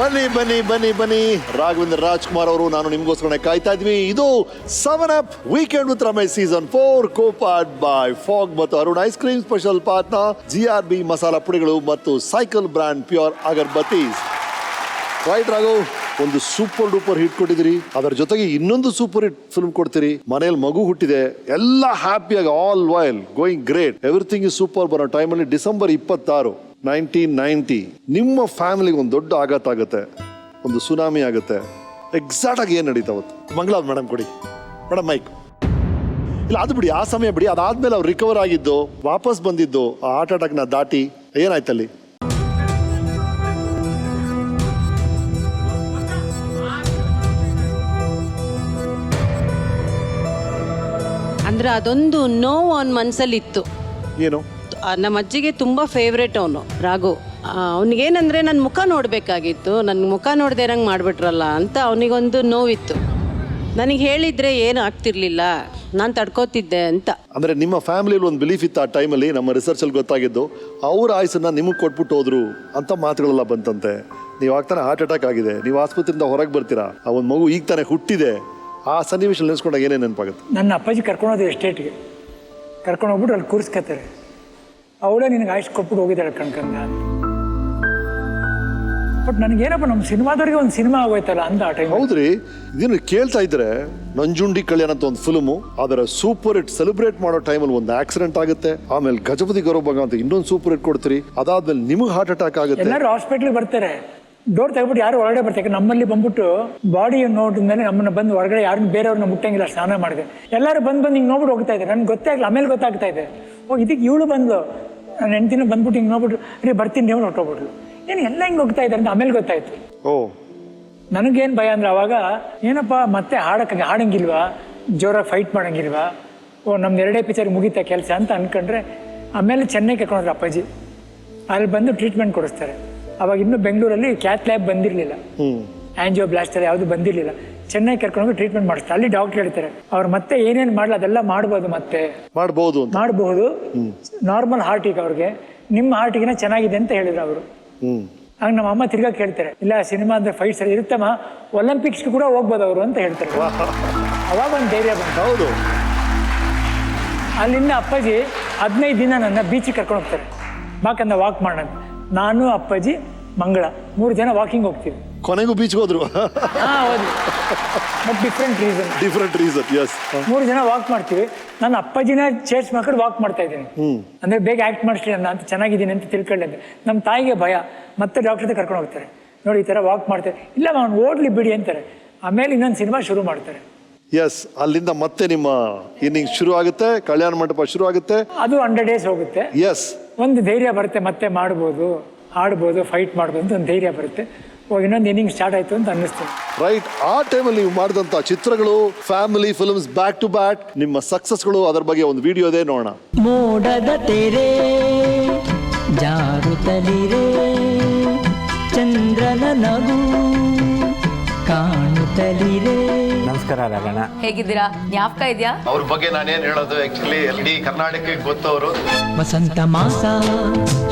ಬನ್ನಿ ಬನ್ನಿ ಬನ್ನಿ ಬನ್ನಿ ರಾಘವೇಂದ್ರ ರಾಜ್ಕುಮಾರ್ ಅವರು ನಾನು ನಿಮ್ಗೋಸ್ಕರ ಕಾಯ್ತಾ ಇದ್ವಿ. ಇದು 7up weekend with Ramesh season 4 copowered by Fogg ಮತ್ತು Arun ice cream special partner GRB masala ಪುಡಿಗಳು ಮತ್ತು cycle brand pure agarbattis. Right Raghav, ಒಂದು ಸೂಪರ್ ಡೂಪರ್ ಹಿಟ್ ಕೊಟ್ಟಿದ್ದೀರಿ, ಅದರ ಜೊತೆಗೆ ಇನ್ನೊಂದು ಸೂಪರ್ ಹಿಟ್ ಫಿಲ್ಮ್ ಕೊಡ್ತೀರಿ. ಮನೆಯಲ್ಲಿ ಮಗು ಹುಟ್ಟಿದೆ, ಎಲ್ಲ ಹ್ಯಾಪಿಯಾಗಿ all while going great, everything is super. ಬರೋ ಟೈಮಲ್ಲಿ ಡಿಸೆಂಬರ್ 26, 1990 ನಿಮ್ಮ ಫ್ಯಾಮಿಲಿಗೆ ಒಂದು ದೊಡ್ಡ ಆಘಾತ ಆಗುತ್ತೆ, ಒಂದು ಸುನಾಮಿ ಆಗುತ್ತೆ. ಎಕ್ಸಾಕ್ಟ್ ಆಗಿ ಏನು ನಡೀತಾ ಅವತ್ತು? ಮಂಗಳಾ ಮೇಡಮ್ ಕೊಡಿ ಮೇಡಮ್ ಮೈಕ್. ಇಲ್ಲ ಅದು ಬಿಡಿ, ಆ ಸಮಯ ಬಿಡಿ. ಅದಾದ್ಮೇಲೆ ಅವ್ರು ರಿಕವರ್ ಆಗಿದ್ದು, ವಾಪಸ್ ಬಂದಿದ್ದು, ಆ ಹಾರ್ಟ್ ಅಟ್ಯಾಕ್ನ ದಾಟಿ ಏನಾಯ್ತಲ್ಲಿ? ಅಂದ್ರೆ ಅದೊಂದು ನೋವು ಅವನ ಮನಸ್ಸಲ್ಲಿತ್ತು. ಏನು? ನಮ್ಮ ಅಜ್ಜಿಗೆ ತುಂಬ ಫೇವ್ರೇಟ್ ಅವನು ರಾಘು. ಅವನಿಗೇನಂದರೆ ನನ್ನ ಮುಖ ನೋಡಬೇಕಾಗಿತ್ತು, ನನ್ನ ಮುಖ ನೋಡದೆ ಇರಂಗೆ ಮಾಡಿಬಿಟ್ರಲ್ಲ ಅಂತ ಅವನಿಗೊಂದು ನೋವಿತ್ತು. ನನಗೆ ಹೇಳಿದರೆ ಏನು ಆಗ್ತಿರ್ಲಿಲ್ಲ, ನಾನು ತಡ್ಕೋತಿದ್ದೆ ಅಂತ. ಅಂದರೆ ನಿಮ್ಮ ಫ್ಯಾಮಿಲಿಯಲ್ಲಿ ಒಂದು ಬಿಲೀಫ್ ಇತ್ತು ಆ ಟೈಮಲ್ಲಿ, ನಮ್ಮ ರಿಸರ್ಚಲ್ಲಿ ಗೊತ್ತಾಗಿದ್ದು. ಅವ್ರ ಆಯುಸನ್ನ ನಿಮಗೆ ಕೊಟ್ಬಿಟ್ಟು ಹೋದ್ರು ಅಂತ ಮಾತುಗಳೆಲ್ಲ ಬಂತಂತೆ. ನೀವು ಆಗ್ತಾನೆ ಹಾರ್ಟ್ ಅಟ್ಯಾಕ್ ಆಗಿದೆ, ನೀವು ಆಸ್ಪತ್ರೆಯಿಂದ ಹೊರಗೆ ಬರ್ತೀರಾ, ಆ ಒಂದು ಮಗು ಈಗ ತಾನೇ ಹುಟ್ಟಿದೆ. ಆ ಸನ್ನಿವೇಶ ನೆನೆಸ್ಕೊಂಡಾಗ ಏನೇನು ನೆನಪಾಗುತ್ತೆ? ನನ್ನ ಅಪ್ಪಾಜಿ ಕರ್ಕೊಂಡೋದು ಎಸ್ಟೇಟ್ಗೆ ಕರ್ಕೊಂಡು ಹೋಗ್ಬಿಟ್ಟು ಅಲ್ಲಿ ಕೂರಿಸ್ಕೊತಾರೆ. ಅವಳೇ ನಿನಗೆ ಆಯ್ತು ಕೊಟ್ಬಿಟ್ಟು ಹೋಗಿದ್ದಾಳೆ ಕಣ್ಕಂದ. ಬಟ್ ನನಗೇನಪ್ಪ, ನಮ್ಮ ಸಿನಿಮಾದವ್ರಿಗೆ ಒಂದು ಸಿನಿಮಾ ಆಗೋಯ್ತಲ್ಲ ಅಂತ ಆ ಟೈಮ್. ಹೌದ್ರಿ, ಇದನ್ನು ಕೇಳ್ತಾ ಇದ್ರೆ ನಂಜುಂಡಿ ಕಲ್ಯಾಣ ಅಂತ ಒಂದು ಫಿಲ್ಮು, ಅದರ ಸೂಪರ್ ಹಿಟ್ ಸೆಲೆಬ್ರೇಟ್ ಮಾಡೋ ಟೈಮಲ್ಲಿ ಒಂದು ಆಕ್ಸಿಡೆಂಟ್ ಆಗುತ್ತೆ, ಆಮೇಲೆ ಗಜಪತಿ ಗೌರವ ಅಂತ ಇನ್ನೊಂದು ಸೂಪರ್ ಹಿಟ್ ಕೊಡ್ತೀರಿ, ಅದಾದ್ಮೇಲೆ ನಿಮಗೆ ಹಾರ್ಟ್ ಅಟ್ಯಾಕ್ ಆಗುತ್ತೆ. ಎಲ್ಲರೂ ಹಾಸ್ಪಿಟ್ಲಿಗೆ ಬರ್ತಾರೆ, ಡೋರ್ ತೆಗೆದ್ಬಿಟ್ಟು ಯಾರು ಹೊರಗಡೆ ಬರ್ತಾರೆ. ನಮ್ಮಲ್ಲಿ ಬಂದ್ಬಿಟ್ಟು ಬಾಡಿ ನೋಡಿದ್ಮೇಲೆ ನಮ್ಮನ್ನ ಬಂದು ಹೊರಗಡೆ ಯಾರನ್ನ ಬೇರೆಯವ್ರನ್ನ ಮುಟ್ಟಂಗಿಲ್ಲ, ಸ್ನಾನ ಮಾಡಿದೆ. ಎಲ್ಲರೂ ಬಂದು ಹಿಂಗೆ ನೋಡ್ಬಿಟ್ಟು ಹೋಗ್ತಾ ಇದ್ದಾರೆ. ನನಗೆ ಗೊತ್ತಾಗಲ್ಲ, ಆಮೇಲೆ ಗೊತ್ತಾಗ್ತಾ ಇದೆ, ಓ ಇದಕ್ಕೆ ಇವಳು ಬಂದು ನನ್ನ ಹೆಂಡ್ತಿನ ಬಂದ್ಬಿಟ್ಟು ಹಿಂಗೆ ನೋಡ್ಬಿಟ್ಟು ರೀ ಬರ್ತೀನಿ ನೀವು ಹೊಟ್ಟೋಗ್ಬಿಟ್ಲು. ಏನು ಎಲ್ಲ ಹಿಂಗೆ ಹೋಗ್ತಾ ಇದ್ದಾರೆ ಅಂತ ಆಮೇಲೆ ಗೊತ್ತಾಯ್ತು. ಓ ನನಗೇನು ಭಯ ಅಂದ್ರೆ ಅವಾಗ ಏನಪ್ಪ ಮತ್ತೆ ಹಾಡಂಗಿಲ್ವಾ, ಜೋರಾಗಿ ಫೈಟ್ ಮಾಡಂಗಿಲ್ವಾ, ಓ ನಮ್ದು 2 ಪಿಕ್ಚರ್ ಮುಗಿತಾ ಕೆಲಸ ಅಂತ ಅನ್ಕೊಂಡ್ರೆ ಆಮೇಲೆ ಚೆನ್ನೈ ಕರ್ಕೊಂಡ್ರೆ ಅಪ್ಪಾಜಿ. ಅಲ್ಲಿ ಬಂದು ಟ್ರೀಟ್ಮೆಂಟ್ ಕೊಡಿಸ್ತಾರೆ. ಅವಾಗ ಇನ್ನೂ ಬೆಂಗಳೂರಲ್ಲಿ ಕ್ಯಾತ್ ಲ್ಯಾಬ್ ಬಂದಿರಲಿಲ್ಲ, ಆಂಜಿಯೋ ಬ್ಲಾಸ್ಟರ್ ಯಾವುದು ಬಂದಿರಲಿಲ್ಲ. ಚೆನ್ನೈ ಕರ್ಕೊಂಡೋಗಿ ಟ್ರೀಟ್ಮೆಂಟ್ ಮಾಡಿಸ್ತಾರೆ. ಅಲ್ಲಿ ಡಾಕ್ಟರ್ ಹೇಳ್ತಾರೆ ಅವ್ರು ಮತ್ತೆ ಏನೇನು ಮಾಡಲ್ಲ ಅದೆಲ್ಲ ಮಾಡ್ಬೋದು, ಮತ್ತೆ ಮಾಡಬಹುದು ನಾರ್ಮಲ್ ಹಾರ್ಟಿಗೆ ಅವ್ರಿಗೆ, ನಿಮ್ಮ ಹಾರ್ಟಿಗಿನ ಚೆನ್ನಾಗಿದೆ ಅಂತ ಹೇಳಿದ್ರು ಅವರು. ಆಗ ನಮ್ಮ ಅಮ್ಮ ತಿರ್ಗಾ ಕೇಳ್ತಾರೆ, ಇಲ್ಲ ಸಿನಿಮಾ ಅಂದ್ರೆ ಫೈಟ್ ಸರಿ ಇರುತ್ತಮ್ಮ, ಒಲಿಂಪಿಕ್ಸ್ಗೆ ಕೂಡ ಹೋಗ್ಬೋದು ಅವರು ಅಂತ ಹೇಳ್ತಾರೆ. ಅವಾಗ ಒಂದು ಧೈರ್ಯ ಬಂತು. ಹೌದು. ಅಲ್ಲಿಂದ ಅಪ್ಪಾಜಿ 15 ದಿನ ನನ್ನ ಬೀಚಿಗೆ ಕರ್ಕೊಂಡು ಹೋಗ್ತಾರೆ, ಬಾಕಂದ ವಾಕ್ ಮಾಡೋಣ. ನಾನು ಅಪ್ಪಾಜಿ ಮಂಗಳ 3 ಜನ ವಾಕಿಂಗ್ ಹೋಗ್ತೀವಿ. ಕೊನೆಗೂ ಬೀಚ್ಗೆ ಹೋದ್ರು. ಹೌದು, ಬಟ್ ಡಿಫ್ರೆಂಟ್ ರೀಸನ್. ಎಸ್. 3 ಜನ ವಾಕ್ ಮಾಡ್ತೀವಿ. ನಾನು ಅಪ್ಪಾಜಿನ ಚೇರ್ಸ್ ಮಾಡ್ಕೊಂಡು ವಾಕ್ ಮಾಡ್ತಾ ಇದ್ದೀನಿ. ಅಂದ್ರೆ ಬೇಗ ಆಕ್ಟ್ ಮಾಡಿಸ್ಲಿ ಅಂತ, ಚೆನ್ನಾಗಿದ್ದೀನಿ ಅಂತ ತಿಳ್ಕೊಂಡೆ. ನಮ್ಮ ತಾಯಿಗೆ ಭಯ, ಮತ್ತೆ ಡಾಕ್ಟರ್ ಕರ್ಕೊಂಡು ಹೋಗ್ತಾರೆ. ನೋಡಿ ಈ ತರ ವಾಕ್ ಮಾಡ್ತಾರೆ, ಇಲ್ಲ ಅವ್ನು ಓಡ್ಲಿ ಬಿಡಿ ಅಂತಾರೆ. ಆಮೇಲೆ ಇನ್ನೊಂದು ಸಿನಿಮಾ ಶುರು ಮಾಡ್ತಾರೆ. ಎಸ್, ಅಲ್ಲಿಂದ ಮತ್ತೆ ನಿಮ್ಮ ಇನ್ನಿಂಗ್ ಶುರು ಆಗುತ್ತೆ, ಕಲ್ಯಾಣ ಮಂಟಪ ಶುರು ಆಗುತ್ತೆ. ಅದು 100 days ಹೋಗುತ್ತೆ. ಎಸ್. ಒಂದು ಧೈರ್ಯ ಬರುತ್ತೆ, ಮತ್ತೆ ಮಾಡ್ಬೋದು, ಆಡ್ಬೋದು, ಫೈಟ್ ಮಾಡ್ಬೋದು ಅಂತ ಒಂದು ಧೈರ್ಯ ಬರುತ್ತೆ. ಇನ್ನೊಂದು ಇನ್ನಿಂಗ್ ಸ್ಟಾರ್ಟ್ ಆಯ್ತು ಅಂತ ಅನ್ನಿಸ್ತೀನಿ. ರೈಟ್. ಆ ಟೈಮಲ್ಲಿ ನೀವು ಮಾಡಿದಂಥ ಚಿತ್ರಗಳು, family films back to back, ನಿಮ್ಮ ಸಕ್ಸಸ್ಗಳು, ಅದರ ಬಗ್ಗೆ ಒಂದು ವಿಡಿಯೋ ಇದೆ, ನೋಡೋಣ. ಮೋಡದ ತೆರೆ ಜಾರುತ್ತಲಿರೆ, ಚಂದ್ರನ ನಗು ಕಾಣುತ್ತಲಿರೆ. ನಮಸ್ಕಾರ ರಾಘಣ, ಹೇಗಿದ್ದೀರಾ? ಜ್ಞಾಪಕ ಇದೆಯಾ ಅವ್ರ ಬಗ್ಗೆ ನಾನೇನು ಹೇಳೋದು? ಆಕ್ಚುಲಿ ಇಡೀ ಕರ್ನಾಟಕಕ್ಕೆ ಗೊತ್ತವರು. ವಸಂತ ಮಾಸ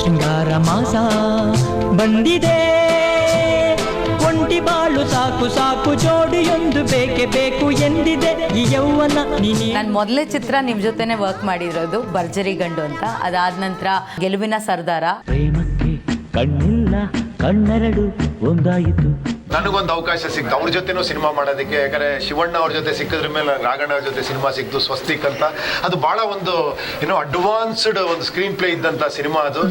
ಶೃಂಗಾರ ಮಾಸ ಬಂದಿದೆ, ಒಂಟಿ ಬಾಳು ಸಾಕು ಸಾಕು ಜೋಡಿಯೊಂದು ಬೇಕೆ ಬೇಕು ಎಂದಿದೆ ಈ ಯೌವನ. ನನ್ನ ಮೊದಲೇ ಚಿತ್ರ ನಿಮ್ ಜೊತೆನೆ ವರ್ಕ್ ಮಾಡಿರೋದು ಭರ್ಜರಿ ಗಂಡು ಅಂತ. ಅದಾದ ನಂತರ ಗೆಲುವಿನ ಸರ್ದಾರ. ಪ್ರೇಮಕ್ಕೆ ಕಣ್ಣಿಲ್ಲ ಕಣ್ಣೆರಡು ಒಂದಾಯಿತು. ನನಗೊಂದು ಅವಕಾಶ ಸಿಕ್ತು ಅವ್ರ ಜೊತೆನೂ ಸಿನಿಮಾ ಮಾಡೋದಕ್ಕೆ. ಯಾಕಂದ್ರೆ ಶಿವಣ್ಣ ಅವ್ರ ಜೊತೆ ಸಿಕ್ಕಿದ್ರ ಮೇಲೆ ರಾಘಣ್ಣ ಅವ್ರ ಜೊತೆ ಸಿನಿಮಾ ಸಿಕ್ತು, ಸ್ವಸ್ತಿಕ್ ಅಂತ. ಅದು ಬಹಳ ಒಂದು ಅಡ್ವಾನ್ಸ್ಡ್ ಒಂದು ಸ್ಕ್ರೀನ್ ಪ್ಲೇ ಇದ್ದಂತ ಸಿನಿಮಾ ಅದು.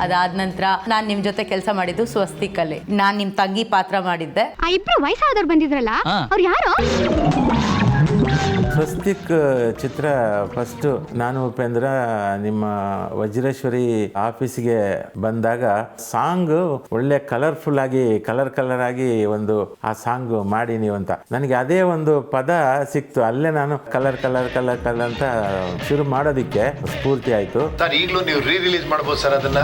ಅದಾದ ನಂತರ ನಾನ್ ನಿಮ್ ಜೊತೆ ಕೆಲಸ ಮಾಡಿದ್ದು ಸ್ವಸ್ತಿಕ್ ಅಲ್ಲಿ. ನಾನ್ ನಿಮ್ ತಂಗಿ ಪಾತ್ರ ಮಾಡಿದ್ದೆ. ಆ ಇಬ್ರು ವಯಸ್ಸಾದವ್ರು ಬಂದಿದ್ರಲ್ಲ, ಅವ್ರು ಯಾರು? ಸ್ವಸ್ತಿಕ್ ಚಿತ್ರ ಫಸ್ಟು ನಾನು ಉಪೇಂದ್ರ ನಿಮ್ಮ ವಜ್ರೇಶ್ವರಿ ಆಫೀಸ್ಗೆ ಬಂದಾಗ ಸಾಂಗ್ ಒಳ್ಳೆ ಕಲರ್ಫುಲ್ ಆಗಿ ಕಲರ್ ಆಗಿ ಒಂದು ಆ ಸಾಂಗ್ ಮಾಡಿ ನೀವು ಅಂತ ನನಗೆ ಅದೇ ಒಂದು ಪದ ಸಿಕ್ತು. ಅಲ್ಲೇ ನಾನು ಕಲರ್ ಅಂತ ಶುರು ಮಾಡೋದಿಕ್ಕೆ ಸ್ಫೂರ್ತಿ ಆಯ್ತು. ಸರ್ ಈಗಲೂ ನೀವು ರಿಲೀಸ್ ಮಾಡ್ಬೋದು ಸರ್ ಅದನ್ನ.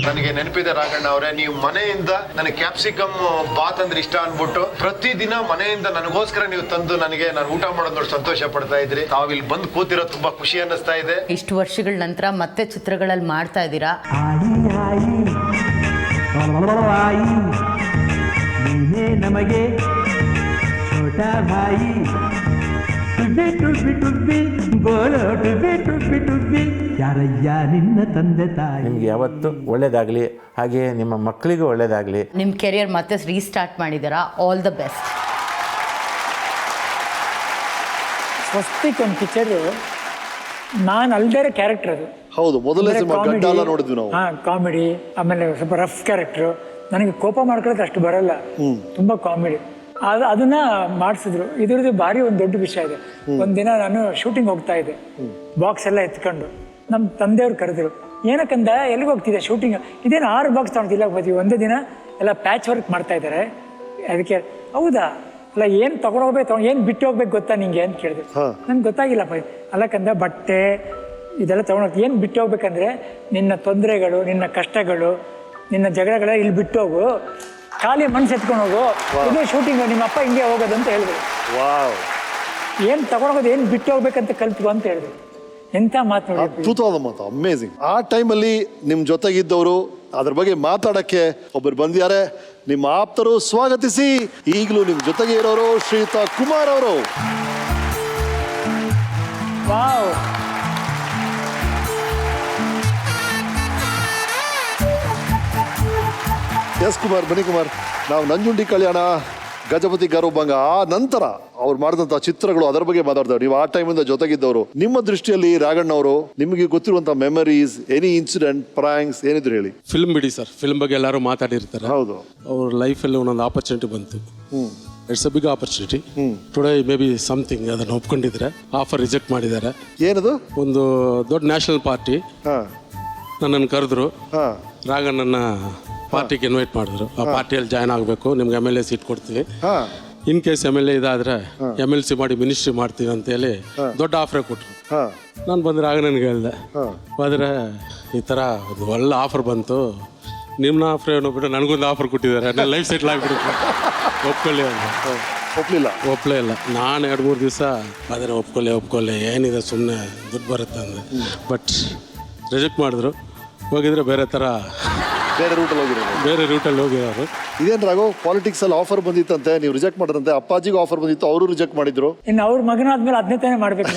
ನನಗೆ ನೆನಪಿದೆ ರಾಘಣ್ಣ ಅವರೇ, ನೀವು ಮನೆಯಿಂದ ನನಗೆ ಕ್ಯಾಪ್ಸಿಕಮ್ ಬಾತ್ ಅಂದ್ರೆ ಇಷ್ಟ ಅನ್ಬಿಟ್ಟು ಪ್ರತಿದಿನ ಮನೆಯಿಂದ ನನಗೋಸ್ಕರ ನೀವು ತಂದು ನನಗೆ ನಾನು ಊಟ ಮಾಡೋದು ನೋಡಿ ಸಂತೋಷ ಪಡ್ತಾ ಇದ್ರಿ. ತಾವಿಲ್ಲಿ ಬಂದು ಕೂತಿರೋ ತುಂಬಾ ಖುಷಿ ಅನ್ನಿಸ್ತಾ ಇದೆ. ಇಷ್ಟು ವರ್ಷಗಳ ನಂತರ ಮತ್ತೆ ಚಿತ್ರಗಳಲ್ಲಿ ಮಾಡ್ತಾ ಇದ್ದೀರಾ. ನಮಗೆ ಛೋಟಾ ಭಾಯಿ ಟುಬ್ಬಿ ಟುಬ್ಬಿ ಟುಬ್ಬಿ ಬೋಲೋ ಟುಬ್ಬಿ ಟುಬ್ಬಿ ಟುಬ್ಬಿ ಯಾರಯ್ಯ ನಿನ್ನ ತಂದೆ ತಾಯಿ. ನಿಮ್ಗೆ ಯಾವತ್ತು ಒಳ್ಳೇದಾಗಲಿ, ಹಾಗೆ ನಿಮ್ಮ ಮಕ್ಕಳಿಗೂ ಒಳ್ಳೇದಾಗಲಿ. ನಿಮ್ಮ ಕೆರಿಯರ್ ಮತ್ತೆ ರೀಸ್ಟಾರ್ಟ್ ಮಾಡಿದ್ದೀರಾ. All the best. ಸ್ವಸ್ತಿಕ್ ಒಂದು ಪಿಕ್ಚರು ನಾನು ಅಲ್ದೇ ಕ್ಯಾರೆಕ್ಟರ್ ಅದು. ಹೌದು, ಮೊದಲನೇ ಸಿನಿಮಾ ಗಡ್ಡ ಎಲ್ಲ ನೋಡಿದ್ವಿ ನಾವು. ಹಾಂ, ಕಾಮಿಡಿ, ಆಮೇಲೆ ಸ್ವಲ್ಪ ರಫ್ ಕ್ಯಾರೆಕ್ಟ್ರು. ನನಗೆ ಕೋಪ ಮಾಡ್ಕೊಳ್ಳೋದು ಅಷ್ಟು ಬರಲ್ಲ, ತುಂಬ ಕಾಮಿಡಿ. ಅದನ್ನ ಮಾಡಿಸಿದ್ರು. ಇದ್ರದ್ದು ಭಾರಿ ಒಂದು ದೊಡ್ಡ ವಿಷಯ ಇದೆ. ಒಂದಿನ ನಾನು ಶೂಟಿಂಗ್ ಹೋಗ್ತಾ ಇದ್ದೆ, ಬಾಕ್ಸ್ ಎಲ್ಲ ಎತ್ಕೊಂಡು. ನಮ್ಮ ತಂದೆಯವ್ರು ಕರೆದ್ರು, ಏನಕ್ಕಂದ ಎಲ್ಲಿಗೆ ಹೋಗ್ತಿದ್ದೆ ಶೂಟಿಂಗ್, ಇದೇನು 6 ಬಾಕ್ಸ್ ತೊಗೊಳ್ತಿಲ್ಲ ಬರ್ತೀವಿ, ಒಂದೇ ದಿನ ಎಲ್ಲ ಪ್ಯಾಚ್ ವರ್ಕ್ ಮಾಡ್ತಾ ಇದ್ದಾರೆ. ಅದಕ್ಕೆ ಹೌದಾ, ಅಲ್ಲ ಏನು ತೊಗೊಂಡೋಗ್ಬೇಕು, ಏನು ಬಿಟ್ಟು ಹೋಗ್ಬೇಕು ಗೊತ್ತಾ ನಿಂಗೆ ಅಂತ ಕೇಳಿದ್ರು. ನನ್ಗೆ ಗೊತ್ತಾಗಿಲ್ಲಪ್ಪ. ಅಲ್ಲಕ್ಕಂದ ಬಟ್ಟೆ ಇದೆಲ್ಲ ತೊಗೊಂಡೋಗ್ತೀವಿ, ಏನು ಬಿಟ್ಟು ಹೋಗ್ಬೇಕಂದ್ರೆ ನಿನ್ನ ತೊಂದರೆಗಳು, ನಿನ್ನ ಕಷ್ಟಗಳು, ನಿನ್ನ ಜಗಳಗಳೆಲ್ಲ ಇಲ್ಲಿ ಬಿಟ್ಟು ಹೋಗು, ಖಾಲಿ ಮನ್ಸು ಎತ್ಕೊಂಡು ಹೋಗು, ಇದೇ ಶೂಟಿಂಗ್, ನಿಮ್ಮ ಅಪ್ಪ ಹಿಂಗೆ ಹೋಗೋದು ಅಂತ ಹೇಳಿದ್ರು. ಏನು ತಗೊಂಡೋಗೋದು, ಏನು ಬಿಟ್ಟು ಹೋಗ್ಬೇಕಂತ ಕಲ್ತ್ಕೊ ಅಂತ ಹೇಳಿದ್ರು. ಎಂಥ ಮಾತು ನೋಡಿ, ಅದ್ಭುತವಾದ ಮಾತು, ಅಮೇಝಿಂಗ್. ಆ ಟೈಮಲ್ಲಿ ನಿಮ್ಮ ಜೊತೆಗಿದ್ದವರು, ಅದ್ರ ಬಗ್ಗೆ ಮಾತಾಡಕ್ಕೆ ಒಬ್ಬರು ಬಂದಿದ್ದಾರೆ. ನಿಮ್ಮ ಆಪ್ತರು, ಸ್ವಾಗತಿಸಿ. ಈಗಲೂ ನಿಮ್ಮ ಜೊತೆಗೆ ಇರೋರು ಶ್ರೀಯುತ ಕುಮಾರ್ ಅವರು. ವಾವ್, ಎಸ್ ಕುಮಾರ್, ಬನ್ನಿ ಕುಮಾರ್. ನಾವು ನಂಜುಂಡಿ ಕಲ್ಯಾಣ, ಗಜಪತಿ ಗರುಭಂಗ, ಆ ನಂತರ ಅವ್ರು ಮಾಡಿದಂಥ ಚಿತ್ರಗಳು, ಅದರ ಬಗ್ಗೆ ಮಾತಾಡ್ತಾರೆ. ನೀವು ಆ ಟೈಮಿಂದ ಜೊತೆಗಿದ್ದವರು. ನಿಮ್ಮ ದೃಷ್ಟಿಯಲ್ಲಿ ರಾಘಣ್ಣ ಅವರು, ನಿಮಗೆ ಗೊತ್ತಿರುವಂಥ ಮೆಮರೀಸ್, ಎನಿ ಇನ್ಸಿಡೆಂಟ್, ಪ್ರಾಂಕ್ಸ್ ಏನಿದ್ರು ಹೇಳಿ. ಫಿಲ್ಮ್ ಬಿಡಿ ಸರ್, ಫಿಲ್ಮ್ ಬಗ್ಗೆ ಎಲ್ಲರೂ ಮಾತಾಡಿರ್ತಾರೆ. ಹೌದು, ಅವ್ರ ಲೈಫಲ್ಲಿ ಒಂದೊಂದು ಆಪರ್ಚುನಿಟಿ ಬಂತು. It's a big opportunity. Today maybe something ಅದನ್ನು ಒಪ್ಕೊಂಡಿದ್ರೆ, ಆಫರ್ ರಿಜೆಕ್ಟ್ ಮಾಡಿದ್ದಾರೆ. ಏನದು? ಒಂದು ದೊಡ್ಡ ನ್ಯಾಷನಲ್ ಪಾರ್ಟಿ ನನ್ನನ್ನು ಕರೆದ್ರು, ರಾಘಣ್ಣನ ಪಾರ್ಟಿಗೆ ಇನ್ವೈಟ್ ಮಾಡಿದ್ರು. ಆ ಪಾರ್ಟಿಯಲ್ಲಿ ಜಾಯ್ನ್ ಆಗಬೇಕು, ನಿಮ್ಗೆ MLA ಸೀಟ್ ಕೊಡ್ತೀವಿ, ಇನ್ ಕೇಸ್ MLA ಇದಾದ್ರೆ MLC ಮಾಡಿ ಮಿನಿಸ್ಟ್ರಿ ಮಾಡ್ತೀವಿ ಅಂತೇಳಿ ದೊಡ್ಡ ಆಫರ್ ಕೊಟ್ಟರು. ನಾನು ಬಂದ್ರೆ ಆಗ ನನಗೆ ಹೇಳಿದೆ, ಹೋದ್ರೆ ಈ ಥರ ಒಂದು ಒಳ್ಳೆ ಆಫರ್ ಬಂತು, ನಿಮ್ಮನ್ನ ಆಫರ್ ಏನೋ ಬಿಟ್ಟು ನನಗೊಂದು ಆಫರ್ ಕೊಟ್ಟಿದ್ದಾರೆ, ನನ್ನ ಲೈಫ್ ಸೆಟ್ಲ್ ಆಗಿಬಿಡುತ್ತೆ, ಒಪ್ಕೊಳ್ಳಿ ಅಂತ. ಒಪ್ಪಲೇ ಇಲ್ಲ. ನಾನು 2-3 ದಿವಸ ಆದರೆ ಒಪ್ಕೊಳ್ಳಿ ಏನಿದೆ, ಸುಮ್ಮನೆ ದುಡ್ಡು ಬರುತ್ತೆ ಅಂದೆ. ಬಟ್ ರಿಜೆಕ್ಟ್ ಮಾಡಿದ್ರು. ಹೋಗಿದ್ರೆ ಬೇರೆ ಥರ, ಬೇರೆ ರೂಟಲ್ಲಿ ಹೋಗಿರೋರು. ಇದೇನು ರಾಘವ್, ಪಾಲಿಟಿಕ್ಸ್ ಅಲ್ಲಿ ಆಫರ್ ಬಂದಿತ್ತಂತೆ, ನೀವು ರಿಜೆಕ್ಟ್ ಮಾಡಿದ್ರಂತೆ. ಅಪ್ಪಾಜಿಗೂ ಆಫರ್ ಬಂದಿತ್ತು, ಅವರು ರಿಜೆಕ್ಟ್ ಮಾಡಿದ್ರು. ಇನ್ನು ಅವ್ರ ಮಗನಾದ್ಮೇಲೆ ಅದನ್ನೇ ತಾನೇ ಮಾಡ್ಬೇಕು.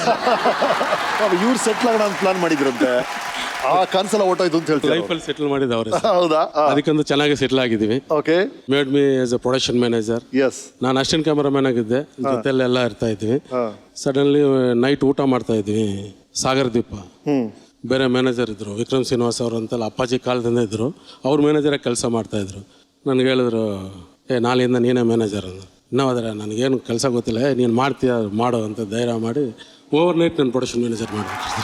ಇವ್ರು ಸೆಟ್ಲ್ ಆಗೋಣ ಅಂತ ಪ್ಲಾನ್ ಮಾಡಿದ್ರಂತೆ. ಆ ಕನ್ಸಲ ಓಟೋಯ್ತು ಅಂತ ಹೇಳ್ತಾರೆ. ಲೈಫಲ್ಲಿ ಸೆಟ್ಲ್ ಮಾಡಿದವ್ರೆ. ಹೌದಾ? ಅದಕ್ಕೊಂದು ಚೆನ್ನಾಗಿ ಸೆಟ್ಲ್ ಆಗಿದ್ದೀವಿ. Okay. Made me as a production manager. Yes. ನಾನು ಅಸಿಸ್ಟೆಂಟ್ ಕ್ಯಾಮರಾಮನ್ ಆಗಿದ್ದೆ, ಜೊತೆಲೆಲ್ಲ ಇರ್ತಾ ಇದ್ವಿ. ಸಡನ್ಲಿ ನೈಟ್ ಊಟ ಮಾಡ್ತಾ ಇದ್ವಿ ಸಾಗರ್ ದೀಪ. ಬೇರೆ ಮ್ಯಾನೇಜರ್ ಇದ್ರು, ವಿಕ್ರಮ್ ಶ್ರೀನಿವಾಸ್ ಅವರು ಅಂತಲ್ಲ, ಅಪ್ಪಾಜಿ ಕಾಲದಿಂದ ಇದ್ರು. ಅವ್ರ ಮ್ಯಾನೇಜರಾಗಿ ಕೆಲಸ ಮಾಡ್ತಾ ಇದ್ರು. ನನಗೆ ಹೇಳಿದ್ರು, ನಾಳೆಯಿಂದ ನೀನೇ ಮ್ಯಾನೇಜರ್ ಅಂದ. ಇನ್ನೂ ಹೋದ್ರೆ ನನಗೇನು ಕೆಲಸ ಗೊತ್ತಿಲ್ಲ, ನೀನು ಮಾಡ್ತೀಯ ಮಾಡು ಅಂತ ಧೈರ್ಯ ಮಾಡಿ ಓವರ್ ನೈಟ್ ನಾನು ಪ್ರೊಡಕ್ಷನ್ ಮ್ಯಾನೇಜರ್ ಮಾಡಿಬಿಟ್ಟಿದ್ದೆ.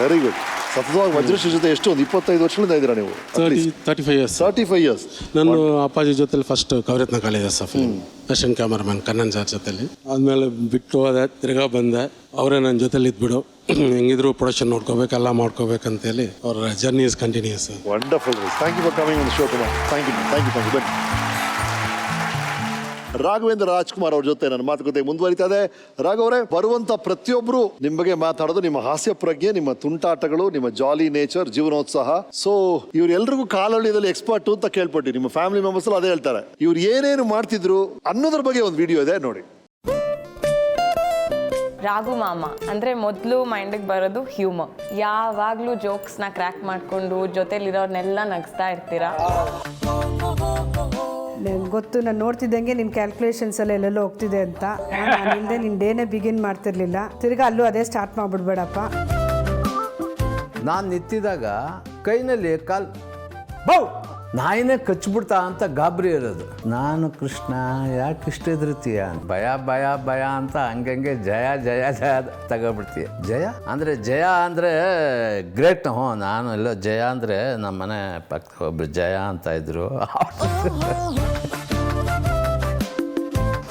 Very good. ಸತತವಾಗಿ ವಜ್ರೇಶ್ ಜೊತೆ ಎಷ್ಟು, ಒಂದು 25 ವರ್ಷಗಳಿಂದ ಇದ್ದೀರಾ ನೀವು? 35 ಇಯರ್ಸ್. ನಾನು ಅಪ್ಪಾಜಿ ಜೊತೆಲಿ first Kaviratna Kalidasa film assistant cameraman Kannan sir ಜೊತೆಲಿ. ಆದಮೇಲೆ ಬಿಟ್ಟು ಹೋದೆ, ತಿರ್ಗಾ ಬಂದೆ. ಅವರೇ ನನ್ನ ಜೊತೆಲಿ ಇದ್ಬಿಡು, ಹೆಂಗಿದ್ರು ಪ್ರೊಡಕ್ಷನ್ ನೋಡ್ಕೋಬೇಕು, ಎಲ್ಲ ಮಾಡ್ಕೋಬೇಕಂತೇಳಿ ಅವ್ರ journey is continues. Wonderful. Thank you for coming on the show Kumar. Thank you. ಬನ್ನಿ. ರಾಘವೇಂದ್ರ ರಾಜ್ಕುಮಾರ್ ಅವ್ರ ಜೊತೆ ನನ್ನ ಮಾತುಕತೆ ಮುಂದುವರಿತಾ ಇದೆ. ರಾಘವರೇ, ಬರುವಂತ ಪ್ರತಿಯೊಬ್ಬರು ನಿಮ್ಮ ಬಗ್ಗೆ ಮಾತಾಡೋದು ನಿಮ್ಮ ಹಾಸ್ಯ ಪ್ರಜ್ಞೆ, ನಿಮ್ಮ ತುಂಟಾಟಗಳು, ನಿಮ್ಮ ಜಾಲಿ ನೇಚರ್, ಜೀವನೋತ್ಸಾಹ. ಸೊ ಇವ್ರೆಲ್ರಿಗೂ ಕಾಲಹಳ್ಳಿಯಲ್ಲಿ ಎಕ್ಸ್ಪರ್ಟ್ ಅಂತ ಕೇಳ್ಪಟ್ಟು ನಿಮ್ಮ ಫ್ಯಾಮಿಲಿ ಮೆಂಬರ್ಸ್ ಅದೇ ಹೇಳ್ತಾರೆ. ಇವ್ರು ಏನೇನು ಮಾಡ್ತಿದ್ರು ಅನ್ನೋದ್ರ ಬಗ್ಗೆ ಒಂದು ವಿಡಿಯೋ ಇದೆ ನೋಡಿ. ರಾಘು ಮಾಮ ಅಂದರೆ ಮೊದಲು ಮೈಂಡಿಗೆ ಬರೋದು ಹ್ಯೂಮರ್. ಯಾವಾಗಲೂ ಜೋಕ್ಸ್ನ ಕ್ರ್ಯಾಕ್ ಮಾಡಿಕೊಂಡು ಜೊತೆಲಿರೋರ್ನೆಲ್ಲ ನಗಿಸ್ತಾ ಇರ್ತೀರಾ. ನಂಗೆ ಗೊತ್ತು, ನಾನು ನೋಡ್ತಿದ್ದಂಗೆ ನಿನ್ನ ಕ್ಯಾಲ್ಕುಲೇಷನ್ಸ್ ಎಲ್ಲ ಎಲ್ಲೆಲ್ಲೋ ಹೋಗ್ತಿದೆ ಅಂತ. ನಾನು ಇಲ್ಲದೆ ನಿನ್ನ ಡೇನೇ ಬಿಗಿನ್ ಮಾಡ್ತಿರ್ಲಿಲ್ಲ. ತಿರ್ಗಾ ಅಲ್ಲೂ ಅದೇ ಸ್ಟಾರ್ಟ್ ಮಾಡಿಬಿಡ್ಬೇಡಪ್ಪ. ನಾನು ನಿಂತಿದ್ದಾಗ ಕೈನಲ್ಲಿ ಬೌ ನಾಯಿನೇ ಕಚ್ಬಿಡ್ತಾ ಅಂತ ಗಾಬರಿ ಇರೋದು. ನಾನು ಕೃಷ್ಣ ಯಾಕೆ ಇಷ್ಟ ಎದುರ್ತೀಯ, ಭಯ ಅಂತ ಹಂಗಂಗೆ ಜಯ ತಗೋಬಿಡ್ತೀಯ. ಜಯ ಅಂದರೆ ಗ್ರೇಟ್. ನಾನು ಎಲ್ಲ ಜಯ ಅಂದರೆ ನಮ್ಮ ಮನೆ ಪಕ್ಕ ಒಬ್ರು ಜಯ ಅಂತ ಇದ್ರು.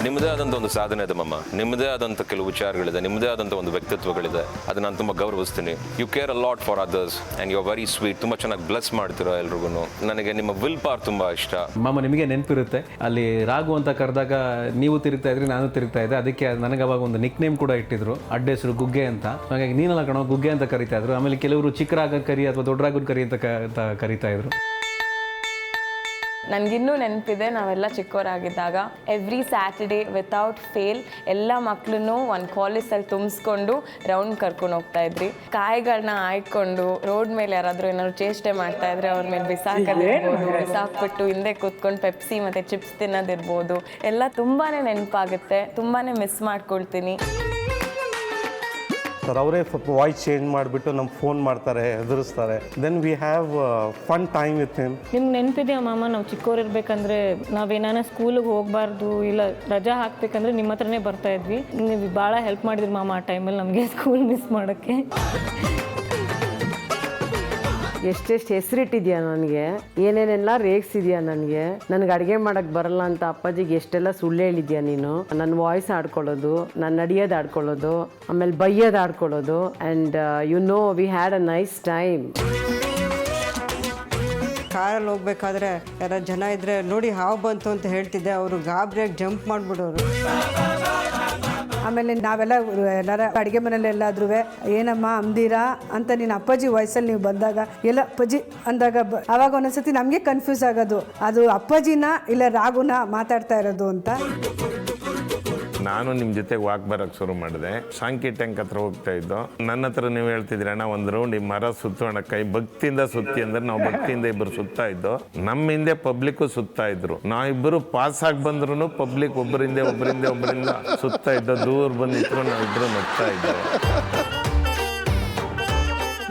ನಿಮ್ಮದೇ ಆದಂಥ ಒಂದು ಸಾಧನೆ ಇದೆ ಮಮ್ಮ, ನಿಮ್ಮದೇ ಆದಂಥ ಕೆಲವು ವಿಚಾರಗಳಿದೆ, ನಿಮ್ಮದೇ ಆದಂಥ ಒಂದು ವ್ಯಕ್ತಿತ್ವಗಳಿದೆ. ಅದು ನಾನು ತುಂಬ ಗೌರವಿಸ್ತೀನಿ. You care a lot for others and you are very sweet. ತುಂಬ ಚೆನ್ನಾಗಿ ಬ್ಲೆಸ್ ಮಾಡ್ತೀರಾ ಎಲ್ರಿಗೂ. ನನಗೆ ನಿಮ್ಮ ವಿಲ್ ಪವರ್ ತುಂಬ ಇಷ್ಟ. ಮಾಮ, ನಿಮಗೆ ನೆನಪಿರುತ್ತೆ ಅಲ್ಲಿ ರಾಘು ಅಂತ ಕರೆದಾಗ ನೀವು ತಿರುಗ್ತಾ ಇದ್ರಿ, ನಾನು ತಿರುಗ್ತಾ ಇದ್ದೆ. ಅದಕ್ಕೆ ನನಗೆ ಅವಾಗ ಒಂದು ನಿಕ್ ನೇಮ್ ಕೂಡ ಇಟ್ಟಿದ್ರು, ಅಡ್ಡ ಹೆಸರು ಗುಗ್ಗೆ ಅಂತ. ಹಾಗಾಗಿ ನೀನೆಲ್ಲ ಕಣೋ ಗುಗ್ಗೆ ಅಂತ ಕರಿತಾ ಇದ್ರು. ಆಮೇಲೆ ಕೆಲವರು ಚಿಕ್ಕ ರಾಗ ಕರಿ ಅಥವಾ ದೊಡ್ಡ ರಾಗದ ಕರಿ ಅಂತ ಕರಿತಾ ಇದ್ರು. ನನಗಿನ್ನೂ ನೆನಪಿದೆ, ನಾವೆಲ್ಲ ಚಿಕ್ಕವರಾಗಿದ್ದಾಗ ಎವ್ರಿ ಸ್ಯಾಟರ್ಡೇ ವಿತೌಟ್ ಫೇಲ್ ಎಲ್ಲ ಮಕ್ಕಳನ್ನು ಒಂದು ಕಾಲೇಜಲ್ಲಿ ತುಂಬಿಸ್ಕೊಂಡು ರೌಂಡ್ ಕರ್ಕೊಂಡು ಹೋಗ್ತಾ ಇದ್ರಿ. ಕಾಯಿಗಳನ್ನ ಆಯ್ಕೊಂಡು ರೋಡ್ ಮೇಲೆ ಯಾರಾದರೂ ಏನಾದ್ರು ಚೇಷ್ಟೆ ಮಾಡ್ತಾ ಇದ್ರೆ ಅವ್ರ ಮೇಲೆ ಬಿಸಾಕೋದಿರ್ಬೋದು, ಬಿಸಾಕ್ಬಿಟ್ಟು ಹಿಂದೆ ಕೂತ್ಕೊಂಡು ಪೆಪ್ಸಿ ಮತ್ತು ಚಿಪ್ಸ್ ತಿನ್ನೋದಿರ್ಬೋದು, ಎಲ್ಲ ತುಂಬಾ ನೆನಪಾಗುತ್ತೆ. ತುಂಬಾ ಮಿಸ್ ಮಾಡ್ಕೊಳ್ತೀನಿ. ಸರ್ ಅವರೇ ಸ್ವಲ್ಪ ವಾಯ್ಸ್ ಚೇಂಜ್ ಮಾಡಿಬಿಟ್ಟು ನಮ್ಗೆ ಫೋನ್ ಮಾಡ್ತಾರೆ, ಎದುರಿಸ್ತಾರೆ. Then we have fun time with him. ನಿಮ್ಗೆ ನೆನಪಿದೆಯಾ ಮಾಮ, ನಾವು ಚಿಕ್ಕವರಿರ್ಬೇಕಂದ್ರೆ ನಾವೇನಾನ ಸ್ಕೂಲಿಗೆ ಹೋಗಬಾರ್ದು ಇಲ್ಲ ರಜಾ ಹಾಕ್ಬೇಕಂದ್ರೆ ನಿಮ್ಮ ಹತ್ರನೇ ಬರ್ತಾ ಇದ್ವಿ. ನೀವು ಭಾಳ ಹೆಲ್ಪ್ ಮಾಡಿದ್ರಿ ಮಾಮ ಆ ಟೈಮಲ್ಲಿ ನಮಗೆ ಸ್ಕೂಲ್ ಮಿಸ್ ಮಾಡೋಕ್ಕೆ. ಎಷ್ಟೆಷ್ಟು ಹೆಸರಿಟ್ಟಿದ್ಯಾ ನನಗೆ, ಏನೇನೆಲ್ಲ ರೇಗಿಸಿದ್ಯಾ ನನಗೆ ಅಡುಗೆ ಮಾಡೋಕ್ಕೆ ಬರಲ್ಲ ಅಂತ ಅಪ್ಪಾಜಿಗೆ ಎಷ್ಟೆಲ್ಲ ಸುಳ್ಳು ಹೇಳಿದ್ಯಾ ನೀನು. ನನ್ನ ವಾಯ್ಸ್ ಆಡ್ಕೊಳ್ಳೋದು, ನಾನು ನಡೆಯೋದು ಆಡ್ಕೊಳ್ಳೋದು, ಆಮೇಲೆ ಬೈಯೋದು ಆಡ್ಕೊಳ್ಳೋದು. And you know we had a nice time. ಕಾರಲ್ಲಿ ಹೋಗ್ಬೇಕಾದ್ರೆ ಯಾರ ಜನ ಇದ್ರೆ ನೋಡಿ ಹಾವು ಬಂತು ಅಂತ ಹೇಳ್ತಿದ್ದೆ, ಅವರು ಗಾಬರಿಯಾಗಿ ಜಂಪ್ ಮಾಡಿಬಿಡೋರು. ಆಮೇಲೆ ನಾವೆಲ್ಲ ಎಲ್ಲರ ಅಡುಗೆ ಮನೇಲಿ ಎಲ್ಲಾದ್ರೂ ಏನಮ್ಮ ಅಂದಿರಾ ಅಂತ ನೀನು ಅಪ್ಪಾಜಿ ವಯಸ್ಸಲ್ಲಿ ನೀವು ಬಂದಾಗ ಎಲ್ಲ ಅಪ್ಪಾಜಿ ಅಂದಾಗ ಆವಾಗ ಒಂದೊಂದ್ಸತಿ ನಮಗೆ ಕನ್ಫ್ಯೂಸ್ ಆಗೋದು, ಅದು ಅಪ್ಪಾಜಿನ ಇಲ್ಲ ರಾಘುನ ಮಾತಾಡ್ತಾ ಇರೋದು ಅಂತ. ನಾನು ನಿಮ್ಮ ಜೊತೆಗೆ ವಾಕ್ ಬರೋಕ್ಕೆ ಶುರು ಮಾಡಿದೆ. ಶಾಂಕಿ ಟ್ಯಾಂಕ್ ಹತ್ರ ಹೋಗ್ತಾ ಇದ್ದೋ. ನನ್ನ ಹತ್ರ ನೀವು ಹೇಳ್ತಿದ್ರಿ ಅಣ್ಣ ಒಂದು ರೌಂಡ್ ಈ ಮರ ಸುತ್ತೋಣ, ಕೈ ಭಕ್ತಿಯಿಂದ ಸುತ್ತಿ ಅಂದ್ರೆ ನಾವು ಭಕ್ತಿಯಿಂದ ಇಬ್ಬರು ಸುತ್ತಾ ಇದ್ದೋ. ನಮ್ಮ ಹಿಂದೆ ಪಬ್ಲಿಕ್ಕು ಸುತ್ತಾ ಇದ್ರು. ನಾವಿಬ್ಬರು ಪಾಸ್ ಆಗಿ ಬಂದ್ರು ಪಬ್ಲಿಕ್ ಒಬ್ಬರಿಂದ ಸುತ್ತಾ ಇದ್ದೋ. ದೂರ ಬಂದಿದ್ರು ನಾವಿಬ್ಬರು ನಗ್ತಾ ಇದ್ದೋ.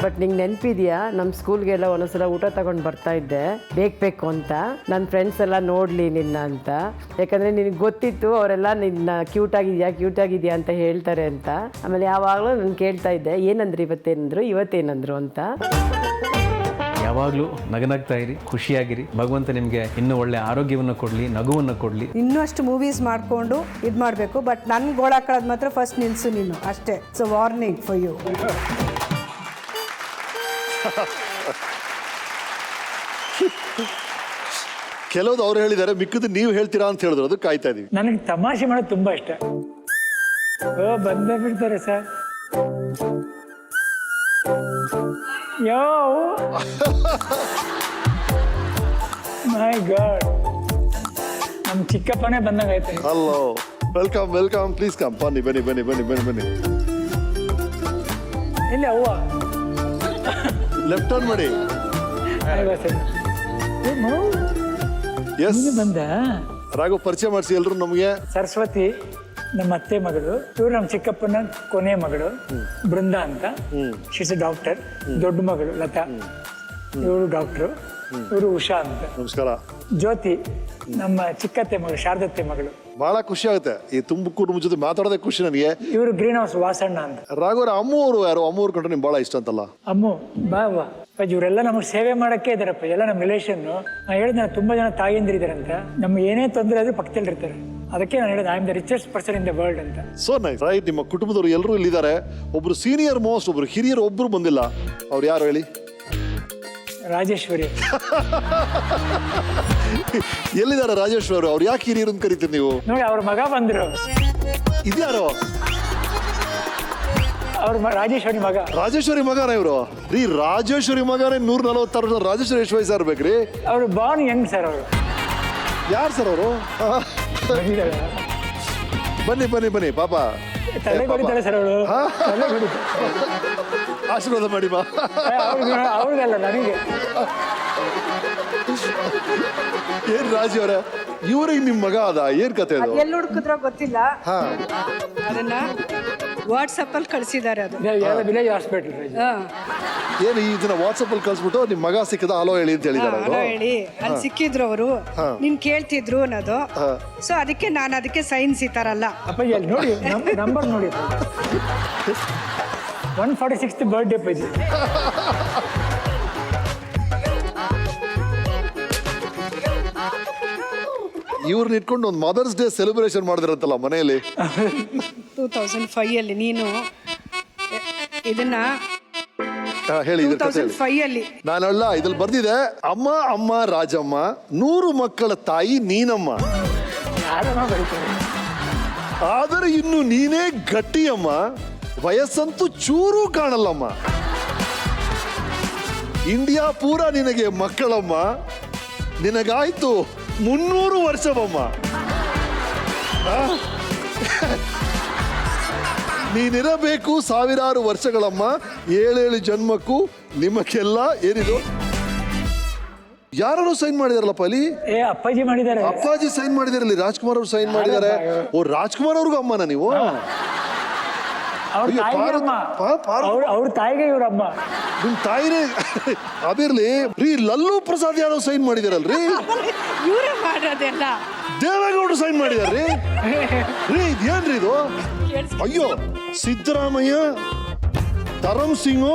ಬಟ್ ನಿಂಗೆ ನೆನಪಿದೆಯಾ, ನಮ್ಮ ಸ್ಕೂಲ್ಗೆಲ್ಲ ಒಂದೊಂದ್ಸಲ ಊಟ ತಗೊಂಡು ಬರ್ತಾ ಇದ್ದೆ ಬೇಕು ಅಂತ, ನನ್ನ ಫ್ರೆಂಡ್ಸ್ ಎಲ್ಲ ನೋಡಲಿ ನಿನ್ನ ಅಂತ. ಯಾಕಂದರೆ ನಿನಗೆ ಗೊತ್ತಿತ್ತು ಅವರೆಲ್ಲ ನಿನ್ನ ಕ್ಯೂಟ್ ಆಗಿದೆಯಾ ಅಂತ ಹೇಳ್ತಾರೆ ಅಂತ. ಆಮೇಲೆ ಯಾವಾಗಲೂ ನಾನು ಕೇಳ್ತಾ ಇದ್ದೆ ಏನಂದ್ರು ಇವತ್ತೇನಂದ್ರು ಅಂತ. ಯಾವಾಗಲೂ ನಗನಗ್ತಾ ಇರಿ, ಖುಷಿಯಾಗಿರಿ. ಭಗವಂತ ನಿಮಗೆ ಇನ್ನೂ ಒಳ್ಳೆ ಆರೋಗ್ಯವನ್ನು ಕೊಡಲಿ, ನಗುವನ್ನು ಕೊಡಲಿ. ಇನ್ನೂ ಅಷ್ಟು ಮೂವೀಸ್ ಮಾಡಿಕೊಂಡು ಇದು ಮಾಡಬೇಕು. ಬಟ್ ನನ್ನ ಗೋಳಾಕೊಳ್ಳೋದು ಮಾತ್ರ ಫಸ್ಟ್ ನಿಲ್ಲಿಸು ನೀನು ಅಷ್ಟೇ. So warning for you. ಕೆಲವ್ದು ಅವ್ರು ಹೇಳಿದ್ದಾರೆ, ಮಿಕ್ಕದು ನೀವು ಹೇಳ್ತೀರಾ ಅಂತ ಹೇಳಿದ್ರು, ಅದು ಕಾಯ್ತಾ ಇದೀವಿ. ನನಗೆ ತಮಾಷೆ ಮಾಡೋದು ತುಂಬಾ ಇಷ್ಟ. ಬಂದೇ ಬಿಡ್ತಾರೆ ಸರ್. ಯೋ ಮೈ ಗಾಡ್, ನಮ್ಮ ಚಿಕ್ಕಪ್ಪನೇ ಬಂದಂಗಾಯ್ತು. Hello, welcome please come. ಬನ್ನಿ. ಇಲ್ಲಿ ಅವ್ವ ಲೆಫ್ಟ್ ಟರ್ನ್ ಮಾಡಿ. ಎಸ್ ಬಂದ ರಾಘು, ಪರಿಚಯ ಮಾಡಿಸಿ ಎಲ್ರು ನಮಗೆ. ಸರಸ್ವತಿ ನಮ್ಮ ಅತ್ತೆ ಮಗಳು, ಇವ್ರು ನಮ್ಮ ಚಿಕ್ಕಪ್ಪನ ಕೊನೆ ಮಗಳು ಬೃಂದ ಅಂತ. ಶಿಸ್ ಡಾಕ್ಟರ್. ದೊಡ್ಡ ಮಗಳು ಲತಾ, ಇವರು ಡಾಕ್ಟ್ರು. ಇವರು ಉಷಾ ಅಂತ. ನಮಸ್ಕಾರ. ಜ್ಯೋತಿ ನಮ್ಮ ಚಿಕ್ಕತ್ತೆ ಮಗಳು, ಶಾರದತ್ತೆ ಮಗಳು. ಬಹಳ ಖುಷಿ ಆಗುತ್ತೆ ಈ ಕುಟುಂಬ ಜೊತೆ ಮಾತಾಡೋದೇ ಖುಷಿ ನನಗೆ. ಇವರು ಗ್ರೀನ್ ಹೌಸ್ ವಾಸಣ್ಣ ಅಂತ. ರಾಘು ಅಮ್ಮು ಅವರು ಯಾರು? ಅಮ್ಮು ಅವ್ರು ಕಂಡ್ರೆ ನಿಮ್ಗೆ ಬಹಳ ಇಷ್ಟ ಅಂತಲ್ಲ? ಅಮ್ಮು ಬಾ ಇವರೆಲ್ಲ ನಮಗೆ ಸೇವೆ ಮಾಡಕ್ಕೆ ಇದಾರಪ್ಪ, ಎಲ್ಲ ನಮ್ಮ ರಿಲೇಷನ್. ನಾನು ಹೇಳಿದ ತುಂಬಾ ಜನ ತಾಯಿಯಂದಿರಿದ್ದಾರೆ ಅಂತ. ನಮ್ಗೆ ಏನೇ ತೊಂದರೆ ಆದ್ರೂ ಪಕ್ಕದಲ್ಲಿ ಇರ್ತಾರೆ. ಅದಕ್ಕೆ ನಾನು ಹೇಳಿದ I am the richest person in the world ಅಂತ. So nice. ರೈಟ್, ನಿಮ್ಮ ಕುಟುಂಬದವರು ಎಲ್ಲರೂ ಇಲ್ಲಿದ್ದಾರೆ. ಒಬ್ರು ಸೀನಿಯರ್ ಮೋಸ್ಟ್, ಒಬ್ರು ಹಿರಿಯರು, ಒಬ್ರು ಬಂದಿಲ್ಲ. ಅವ್ರು ಯಾರು ಹೇಳಿ? ರಾಜೇಶ್ವರಿ. ಎಲ್ಲಿದ್ದಾರೆ ರಾಜೇಶ್ವರಿ? ಅವ್ರು ಯಾಕೆ ಹಿರಿಯರು ಅಂತ ಕರಿತೀರಿ ನೀವು? ನೋಡಿ, ಅವ್ರ ಮಗ ಬಂದ್ರು. ಇದ್ಯಾರೋ? ಅವ್ರ ರಾಜೇಶ್ವರಿ ಮಗ. ರಾಜೇಶ್ವರಿ ಮಗನ ಇವರು? ರಾಜೇಶ್ವರಿ ಮಗನೇ 146 ವರ್ಷ. ರಾಜೇಶ್ವರಿ ಎಷ್ಟು ವಯಸ್ಸು ಇರ್ಬೇಕ್ರಿ? ಅವ್ರು ಬಾರ್ನ್ ಯಂಗ್ ಸರ್. ಅವರು ಯಾರು ಸರ್ ಅವರು? ಬನ್ನಿ ಪಾಪ. ತಲೆ ಹೊಡಿತಾರೆ ಸರ್ ಅವರು. ಆಶೀರ್ವಾದ ಮಾಡಿ ಬಾ. ಅವ್ರಿಗಲ್ಲ, ನನಗೆ. ಏನ್ ರಾಜಿ ಅವರೇ, ಇವ್ರಿಗೆ ನಿಮ್ ಮಗ ಅದ? ಏನ್ ಕತೆ ಅದು? ಎಲ್ಲಿ ಹುಡುಕಿದ್ರೋ ಗೊತ್ತಿಲ್ಲ, ಅದನ್ನ ವಾಟ್ಸಪ್ ಅಲ್ಲಿ ಕಳಿಸಿದ್ದಾರೆ. ಅದು ವಿಲೇಜ್ ಹಾಸ್ಪಿಟಲ್. ಏನು ಇದನ್ನ ವಾಟ್ಸಪ್ ಅಲ್ಲಿ ಕಳ್ಸ್ಬಿಟ್ಟು ನಿಮ್ ಮಗ ಸಿಕ್ಕದ ಹಲೋ ಹೇಳಿ ಅಂತ ಹೇಳಿದಾರೆ. ಹೇಳಿ ಅಲ್ಲಿ ಸಿಕ್ಕಿದ್ರು ಅವರು, ನಿನ್ ಕೇಳ್ತಿದ್ರು ಅನ್ನೋದು. ಸೊ ಅದಕ್ಕೆ ನಾನು ಅದಕ್ಕೆ ಸೈನ್ಸ್ ಈ ತರ ಅಲ್ಲ. ನೋಡಿ ನಂಬರ್ ನೋಡಿ, 146th ಬರ್ಡೇ ಪೇಜ್. ಇವ್ರನ್ನ ಇಟ್ಕೊಂಡು ಒಂದು ಮದರ್ಸ್ ಡೇ ಸೆಲೆಬ್ರೇಷನ್ ಮಾಡಿದ್ರಂತಲ್ಲ ಮನೆಯಲ್ಲಿ. 2005 ನೀನು ಇದನ್ನ ಹೇಳಿ 2005 ನಾನಲ್ಲ ಇದ್ರಲ್ಲಿ ಬರ್ದಿದೆ, ಅಮ್ಮ ಅಮ್ಮ ರಾಜಮ್ಮ 100 ಮಕ್ಕಳ ತಾಯಿ ನೀನಮ್ಮ, ಆದರೆ ಇನ್ನು ನೀನೇ ಗಟ್ಟಿಯಮ್ಮ, ವಯಸ್ಸಂತೂ ಚೂರು ಕಾಣಲ್ಲಮ್ಮ, ಇಂಡಿಯಾ ಪೂರ ನಿನಗೆ ಮಕ್ಕಳಮ್ಮ, ನಿನಗಾಯ್ತು 300 ವರ್ಷವಮ್ಮ. ನೀನಿರಬೇಕು 1000 ವರ್ಷಗಳಮ್ಮ, 7 ಜನ್ಮಕ್ಕೂ ನಿಮಗೆಲ್ಲ ಏನಿದು. ಯಾರು ಸೈನ್ ಮಾಡಿದಾರಲ್ಲಪ್ಪ ಅಲ್ಲಿ? ಅಪ್ಪಾಜಿ ಮಾಡಿದ್ದಾರೆ. ಅಪ್ಪಾಜಿ ಸೈನ್ ಮಾಡಿದಾರಲ್ಲಿ, ರಾಜ್ಕುಮಾರ್ ಅವ್ರು ಸೈನ್ ಮಾಡಿದ್ದಾರೆ. ಓ, ರಾಜ್ಕುಮಾರ್ ಅವ್ರಿಗೂ ಅಮ್ಮನ ನೀವು? ಅವ್ರ ತಾಯಿಗೆ ಇವ್ರಮ್ಮ. ನಿಮ್ ತಾಯಿನೇ ಅದಿರ್ಲಿ ರೀ. ಲಲ್ಲೂ ಪ್ರಸಾದ್ ಯಾದವ್ ಸೈನ್ ಮಾಡಿದಾರಲ್ರಿ? ಇವರೇ ಮಾಡೋದೆಲ್ಲ. ದೇವೇಗೌಡರು ಸೈನ್ ಮಾಡಿದಾರ್ರಿ. ರೀ ಇದೇನ್ರಿ ಇದು? ಅಯ್ಯೋ, ಸಿದ್ದರಾಮಯ್ಯ, ಧರಮ್ ಸಿಂಗ್,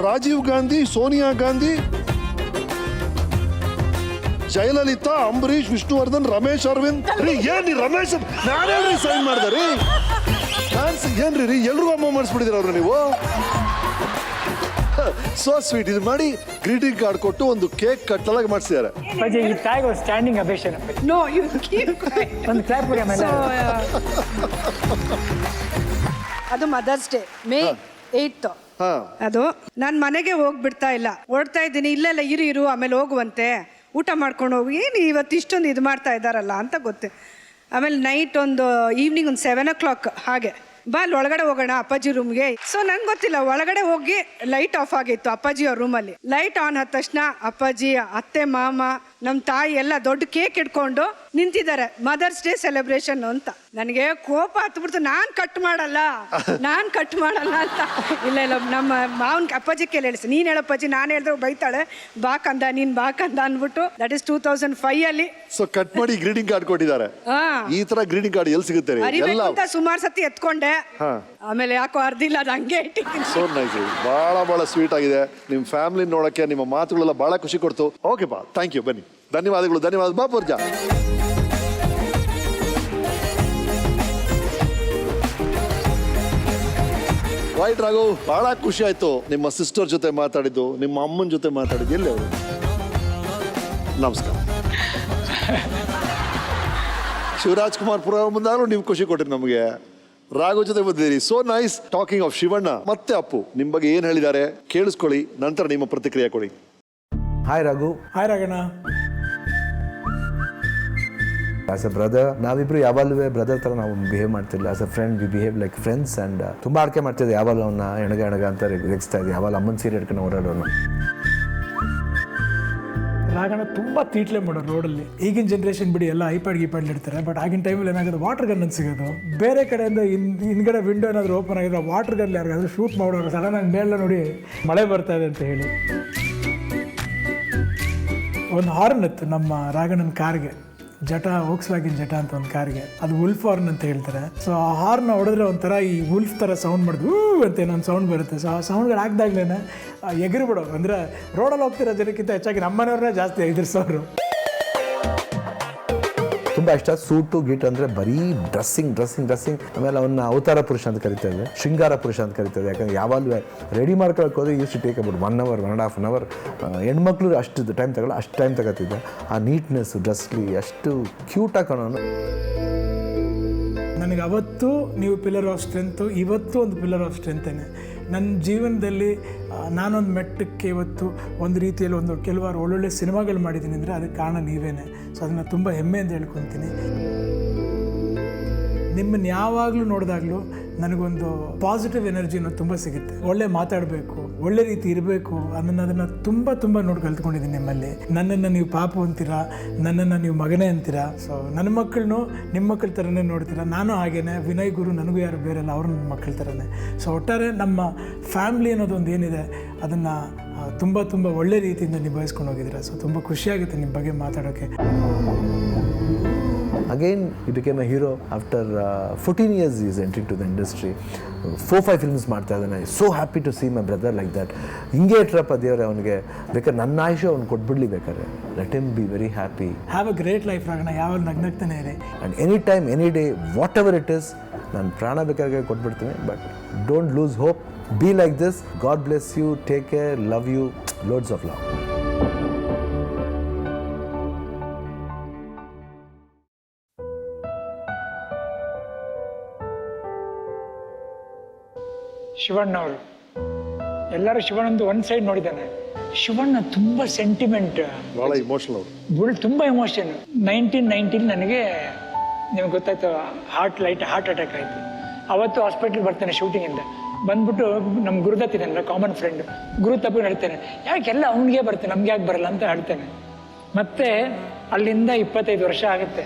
ರಾಜೀವ್ ಗಾಂಧಿ, ಸೋನಿಯಾ ಗಾಂಧಿ, ಜಯಲಲಿತಾ, ಅಂಬರೀಶ್, ವಿಷ್ಣುವರ್ಧನ್, ರಮೇಶ್ ಅರವಿಂದ್. ರೀ ಏನ್ರಿ ರಮೇಶ್ ನಾನೇನ್ರಿ ಸೈನ್ ಮಾಡ್ದಾರಿ? ಏನ್ರಿ ರೀ ಎಲ್ರಿಗೂ ಅಮ್ಮ ಮಾಡಿಸ್ಬಿಟ್ಟಿದ್ದೀರ ಅವ್ರು ನೀವು? So sweet. ಇದು ಮಾಡಿ ಗ್ರೀಟಿಂಗ್ ಕಾರ್ಡ್ ಕೊಟ್ಟು ಒಂದು ಕೇಕ್ ಕಟ್ಟಲಾಗಿ ಮಾಡಿಸಿದ್ದಾರೆ. ಸ್ಟ್ಯಾಂಡಿಂಗ್ ಅಬೇಷನ್. ನೋ ಯು ಒಂದು ಕ್ಲಾಪ್ ಕೊಡಿ ಆಮೇಲೆ. ಅದು ಮದರ್ಸ್ ಡೇ May 8th. ಅದು ನಾನು ಮನೆಗೆ ಹೋಗ್ಬಿಡ್ತಾ ಇಲ್ಲ, ಹೊರಡ್ತಾ ಇದ್ದೀನಿ. ಇಲ್ಲೆಲ್ಲ ಇರು ಆಮೇಲೆ ಹೋಗುವಂತೆ, ಊಟ ಮಾಡ್ಕೊಂಡು ಹೋಗಿ. ಏನು ಇವತ್ತು ಇಷ್ಟೊಂದು ಇದು ಮಾಡ್ತಾ ಇದ್ದಾರಲ್ಲ ಅಂತ ಗೊತ್ತೆ. ಆಮೇಲೆ ನೈಟ್ ಒಂದು ಈವ್ನಿಂಗ್ ಒಂದು 7 o'clock ಹಾಗೆ ಬಾ ಅಲ್ಲಿ ಒಳಗಡೆ ಹೋಗೋಣ ಅಪ್ಪಾಜಿ ರೂಮ್ಗೆ. ಸೊ ನಂಗೆ ಗೊತ್ತಿಲ್ಲ, ಒಳಗಡೆ ಹೋಗಿ ಲೈಟ್ ಆಫ್ ಆಗಿತ್ತು ಅಪ್ಪಾಜಿ ಅವ್ರ ರೂಮಲ್ಲಿ. ಲೈಟ್ ಆನ್ ಆದ ತಕ್ಷಣ ಅಪ್ಪಾಜಿ, ಅತ್ತೆ, ಮಾಮ, ನಮ್ಮ ತಾಯಿ ಎಲ್ಲ ದೊಡ್ಡ ಕೇಕ್ ಇಟ್ಕೊಂಡು ನಿಂತಿದ್ದಾರೆ, ಮದರ್ಸ್ ಡೇ ಸೆಲೆಬ್ರೇಷನ್ ಅಂತ. ನನಗೆ ಕೋಪ ಹತ್ಬಿಡ್ತು. ನಾನು ಕಟ್ ಮಾಡಲ್ಲ ಅಂತ. ಇಲ್ಲ ನಮ್ಮ ಮಾವನ್ ಅಪ್ಪಾಜಿ ಕೇಳಿ ಹೇಳಿಸಿ, ನೀನು ಹೇಳಪ್ಪಾಜಿ, ನಾನು ಹೇಳಿದ್ರೆ ಬೈತಾಳೆ, ಬಾಕಂದ ನೀನು ಬಾಕಂದ ಅಂದ್ಬಿಟ್ಟು. ದಟ್ ಇಸ್ 2005 ಸೊ ಕಟ್ ಮಾಡಿ ಗ್ರೀಟಿಂಗ್ ಕಾರ್ಡ್ ಕೊಟ್ಟಿದ್ದಾರೆ. ಈ ತರ ಗ್ರೀಟಿಂಗ್ ಕಾರ್ಡ್ ಎಲ್ಲಿ ಸಿಗುತ್ತೆ? ಅಂತ ಸುಮಾರು ಸತಿ ಎತ್ಕೊಂಡೆ, ಆಮೇಲೆ ಯಾಕೋ ಅರ್ಧಿಲ್ಲ, ಅದು ಹಂಗೆ ಇಟ್ಟಿದ್ದೀನಿ. So nice. ಬಹಳ ಸ್ವೀಟ್ ಆಗಿದೆ. ನಿಮ್ಮ ಫ್ಯಾಮಿಲಿ ನೋಡಕ್ಕೆ ನಿಮ್ಮ ಮಾತುಗಳೆಲ್ಲ ಬಹಳ ಖುಷಿ ಕೊಡ್ತು. ಓಕೆ ಬಾ, ಥ್ಯಾಂಕ್ ಯು. ಬನ್ನಿ, ಧನ್ಯವಾದಗಳು. ಧನ್ಯವಾದ ಬಾ ಪೂರ್ಜಾ. ರೈಟ್ ರಾಘು, ಬಹಳ ಖುಷಿ ಆಯ್ತು ನಿಮ್ಮ ಸಿಸ್ಟರ್ ಜೊತೆ ಮಾತಾಡಿದ್ದು, ನಿಮ್ಮ ಅಮ್ಮನ ಜೊತೆ ಮಾತಾಡಿದ್ದು. ಎಲ್ಲಿ ಅವರು? ನಮಸ್ಕಾರ. ಶಿವರಾಜ್ ಕುಮಾರ್ ಪುರ ಮುಂದಾಗಲೂ ನೀವು ಖುಷಿ ಕೊಟ್ಟಿರಿ ನಮಗೆ. ರಾಘು ಜೊತೆ ಬಂದಿದ್ದೀರಿ. So nice. Talking of Shivanna ಮತ್ತೆ ಅಪ್ಪು ನಿಮ್ಮ ಬಗ್ಗೆ ಏನು ಹೇಳಿದ್ದಾರೆ ಕೇಳಿಸ್ಕೊಳ್ಳಿ, ನಂತರ ನಿಮ್ಮ ಪ್ರತಿಕ್ರಿಯೆ ಕೊಡಿ. Hi Raghu. Hi Raghanna. As a brother ನಾವಿಬ್ರು ಯಾವಾಗಲೂ ಬ್ರದರ್ ಥರ ನಾವು ಬಿಹೇವ್ ಮಾಡ್ತಿಲ್ಲ. As a friend we behave like friends. And ತುಂಬ ಆಡ್ಕೆ ಮಾಡ್ತಿದ್ದೆ. ಯಾವಾಗ ಅವನ್ನ ಎಣಗ ಅಂತ ರೆಗಿಸ್ತಾ ಇದ್ದೆ. ಯಾವಾಗ ಅಮ್ಮನ ಸೀರೆ ಹಿಡ್ಕೊಂಡು ಓಡಾಡೋನು. ರಾಘಣ್ಣ ತುಂಬ ತೀಟ್ಲೆ ಮಾಡೋರು ರೋಡಲ್ಲಿ. ಈಗಿನ ಜನ್ರೇಷನ್ ಬಿಡಿ, ಎಲ್ಲ ಐಪ್ಯಾಡ್ ಇಡ್ತಾರೆ. ಬಟ್ ಆಗಿನ ಟೈಮಲ್ಲಿ ಏನಾಗೋದು, ವಾಟರ್ ಗನ್ ಅಂತ ಸಿಗೋದು. ಬೇರೆ ಕಡೆಯಿಂದ ಹಿಂದ್ಗಡೆ ವಿಂಡೋ ಏನಾದರೂ ಓಪನ್ ಆಗಿದ್ರೆ ವಾಟರ್ ಗನ್ ಯಾರಿಗಾದ್ರೂ ಶೂಟ್ ಮಾಡೋರು. ಸಡನ್ ಆಗಿ ಮೇಲೆ ನೋಡಿ ಮಳೆ ಬರ್ತಾ ಇದೆ ಅಂತ ಹೇಳಿ ಒಂದು ಹಾರ್ನ್ ಇತ್ತು ನಮ್ಮ ರಾಘಣ್ಣನ ಕಾರ್ಗೆ. ಜಟ, ವೋಕ್ಸ್ವ್ಯಾಗನ್ ಜಟ ಅಂತ ಒಂದು ಕಾರ್ಗೆ. ಅದು ವುಲ್ಫ್ ಹಾರ್ನ್ ಅಂತ ಹೇಳ್ತಾರೆ. ಸೊ ಆ ಹಾರ್ನ್ ಹೊಡೆದ್ರೆ ಒಂಥರ ಈ ವುಲ್ಫ್ ಥರ ಸೌಂಡ್ ಮಾಡಿದ್ವು ಅಂತ ಏನೊಂದು ಸೌಂಡ್ ಬರುತ್ತೆ. ಸೊ ಆ ಸೌಂಡ್ಗಳು ಹಾಕ್ದಾಗ್ಲೇ ಎಗರಿಬಿಡೋರು. ಅಂದರೆ ರೋಡಲ್ಲಿ ಹೋಗ್ತಿರೋ ಜನಕ್ಕಿಂತ ಹೆಚ್ಚಾಗಿ ನಮ್ಮನೆಯವ್ರನ್ನೇ ಜಾಸ್ತಿ ಎದುರಿಸೋರು. ತುಂಬ ಇಷ್ಟ. ಸೂಟು ಗೀಟ್ ಅಂದರೆ ಬರೀ ಡ್ರೆಸ್ಸಿಂಗ್. ಆಮೇಲೆ ಅವನ್ನ ಅವತಾರ ಪುರುಷ ಅಂತ ಕರಿತೇವೆ, ಶೃಂಗಾರ ಪುರುಷ ಅಂತ ಕರಿತೇವೆ. ಯಾಕಂದರೆ ಯಾವಾಗಲೂ ರೆಡಿ ಮಾಡ್ಕೊಳಕ್ಕೆ ಹೋದ್ರೆ use to take about 1 hour 1.5 hour. ಹೆಣ್ಮಕ್ಳು ಅಷ್ಟು ಟೈಮ್ ತಗೊಳ್ಳೋ, ಅಷ್ಟು ಟೈಮ್ ತಗೋತಿದ್ದೆ. ಆ ನೀಟ್ನೆಸ್ಸು, ಡ್ರೆಸ್ಲಿ ಅಷ್ಟು ಕ್ಯೂಟಾಗಿ ಕಾಣೋನು. ನನಗೆ ಅವತ್ತು ನೀವು ಪಿಲ್ಲರ್ ಆಫ್ ಸ್ಟ್ರೆಂತು, ಇವತ್ತು ಒಂದು ಪಿಲ್ಲರ್ ಆಫ್ ಸ್ಟ್ರೆಂತೇನೆ. ನನ್ನ ಜೀವನದಲ್ಲಿ ನಾನೊಂದು ಮೆಟ್ಟಕ್ಕೆ ಇವತ್ತು ಒಂದು ರೀತಿಯಲ್ಲಿ ಕೆಲವಾರು ಒಳ್ಳೊಳ್ಳೆ ಸಿನಿಮಾಗಳು ಮಾಡಿದ್ದೀನಿ ಅಂದರೆ ಅದಕ್ಕೆ ಕಾರಣ ನೀವೇನೆ. ಸೊ ಅದನ್ನು ತುಂಬ ಹೆಮ್ಮೆಯಿಂದ ಹೇಳ್ಕೊತೀನಿ. ನಿಮ್ಮನ್ನು ಯಾವಾಗಲೂ ನೋಡಿದಾಗಲೂ ನನಗೊಂದು ಪಾಸಿಟಿವ್ ಎನರ್ಜಿ ಅನ್ನೋದು ತುಂಬ ಸಿಗುತ್ತೆ. ಒಳ್ಳೆ ಮಾತಾಡಬೇಕು, ಒಳ್ಳೆ ರೀತಿ ಇರಬೇಕು ಅದನ್ನು ತುಂಬ ನೋಡಿ ಕಲ್ತ್ಕೊಂಡಿದ್ದೀನಿ ನಿಮ್ಮಲ್ಲಿ. ನನ್ನನ್ನು ನೀವು ಪಾಪು ಅಂತೀರಾ, ನನ್ನನ್ನು ನೀವು ಮಗನೇ ಅಂತೀರಾ. ಸೊ ನನ್ನ ಮಕ್ಕಳನ್ನು ನಿಮ್ಮ ಮಕ್ಕಳ ಥರನೇ ನೋಡ್ತೀರಾ. ನಾನು ಹಾಗೇನೆ. ವಿನಯ್ ಗುರು ನನಗೂ ಯಾರು ಬೇರೆಲ್ಲ ಅವ್ರ ನನ್ನ ಮಕ್ಕಳ ಥರನೇ. ಸೊ ಒಟ್ಟಾರೆ ನಮ್ಮ ಫ್ಯಾಮ್ಲಿ ಅನ್ನೋದೊಂದು ಏನಿದೆ ಅದನ್ನು ತುಂಬ ಒಳ್ಳೆ ರೀತಿಯಿಂದ ನಿಭಾಯಿಸ್ಕೊಂಡು ಹೋಗಿದ್ದೀರಾ. ಸೊ ತುಂಬ ಖುಷಿಯಾಗುತ್ತೆ ನಿಮ್ಮ ಬಗ್ಗೆ ಮಾತಾಡೋಕ್ಕೆ. Again, he became a hero after 14 years he is entering to the industry. 4-5 films ಮಾಡ್ತಾ ಇದ್ದಾನೆ. So happy to see my brother like that. ಹಿಂಗೆ ಇಟ್ರಪ್ಪ ದೇವ್ರೆ ಅವನಿಗೆ, ಬೇಕಾದ್ರೆ ನನ್ನ ಆಯುಷ್ಯ ಅವ್ನು ಕೊಟ್ಬಿಡ್ಲಿ ಬೇಕಾದ್ರೆ. Let him be very happy. Have a great life Raghanna, ಯಾವಾಗ ನಗ್ನಗ್ತಾನೆ ಇರಿ. And any time, any day, whatever it is, ನಾನು ಪ್ರಾಣ ಬೇಕಾದ್ರೆ ಕೊಟ್ಬಿಡ್ತೀನಿ. But don't lose hope. Be like this. God bless you. Take care. Love you. Loads of love. Shivanna ಅವರು ಎಲ್ಲರೂ ಶಿವಣ್ಣಂದು ಒಂದು side ನೋಡಿದ್ದಾನೆ. Shivanna ತುಂಬ ಸೆಂಟಿಮೆಂಟ್, ಭಾಳ ಇಮೋಷನಲ್ ಅವರು, ತುಂಬ ಎಮೋಷನ್. 1990 ನನಗೆ ನಿಮ್ಗೆ ಗೊತ್ತಾಯ್ತು ಹಾರ್ಟ್ ಅಟ್ಯಾಕ್ ಆಯಿತು. ಅವತ್ತು ಹಾಸ್ಪಿಟ್ಲಿಗೆ ಬರ್ತೇನೆ ಶೂಟಿಂಗಿಂದ. ಬಂದ್ಬಿಟ್ಟು ನಮ್ಮ ಗುರುದತ್ ಇದ್ದಾನಲ್ಲ, ಕಾಮನ್ ಫ್ರೆಂಡ್, ಗುರು ತಪ್ಪು ಹೇಳ್ತೇನೆ, ಯಾಕೆಲ್ಲ ಅವ್ನಿಗೆ ಬರ್ತೇನೆ ನಮ್ಗೆ ಯಾಕೆ ಬರಲ್ಲ ಅಂತ ಹೇಳ್ತೇನೆ. ಮತ್ತೆ ಅಲ್ಲಿಂದ 25 ವರ್ಷ ಆಗುತ್ತೆ.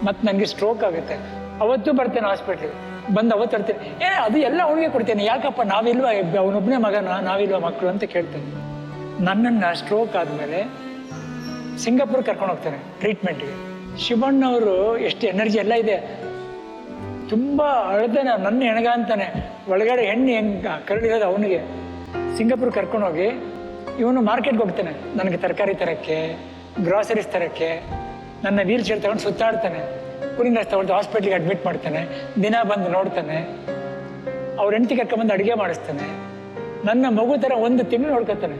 ಮತ್ತು ನನಗೆ ಸ್ಟ್ರೋಕ್ ಆಗುತ್ತೆ. ಅವತ್ತು ಬರ್ತೇನೆ ಹಾಸ್ಪಿಟ್ಲಿಗೆ. ಬಂದು ಅವತ್ತು ಹೇಳ್ತೇನೆ, ಅದು ಎಲ್ಲ ಅವನಿಗೆ ಕೊಡ್ತೇನೆ, ಯಾಕಪ್ಪ ನಾವಿಲ್ವಾ, ಅವನೊಬ್ಬನೇ ಮಗನ, ನಾವಿಲ್ವಾ ಮಕ್ಕಳು ಅಂತ ಕೇಳ್ತೇನೆ. ನನ್ನನ್ನು ಸ್ಟ್ರೋಕ್ ಆದಮೇಲೆ ಸಿಂಗಾಪುರ್ ಕರ್ಕೊಂಡು ಹೋಗ್ತಾನೆ ಟ್ರೀಟ್ಮೆಂಟ್ಗೆ. ಶಿವಣ್ಣ ಅವರು ಎಷ್ಟು ಎನರ್ಜಿ ಎಲ್ಲ ಇದೆ, ತುಂಬ ಅಳ್ದಾನೆ, ನನ್ನ ಹೆಣಗ ಅಂತಾನೆ, ಒಳಗಡೆ ಹೆಣ್ಣು ಹೆಂಗೆ ಕರಳಿರೋದು ಅವನಿಗೆ. ಸಿಂಗಾಪುರ್ ಕರ್ಕೊಂಡೋಗಿ ಇವನು ಮಾರ್ಕೆಟ್ಗೆ ಹೋಗ್ತಾನೆ, ನನಗೆ ತರಕಾರಿ ತರೋಕ್ಕೆ, ಗ್ರಾಸರೀಸ್ ತರೋಕ್ಕೆ. ನನ್ನ ವೀಲ್ ಚೇರ್ ತಗೊಂಡು ಸುತ್ತಾಡ್ತಾನೆ, ಕೂಲಿಂಗ್ ಗ್ಲಾಸ್ ತಗೊಳ್ತು, ಹಾಸ್ಪಿಟ್ಲಿಗೆ ಅಡ್ಮಿಟ್ ಮಾಡ್ತಾನೆ, ದಿನ ಬಂದು ನೋಡ್ತಾನೆ, ಅವ್ರ ಹೆಂಡತಿ ಕರ್ಕೊಂಡ್ಬಂದು ಅಡುಗೆ ಮಾಡಿಸ್ತಾನೆ, ನನ್ನ ಮಗು ಥರ 1 ತಿಂಗಳು ನೋಡ್ಕೊತಾನೆ.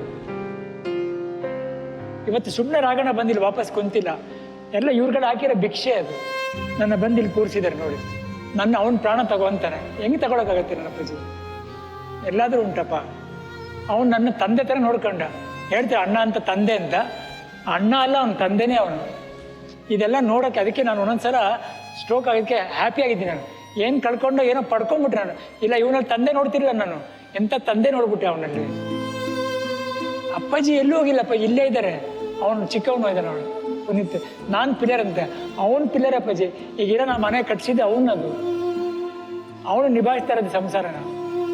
ಇವತ್ತು ಸುಮ್ಮನೆ ರಾಗಣ್ಣ ಬಂದಿಲ್ಲ, ವಾಪಸ್ ಕುಂತಿಲ್ಲ, ಎಲ್ಲ ಇವ್ರುಗಳು ಹಾಕಿರೋ ಭಿಕ್ಷೆ ಅದು. ನನ್ನ ಬಂದಿಲ್ಲಿ ಕೂರಿಸಿದ್ದಾರೆ ನೋಡಿ, ಅವನ ಪ್ರಾಣ ತಗೋಂತಾನೆ. ಹೆಂಗೆ ತಗೊಳಕ್ಕಾಗತ್ತೆ ನನ್ನ ಅಪ್ಪಾಜಿ? ಎಲ್ಲಾದರೂ ಉಂಟಪ್ಪ. ಅವನು ನನ್ನ ತಂದೆ ಥರ ನೋಡ್ಕೊಂಡ. ಹೇಳ್ತಾರೆ ಅಣ್ಣ ಅಂತ ತಂದೆ ಅಂತ, ಅಣ್ಣ ಅಲ್ಲ, ಅವನ ತಂದೆನೇ ಅವನು. ಇದೆಲ್ಲ ನೋಡೋಕ್ಕೆ, ಅದಕ್ಕೆ ನಾನು ಒಂದೊಂದ್ಸಲ ಸ್ಟ್ರೋಕ್ ಆಗೋದಕ್ಕೆ ಹ್ಯಾಪಿ ಆಗಿದ್ದೀನಿ. ನಾನು ಏನು ಕಳ್ಕೊಂಡು ಏನೋ ಪಡ್ಕೊಂಡ್ಬಿಟ್ರೆ ನಾನು. ಇಲ್ಲ, ಇವನಲ್ಲಿ ತಂದೆ ನೋಡ್ತಿರ್ಲಿಲ್ಲ ನಾನು, ಎಂಥ ತಂದೆ ನೋಡ್ಬಿಟ್ಟೆ ಅವನಲ್ಲಿ. ಅಪ್ಪಾಜಿ ಎಲ್ಲೂ ಹೋಗಿಲ್ಲಪ್ಪ, ಇಲ್ಲೇ ಇದ್ದಾರೆ. ಅವನು ಚಿಕ್ಕವನು ಇದ್ದಾನೆ, ಅವನು ಪುನೀತ್. ನಾನು ಪಿಲ್ಲರ್ ಅಂತೆ, ಅವನು ಪಿಲ್ಲರ್ ಅಪ್ಪಾಜಿ. ಈಗಿರೋ ನಾ ಮನೆ ಕಟ್ಸಿದ್ದೆ ಅವನದು, ಅವನು ನಿಭಾಯಿಸ್ತಾ ಇರೋದು ಸಂಸಾರನ.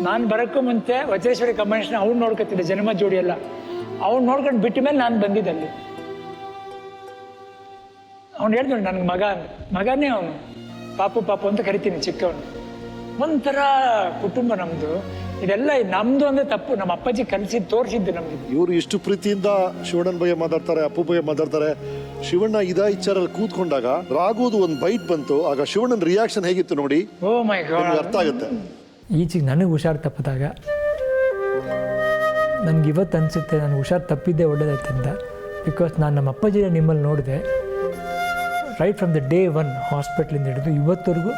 ನಾನು ಬರೋಕ್ಕೂ ಮುಂಚೆ ವಜ್ರೇಶ್ವರಿ ಕಂಬೈನೇಷನ್ ಅವ್ನು ನೋಡ್ಕೊತಿದ್ದೆ, ಜನ್ಮ ಜೋಡಿ ಎಲ್ಲ ಅವ್ನು ನೋಡ್ಕೊಂಡು ಬಿಟ್ಟ ಮೇಲೆ ನಾನು ಬಂದಿದ್ದಲ್ಲಿ. ಅವ್ನು ಹೇಳ್ತಾನೆ ನನಗೆ ಮಗನೇ ಅವನು, ಪಾಪು ಅಂತ ಕರಿತೀನಿ ಚಿಕ್ಕವನು. ಒಂಥರ ಕುಟುಂಬ ನಮ್ಮದು. ಇದೆಲ್ಲ ನಮ್ಮದು ಅಂದರೆ ತಪ್ಪು, ನಮ್ಮ ಅಪ್ಪಾಜಿ ಕಲಿಸಿದ್ದು ತೋರಿಸಿದ್ದು ನಮ್ಗೆ. ಇವರು ಇಷ್ಟು ಪ್ರೀತಿಯಿಂದ ಶಿವಣ್ಣನ ಬಗ್ಗೆ ಮಾತಾಡ್ತಾರೆ, ಅಪ್ಪು ಬಗ್ಗೆ ಮಾತಾಡ್ತಾರೆ. ಶಿವಣ್ಣ ಇಚಾರಲ್ಲಿ ಕೂತ್ಕೊಂಡಾಗ ರಾಘುದು ಒಂದು ಬೈಟ್ ಬಂತು, ಆಗ ಶಿವಣ್ಣನ ರಿಯಾಕ್ಷನ್ ಹೇಗಿತ್ತು ನೋಡಿ. ಓ ಮೈ ಗಾಡ್, ಅರ್ಥ ಆಗುತ್ತೆ. ಈಚೆಗೆ ನನಗೆ ಹುಷಾರು ತಪ್ಪಿದಾಗ ನನಗೆ ಇವತ್ತು ಅನಿಸುತ್ತೆ ನಾನು ಹುಷಾರು ತಪ್ಪಿದ್ದೆ ಒಳ್ಳೇದಾಯ್ತು ಅಂತ. ಬಿಕಾಸ್ ನಾನು ನಮ್ಮ ಅಪ್ಪಾಜಿನ ನಿಮ್ಮಲ್ಲಿ ನೋಡಿದೆ. ರೈಟ್ ಫ್ರಮ್ ದ ಡೇ 1 ಹಾಸ್ಪಿಟ್ಲಿಂದ ಹಿಡಿದು ಇವತ್ತವರೆಗೂ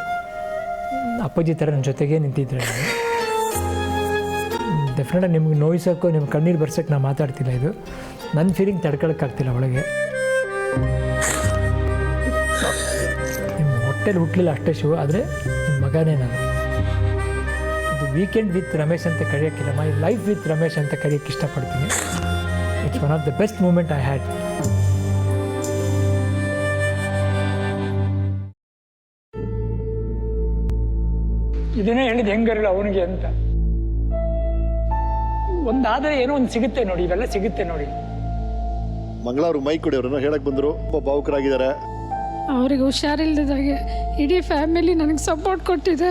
ಅಪ್ಪಾಜಿ ಥರ ನನ್ನ ಜೊತೆಗೇ ನಿಂತಿದ್ರೆ. ಡೆಫಿನೆಟಾಗಿ ನಿಮ್ಗೆ ನೋಯಿಸೋಕ್ಕೋ ನಿಮ್ಗೆ ಕಣ್ಣೀರು ಬರ್ಸೋಕ್ಕೆ ನಾನು ಮಾತಾಡ್ತಿಲ್ಲ. ಇದು ನನ್ನ ಫೀಲಿಂಗ್ ತಡ್ಕೊಳಕ್ಕಾಗ್ತಿಲ್ಲ ಒಳಗೆ. ನಿಮ್ಮ ಹೊಟ್ಟೆಲಿ ಹುಟ್ಟಲಿಲ್ಲ ಅಷ್ಟೇ ಶಿವ, ಆದರೆ ನಿಮ್ಮ ಮಗನೇ ನಾನು. ಇದು ವೀಕೆಂಡ್ ವಿತ್ ರಮೇಶ್ ಅಂತ ಕರೆಯೋಕ್ಕಿಲ್ಲ, ಮೈ ಲೈಫ್ ವಿತ್ ರಮೇಶ್ ಅಂತ ಕರೆಯೋಕ್ಕೆ ಇಷ್ಟಪಡ್ತೀನಿ. It's one of the best moment I had. ಇದನ್ನೇ ಹೇಳಿದ್ದು ಹೆಂಗಿರಲ್ಲ ಅವನಿಗೆ ಅಂತ. ಒಂದಾದರೆ ಏನೋ ಒಂದು ಸಿಗುತ್ತೆ ನೋಡಿ, ಇವೆಲ್ಲ ಸಿಗುತ್ತೆ ನೋಡಿ. ಮಂಗಳೂರು ಮೈ ಕೊಡಿ, ಅವರನ್ನ ಹೇಳಕ್ ಬಂದರು, ತುಂಬ ಭಾವುಕರಾಗಿದ್ದಾರೆ. ಅವ್ರಿಗೆ ಹುಷಾರಿಲ್ದಾಗೆ ಇಡೀ ಫ್ಯಾಮಿಲಿ ನನಗೆ ಸಪೋರ್ಟ್ ಕೊಟ್ಟಿದೆ,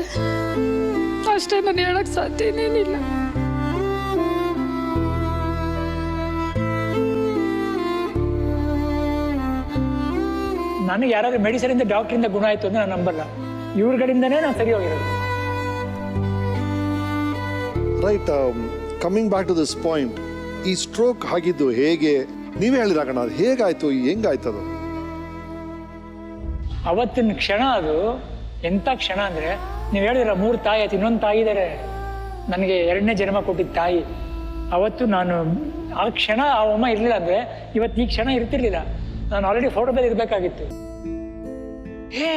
ಅಷ್ಟೇ. ನಾನು ಹೇಳಕ್ ಸಾಧ್ಯ ಏನೇನಿಲ್ಲ. ನನಗೆ ಯಾರಾದ್ರೂ ಮೆಡಿಸಿನಿಂದ ಡಾಕ್ಟ್ರಿಂದ ಗುಣ ಆಯಿತು ಅಂದರೆ ನಾನು ನಂಬಲ್ಲ. ಇವ್ರುಗಳಿಂದನೇ ನಾನು ಸರಿ ಹೋಗಿರೋದು. Right, coming back to this point, ಈ ಸ್ಟ್ರೋಕ್ ಆಗಿದ್ದು ಹೇಗೆ ನೀವೇ ಹೇಳಿರಾಗಣ, ಅದು ಹೇಗಾಯ್ತು, ಹೆಂಗಾಯ್ತು ಅದು? ಅವತ್ತಿನ ಕ್ಷಣ ಅದು ಎಂಥ ಕ್ಷಣ ಅಂದರೆ, ನೀವು ಹೇಳಿದ್ರ 3 ತಾಯಿ ಆಯ್ತು, ಇನ್ನೊಂದು ತಾಯಿ ಇದ್ದಾರೆ ನನಗೆ 2ನೇ ಜನ್ಮ ಕೊಟ್ಟಿದ್ದ ತಾಯಿ. ಅವತ್ತು ನಾನು ಆ ಕ್ಷಣ ಆ ಅಮ್ಮ ಇರಲಿಲ್ಲ ಅಂದರೆ ಇವತ್ತು ಈ ಕ್ಷಣ ಇರ್ತಿರ್ಲಿಲ್ಲ. ನಾನು ಆಲ್ರೆಡಿ ಫೋಟೋದಲ್ಲಿ ಇರಬೇಕಾಗಿತ್ತು. ಹೇ,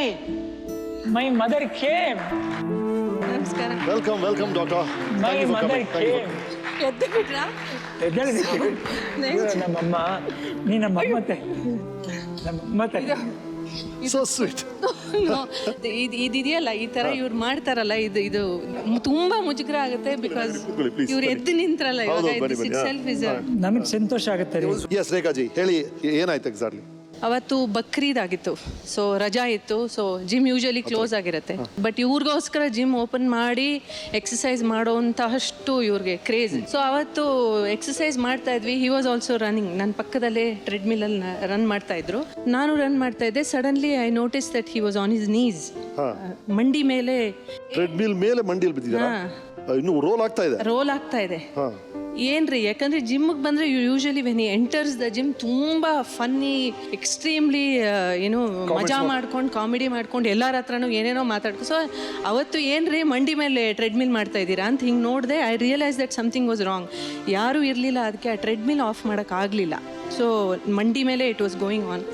ಮೈ ಮದರ್ ಕೇಮ್. ನಮಸ್ಕಾರ. Welcome doctor. My mother came. ನಮ್ಮಮ್ಮ, ನೀ ನಮ್ಮಮ್ಮ ಸೊ ಸ್ವೀಟ್. ಇದೆಯಲ್ಲ, ಈ ತರ ಇವ್ರು ಮಾಡ್ತಾರಲ್ಲ, ಇದು ತುಂಬಾ ಮುಜುಗರ ಆಗುತ್ತೆ. ಬಿಕಾಸ್ ಇವ್ರು ಎದ್ದು ನಿಂತ್ರಲ್ಲ ಇವಾಗ, ನನಗೆ ಸಂತೋಷ ಆಗುತ್ತೆ. ಎಸ್ ರೇಖಾಜಿ ಹೇಳಿ, ಏನಾಯ್ತು ಎಕ್ಸಾಕ್ಟ್ಲಿ? ಅವತ್ತು ಬಕ್ರೀದ್ ಆಗಿತ್ತು, ಸೊ ರಜಾ ಇತ್ತು, ಸೊ ಜಿಮ್ ಯೂಶಲಿ ಕ್ಲೋಸ್ ಆಗಿರುತ್ತೆ. ಬಟ್ ಇವ್ರಿಗೋಸ್ಕರ ಜಿಮ್ ಓಪನ್ ಮಾಡಿ ಎಕ್ಸಸೈಸ್ ಮಾಡೋಂತಹಷ್ಟು ಇವ್ರಿಗೆ ಕ್ರೇಜ್. ಸೊ ಅವತ್ತು ಎಕ್ಸಸೈಸ್ ಮಾಡ್ತಾ ಇದ್ವಿ. He was also running. ನನ್ನ ಪಕ್ಕದಲ್ಲೇ ಟ್ರೆಡ್ಮಿಲಲ್ಲಿ ರನ್ ಮಾಡ್ತಾ ಇದ್ರು, ನಾನು ರನ್ ಮಾಡ್ತಾ ಇದ್ದೆ. Suddenly I notice that he was on his knees, ಮಂಡಿ ಮೇಲೆ, ಟ್ರೆಡ್ಮಿಲ್ ಮೇಲೆ ಮಂಡಿಯಲ್ಲಿ ಬಿದ್ದಿದ್ದಾರಾ? ಇನ್ನು ರೋಲ್ ಆಗ್ತಾ ಇದೆ, ರೋಲ್ ಆಗ್ತಾ ಇದೆ. ಏನ್ರಿ, ಯಾಕಂದ್ರೆ ಜಿಮ್ಗೆ ಬಂದ್ರೆ usually when he enters the gym ತುಂಬಾ ಫನ್ನಿ, ಎಕ್ಸ್ಟ್ರೀಮ್ಲಿ ಏನು ಮಜಾ ಮಾಡ್ಕೊಂಡು, ಕಾಮಿಡಿ ಮಾಡ್ಕೊಂಡು, ಎಲ್ಲರ ಹತ್ರನೂ ಏನೇನೋ ಮಾತಾಡ್ಕೊ. ಸೊ ಅವತ್ತು ಏನ್ರಿ ಮಂಡಿ ಮೇಲೆ ಟ್ರೆಡ್ಮಿಲ್ ಮಾಡ್ತಾ ಇದ್ದೀರಾ ಅಂತ ಹಿಂಗೆ ನೋಡಿದೆ. I realise that something was wrong. ಯಾರೂ ಇರಲಿಲ್ಲ, ಅದಕ್ಕೆ ಆ ಟ್ರೆಡ್ಮಿಲ್ ಆಫ್ ಮಾಡೋಕ್ಕಾಗಲಿಲ್ಲ. ಸೊ ಮಂಡಿ ಮೇಲೆ it was going on.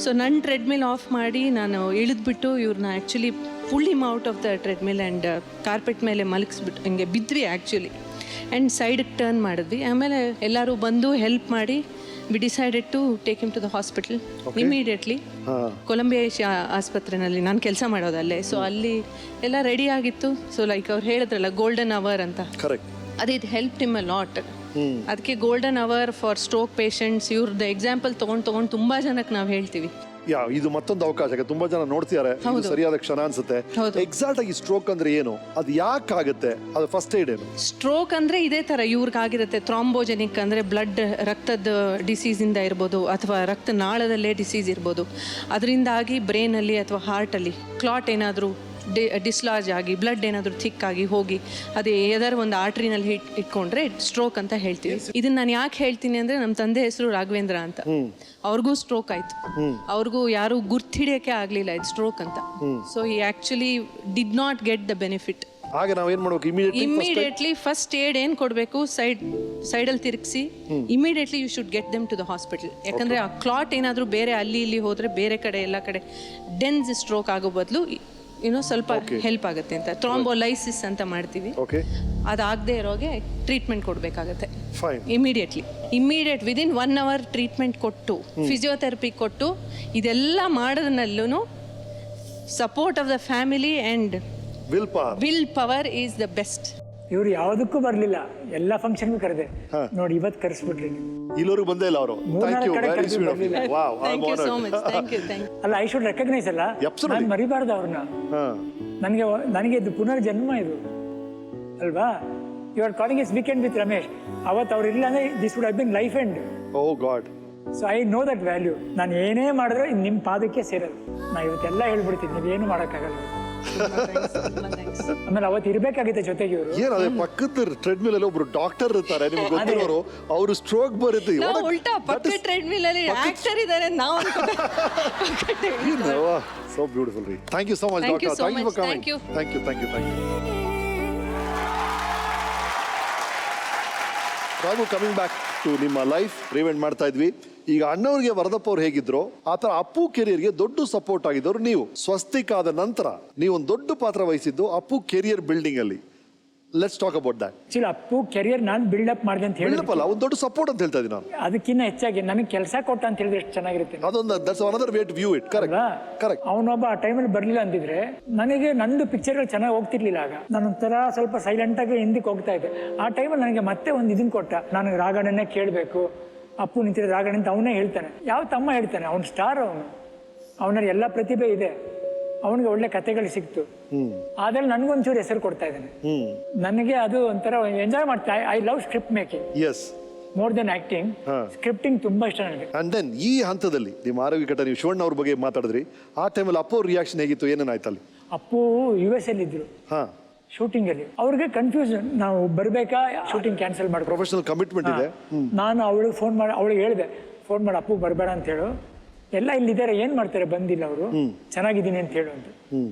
So ನನ್ನ ಟ್ರೆಡ್ಮಿಲ್ ಆಫ್ ಮಾಡಿ ನಾನು ಇಳಿದ್ಬಿಟ್ಟು ಇವ್ರನ್ನ actually pull him out of the treadmill and carpet ಮೇಲೆ ಮಲಗಿಸ್ಬಿಟ್ಟು ಹಿಂಗೆ ಬಿದ್ವಿ ಆ್ಯಕ್ಚುಲಿ. ಆ್ಯಂಡ್ ಸೈಡಿಗೆ ಟರ್ನ್ ಮಾಡಿದ್ವಿ. ಆಮೇಲೆ ಎಲ್ಲರೂ ಬಂದು ಹೆಲ್ಪ್ ಮಾಡಿ we decided to take him to the hospital immediately. Columbia ಆಸ್ಪತ್ರೆಯಲ್ಲಿ ನಾನು ಕೆಲಸ ಮಾಡೋದಲ್ಲೇ. ಸೊ ಅಲ್ಲಿ ಎಲ್ಲ ರೆಡಿ ಆಗಿತ್ತು. ಸೊ ಲೈಕ್ ಅವ್ರು ಹೇಳಿದ್ರಲ್ಲ ಗೋಲ್ಡನ್ ಅವರ್ ಅಂತ, ಅದು ಇದು ಹೆಲ್ಪ್ ಹಿಮ್ ಅ ಲಾಟ್. ಅದಕ್ಕೆ golden hour for stroke patients ಇವ್ರದ್ದು ಎಕ್ಸಾಂಪಲ್ ತೊಗೊಂಡು ತುಂಬ ಜನಕ್ಕೆ ನಾವು ಹೇಳ್ತೀವಿ. ಇದು ಮತ್ತೊಂದು ಅವಕಾಶ, ತುಂಬಾ ಜನ ನೋಡ್ತಿದ್ದಾರೆ, ಸರಿಯಾದ ಕ್ಷಣ ಅನ್ಸುತ್ತೆ. ಎಕ್ಸಾಕ್ಟ್ ಆಗಿ ಸ್ಟ್ರೋಕ್ ಅಂದ್ರೆ ಏನು, ಅದು ಯಾಕೆ ಆಗುತ್ತೆ, ಅದು ಫಸ್ಟ್ ಏಡ್ ಏನು? ಸ್ಟ್ರೋಕ್ ಅಂದ್ರೆ ಇದೇ ತರ ಇವ್ರಿಗೆ ಆಗಿರುತ್ತೆ. ಥ್ರಾಂಬೋಜೆನಿಕ್ ಅಂದ್ರೆ ಬ್ಲಡ್, ರಕ್ತದ ಡಿಸೀಸ್ ಇಂದ ಇರ್ಬೋದು, ಅಥವಾ ರಕ್ತನಾಳದಲ್ಲೇ ಡಿಸೀಸ್ ಇರ್ಬೋದು. ಅದರಿಂದಾಗಿ ಬ್ರೈನಲ್ಲಿ ಅಥವಾ ಹಾರ್ಟಲ್ಲಿ ಕ್ಲಾಟ್ ಏನಾದರೂ ಡಿಸ್ಲಾರ್ಜ್ ಆಗಿ, ಬ್ಲಡ್ ಏನಾದರೂ ಥಿಕ್ ಆಗಿ ಹೋಗಿ ಅದೇ ಯಾವ್ದಾದ್ರು ಒಂದು ಆರ್ಟ್ರಿನಲ್ಲಿ ಇಟ್ಕೊಂಡ್ರೆ ಸ್ಟ್ರೋಕ್ ಅಂತ ಹೇಳ್ತೀವಿ. ಇದನ್ನ ನಾನು ಯಾಕೆ ಹೇಳ್ತೀನಿ ಅಂದ್ರೆ, ನಮ್ಮ ತಂದೆ ಹೆಸರು ರಾಘವೇಂದ್ರ ಅಂತ. ಅವ್ರಿಗೂ ಸ್ಟ್ರೋಕ್ ಆಯ್ತು. ಅವ್ರಿಗೂ ಯಾರು ಗುರ್ತಿಡಿಯೋಕೆ ಆಗಲಿಲ್ಲ ಇದು ಸ್ಟ್ರೋಕ್ ಅಂತ. ಸೊ ಈ actually did not get the benefit. ಆಗ ನಾವು ಏನು ಮಾಡಬೇಕು? ಇಮಿಡಿಯೇಟ್ಲಿ ಫಸ್ಟ್ ಏಡ್ ಏನು ಕೊಡಬೇಕು, ಸೈಡಲ್ಲಿ ತಿರುಗಿಸಿ immediately you should get them to the hospital. ಯಾಕಂದರೆ ಆ ಕ್ಲಾಟ್ ಏನಾದರೂ ಬೇರೆ ಅಲ್ಲಿ ಇಲ್ಲಿ ಹೋದರೆ ಬೇರೆ ಕಡೆ ಎಲ್ಲ ಕಡೆ ಡೆನ್ಸ್ ಸ್ಟ್ರೋಕ್ ಆಗೋ ಬದಲು ಸ್ವಲ್ಪ ಹೆಲ್ಪ್ ಆಗುತ್ತೆ ಅಂತ ಥ್ರಾಂಬೋಲೈಸಿಸ್ ಅಂತ ಮಾಡ್ತೀವಿ. ಅದಾಗದೆ ಇರೋಗೆ ಟ್ರೀಟ್ಮೆಂಟ್ ಕೊಡಬೇಕಾಗತ್ತೆ ಇಮಿಡಿಯೇಟ್ ವಿದಿನ್ 1 hour ಟ್ರೀಟ್ಮೆಂಟ್ ಕೊಟ್ಟು, ಫಿಸಿಯೋಥೆರಪಿ ಕೊಟ್ಟು, ಇದೆಲ್ಲ ಮಾಡೋದ್ರಲ್ಲೂ support of the family and will power is the best. ಇವ್ರು ಯಾವುದಕ್ಕೂ ಬರಲಿಲ್ಲ, ಎಲ್ಲ ಫಂಕ್ಷನ್ಗೂ ಕರೆದೆ. ನೋಡಿ ಇವತ್ತು ಕರೆಸ್ಬಿಟ್ರಿ. ಇಲ್ಲೋರ್ಗು ಬಂದೇ ಇಲ್ಲ ಅವರು. ಅಲ್ಲ, ಐ ಶುಡ್ ರೆಕಗ್ನೈಸ್ ಅಲ್ಲ, ನಾನು ಮರಿಬಾರ್ದು ಅವ್ರನ್ನ. ನನಗೆ ಇದು ಪುನರ್ಜನ್ಮ ಇದು ಅಲ್ವಾ? You are calling is weekend with Ramesh. ಅವತ್ತು ಅವ್ರು ಇಲ್ಲ ಅಂದ್ರೆ this would have been life end. Oh god. So I know that value. ನಾನು ಏನೇ ಮಾಡಿದ್ರೆ ನಿಮ್ಮ ಪಾದಕ್ಕೆ ಸೇರೋದು. ನಾ ಇವತ್ತೆಲ್ಲ ಹೇಳ್ಬಿಡ್ತೀನಿ, ನೀವೇನು ಮಾಡೋಕ್ಕಾಗಲ್ಲ. ಆಮೇಲೆ ಅವತ್ತು ಇರ್ಬೇಕಾಗಿತ್ತೆ ಜೊತೆಗೆ ಇವರು. ಏನಾದ್ರೆ ಪಕ್ಕದ ಟ್ರೆಡ್ಮಿಲ್ ಅಲ್ಲಿ ಒಬ್ರು ಡಾಕ್ಟರ್ ಇರ್ತಾರೆ, ನಿಮ್ಗೆ ಗೊತ್ತಿರೋರು, ಅವರು ಸ್ಟ್ರೋಕ್ ಬರುತ್ತೆ. ಉಲ್ಟಾ ಪಕ್ಕ ಟ್ರೆಡ್ಮಿಲ್ ಅಲ್ಲಿ ಆಕ್ಟರ್ ಇದ್ದಾರೆ ನಾವು. So beautiful ರೀ. Thank you so much, doctor. Thank you for coming. Thank you. Raghu, coming back to ನಿಮ್ಮ ಲೈಫ್ ರಿವೈಂಡ್ ಮಾಡ್ತಾ ಇದ್ವಿ. ಈಗ ಅಣ್ಣವ್ರಿಗೆ ವರದಪ್ಪ ಅವ್ರು ಹೇಗಿದ್ರು, ಆ ಥರ ಅಪ್ಪು ಕೆರಿಯರ್ಗೆ ದೊಡ್ಡ ಸಪೋರ್ಟ್ ಆಗಿದ್ದವರು ನೀವು. ಸ್ವಸ್ತಿಕ್ ಆದ ನಂತರ ನೀವು ಒಂದು ದೊಡ್ಡ ಪಾತ್ರ ವಹಿಸಿದ್ದು ಅಪ್ಪು ಕೆರಿಯರ್ ಬಿಲ್ಡಿಂಗ್ ಅಲ್ಲಿ. Let's talk about that. Actually Appu career ನಾನು ಬಿಲ್ಡಪ್ ಮಾಡಿದೆ ಅಂತ ಹೇಳಿದಲ್ಲ, ಒಂದು ದೊಡ್ಡ ಸಪೋರ್ಟ್ ಅಂತ ಹೇಳ್ತಾ ಇದ್ದೀನಿ ನಾನು. ಅದಕ್ಕಿಂತ ಹೆಚ್ಚಾಗಿ ನನಗೆ ಕೆಲಸ ಕೊಟ್ಟ ಅಂತ ಹೇಳಿದ್ರೆ ಎಷ್ಟು ಚೆನ್ನಾಗಿರುತ್ತೆ. ಅದೊಂದು that's another way to view it. Correct. ಅವನೊಬ್ಬ ಆ ಟೈಮಲ್ಲಿ ಬರಲಿಲ್ಲ ಅಂತಿದ್ರೆ ನನಗೆ ನಂದು ಪಿಕ್ಚರ್ಗಳು ಚೆನ್ನಾಗಿ ಹೋಗ್ತಿರ್ಲಿಲ್ಲ. ಆಗ ನಾನೊಂಥರ ಸ್ವಲ್ಪ ಸೈಲೆಂಟ್ ಆಗಿ ಹಿಂದಕ್ಕೆ ಹೋಗ್ತಾ ಇದ್ದೆ. ಆ ಟೈಮಲ್ಲಿ ನನಗೆ ಮತ್ತೆ ಒಂದು ಇದನ್ನ ಕೊಟ್ಟ, ನನಗೆ ರಾಘಣ್ಣನೇ ಕೇಳಬೇಕು, ಅಪ್ಪು ನಿಂತಿರೋ ರಾಘಣ್ಣ ಅಂತ ಅವನೇ ಹೇಳ್ತಾನೆ. ಯಾವ ತಮ್ಮ ಹೇಳ್ತಾನೆ, ಅವನು ಸ್ಟಾರ್, ಅವನಲ್ಲಿ ಎಲ್ಲ ಪ್ರತಿಭೆ ಇದೆ, ಅವನಿಗೆ ಒಳ್ಳೆ ಕಥೆಗಳು ಸಿಕ್ತು. ಆದ್ರೆ ನನಗೊಂಚೂರು ಹೆಸರು ಕೊಡ್ತಾ ಇದ್ದಾನೆ. ನನಗೆ ಅದು ಒಂಥರ ಎಂಜಾಯ್ ಮಾಡ್ತಾ. I love script making. More than acting, scripting ತುಂಬಾ ಇಷ್ಟ ನನಗೆ. ಅಂಡ್ ದೆನ್ ಈ ಹಂತದಲ್ಲಿ ನಿಮ್ಮ ಆರೋಗ್ಯ ಘಟ, ನೀವು ಶಿವಣ್ಣ ಅವ್ರ ಬಗ್ಗೆ ಮಾತಾಡಿದ್ರಿ, ಆ ಟೈಮಲ್ಲಿ ಅಪ್ಪು ಅವ್ರ ರಿಯಾಕ್ಷನ್ ಹೇಗಿತ್ತು, ಏನೇನಾಯ್ತು ಅಲ್ಲಿ? ಅಪ್ಪು US ಅಲ್ಲಿ ಇದ್ರು ಶೂಟಿಂಗ್ ಅಲ್ಲಿ. ಅವ್ರಿಗೆ ಕನ್ಫ್ಯೂಷನ್, ನಾವು ಬರ್ಬೇಕಾ ಶೂಟಿಂಗ್ ಕ್ಯಾನ್ಸಲ್ ಮಾಡಿ, ಪ್ರೊಫೆಷನಲ್ ಕಮಿಟ್ಮೆಂಟ್ ಇದೆ. ನಾನು ಅವಳಿಗೆ ಫೋನ್ ಮಾಡಿ, ಅವಳಿಗೆ ಹೇಳಿದೆ, ಫೋನ್ ಮಾಡಿ ಅಪ್ಪು ಬರಬೇಡ ಅಂತ ಹೇಳು, ಎಲ್ಲ ಇಲ್ಲಿದ್ದಾರೆ, ಏನ್ ಮಾಡ್ತಾರೆ, ಬಂದಿಲ್ಲ ಅವರು, ಚೆನ್ನಾಗಿದ್ದೀನಿ ಅಂತ ಹೇಳು ಅಂತ.